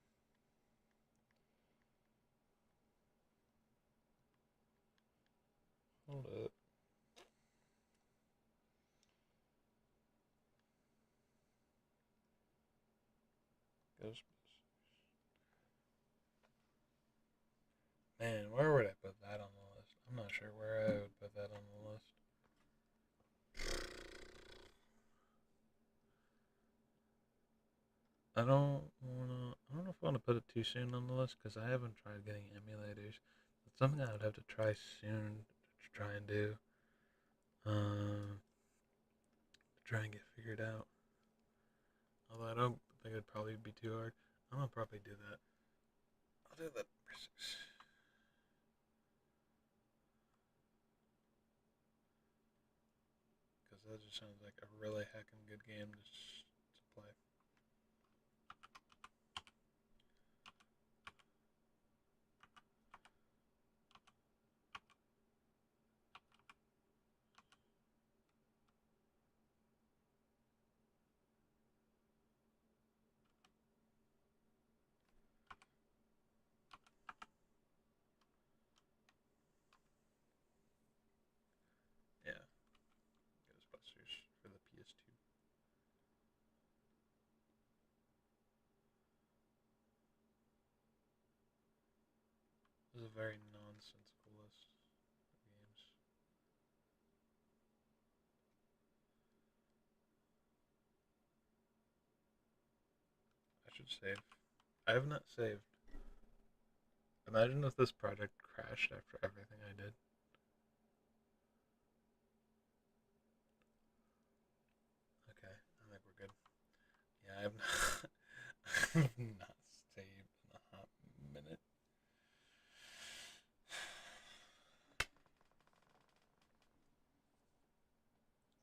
Hold up. Ghostbusters. Man, where would I put that on the list? I'm not sure where I would put that on the list. I don't know if I wanna put it too soon on the list because I haven't tried getting emulators. It's something I would have to try soon to try and do. To try and get figured out. Although I don't think it'd probably be too hard. I'm gonna probably do that. I'll do that for 6. Because that just sounds like a really heckin' good game to play. Yeah. Ghostbusters for the PS2. This is a very nonsensical list of games. I should save. I have not saved. Imagine if this project crashed after everything I did. Okay, I think we're good. Yeah, I have not, I have not saved in a hot minute.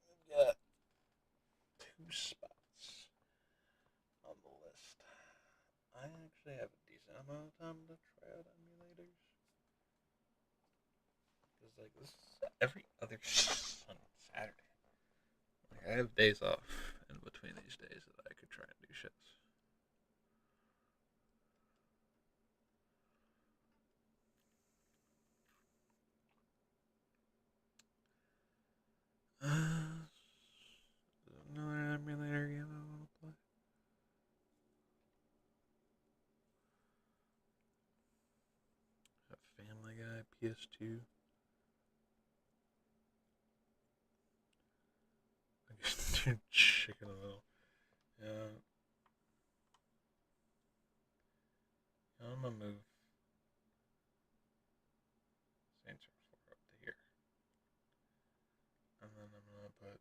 We've got 2 spots on the list. I actually have a decent amount of time to try out emulators. Because, like, this is every other Saturday. Like, I have days off in between these days that I could try and do shits. Another emulator game I want to play. Family Guy, PS2. I guess Chicken Little. Yeah. I'm gonna move Saints Row 4 up to here. And then I'm gonna put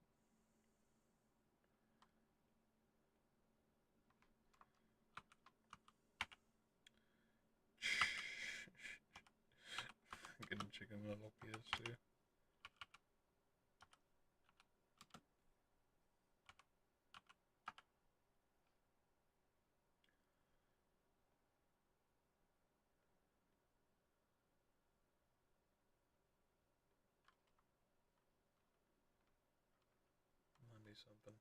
getting Chicken Little PS2. That'd be something.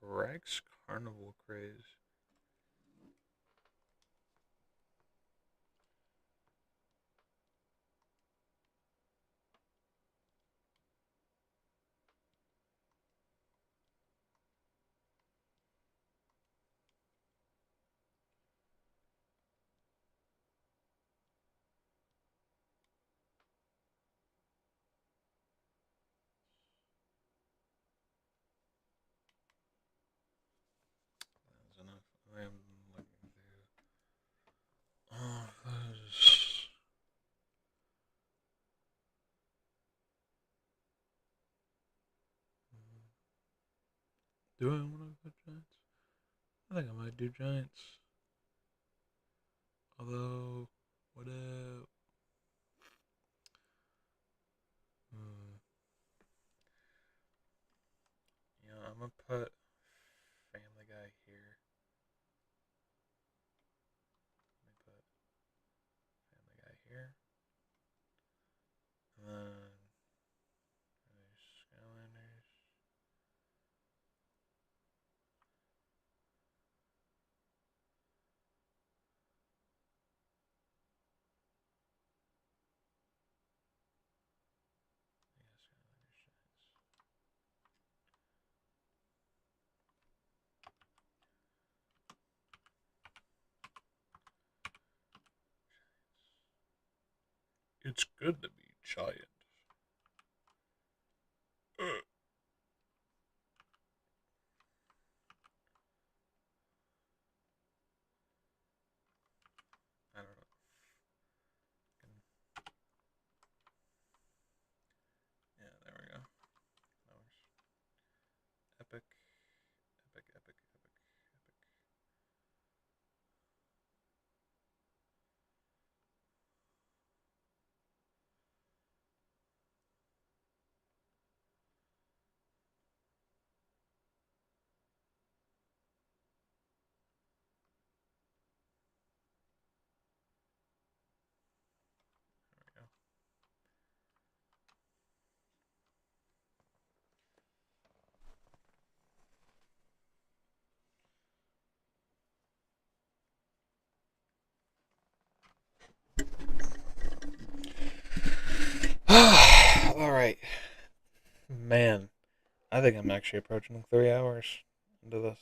Rex Carnival Craze. That's enough. I am looking through. Oh, those. Do I want to put Giants? I think I might do Giants. Although, what if? Hmm. Yeah, I'm gonna put Family Guy here. Let me put Family Guy here. And then there's Skylanders. Yeah, Skylanders Giants. It's good to be giant. I don't know. Yeah, there we go. That works. Epic. Epic, epic, epic, epic. There we go. All right, man. I think I'm actually approaching 3 hours into this.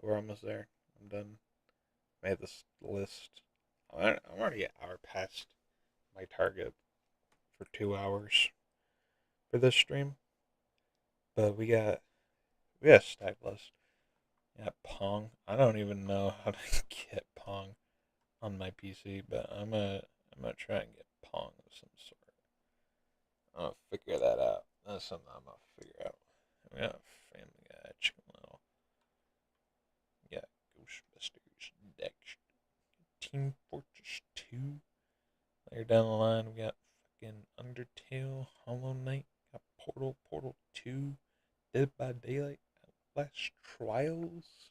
We're almost there. I'm done. Made this list. I'm already an hour past my target for 2 hours for this stream. But we got a stacked list. We got Pong. I don't even know how to get Pong on my PC, but I'm gonna try and get Pong of some sort. I'm gonna figure that out. That's something I'm gonna figure out. We got Family Guy, Chicken Little. We got Ghostbusters, Dexter, Team Fortress 2. Later down the line, we got fucking Undertale, Hollow Knight, got Portal 2, Dead by Daylight, Outlast Trials,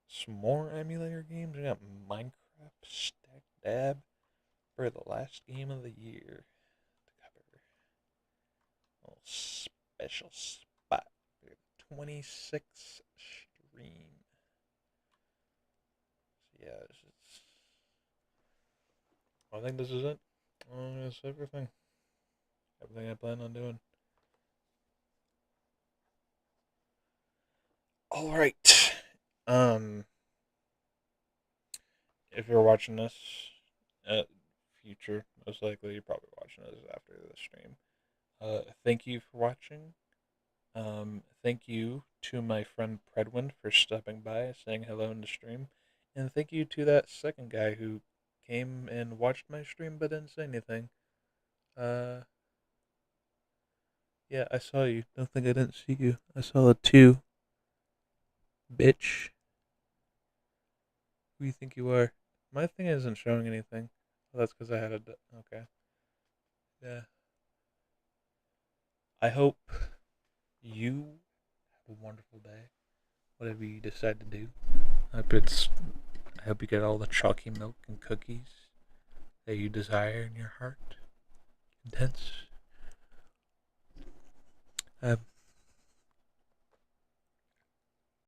some more emulator games. We got Minecraft, Stack Dab for the last game of the year to cover. A little special spot for the 26th stream. So yeah, I think this is it. That's everything. Everything I plan on doing. All right. Um, if you're watching this at future, most likely you're probably watching this after the stream. Thank you for watching. Thank you to my friend Predwin for stopping by, saying hello in the stream, and thank you to that second guy who came and watched my stream but didn't say anything. Uh, yeah, I saw you. Don't think I didn't see you. I saw it too, bitch. Who do you think you are? My thing isn't showing anything. Well, that's because I had a. Okay. Yeah. I hope you have a wonderful day, whatever you decide to do. I hope it's. I hope you get all the chalky milk and cookies that you desire in your heart. Intense.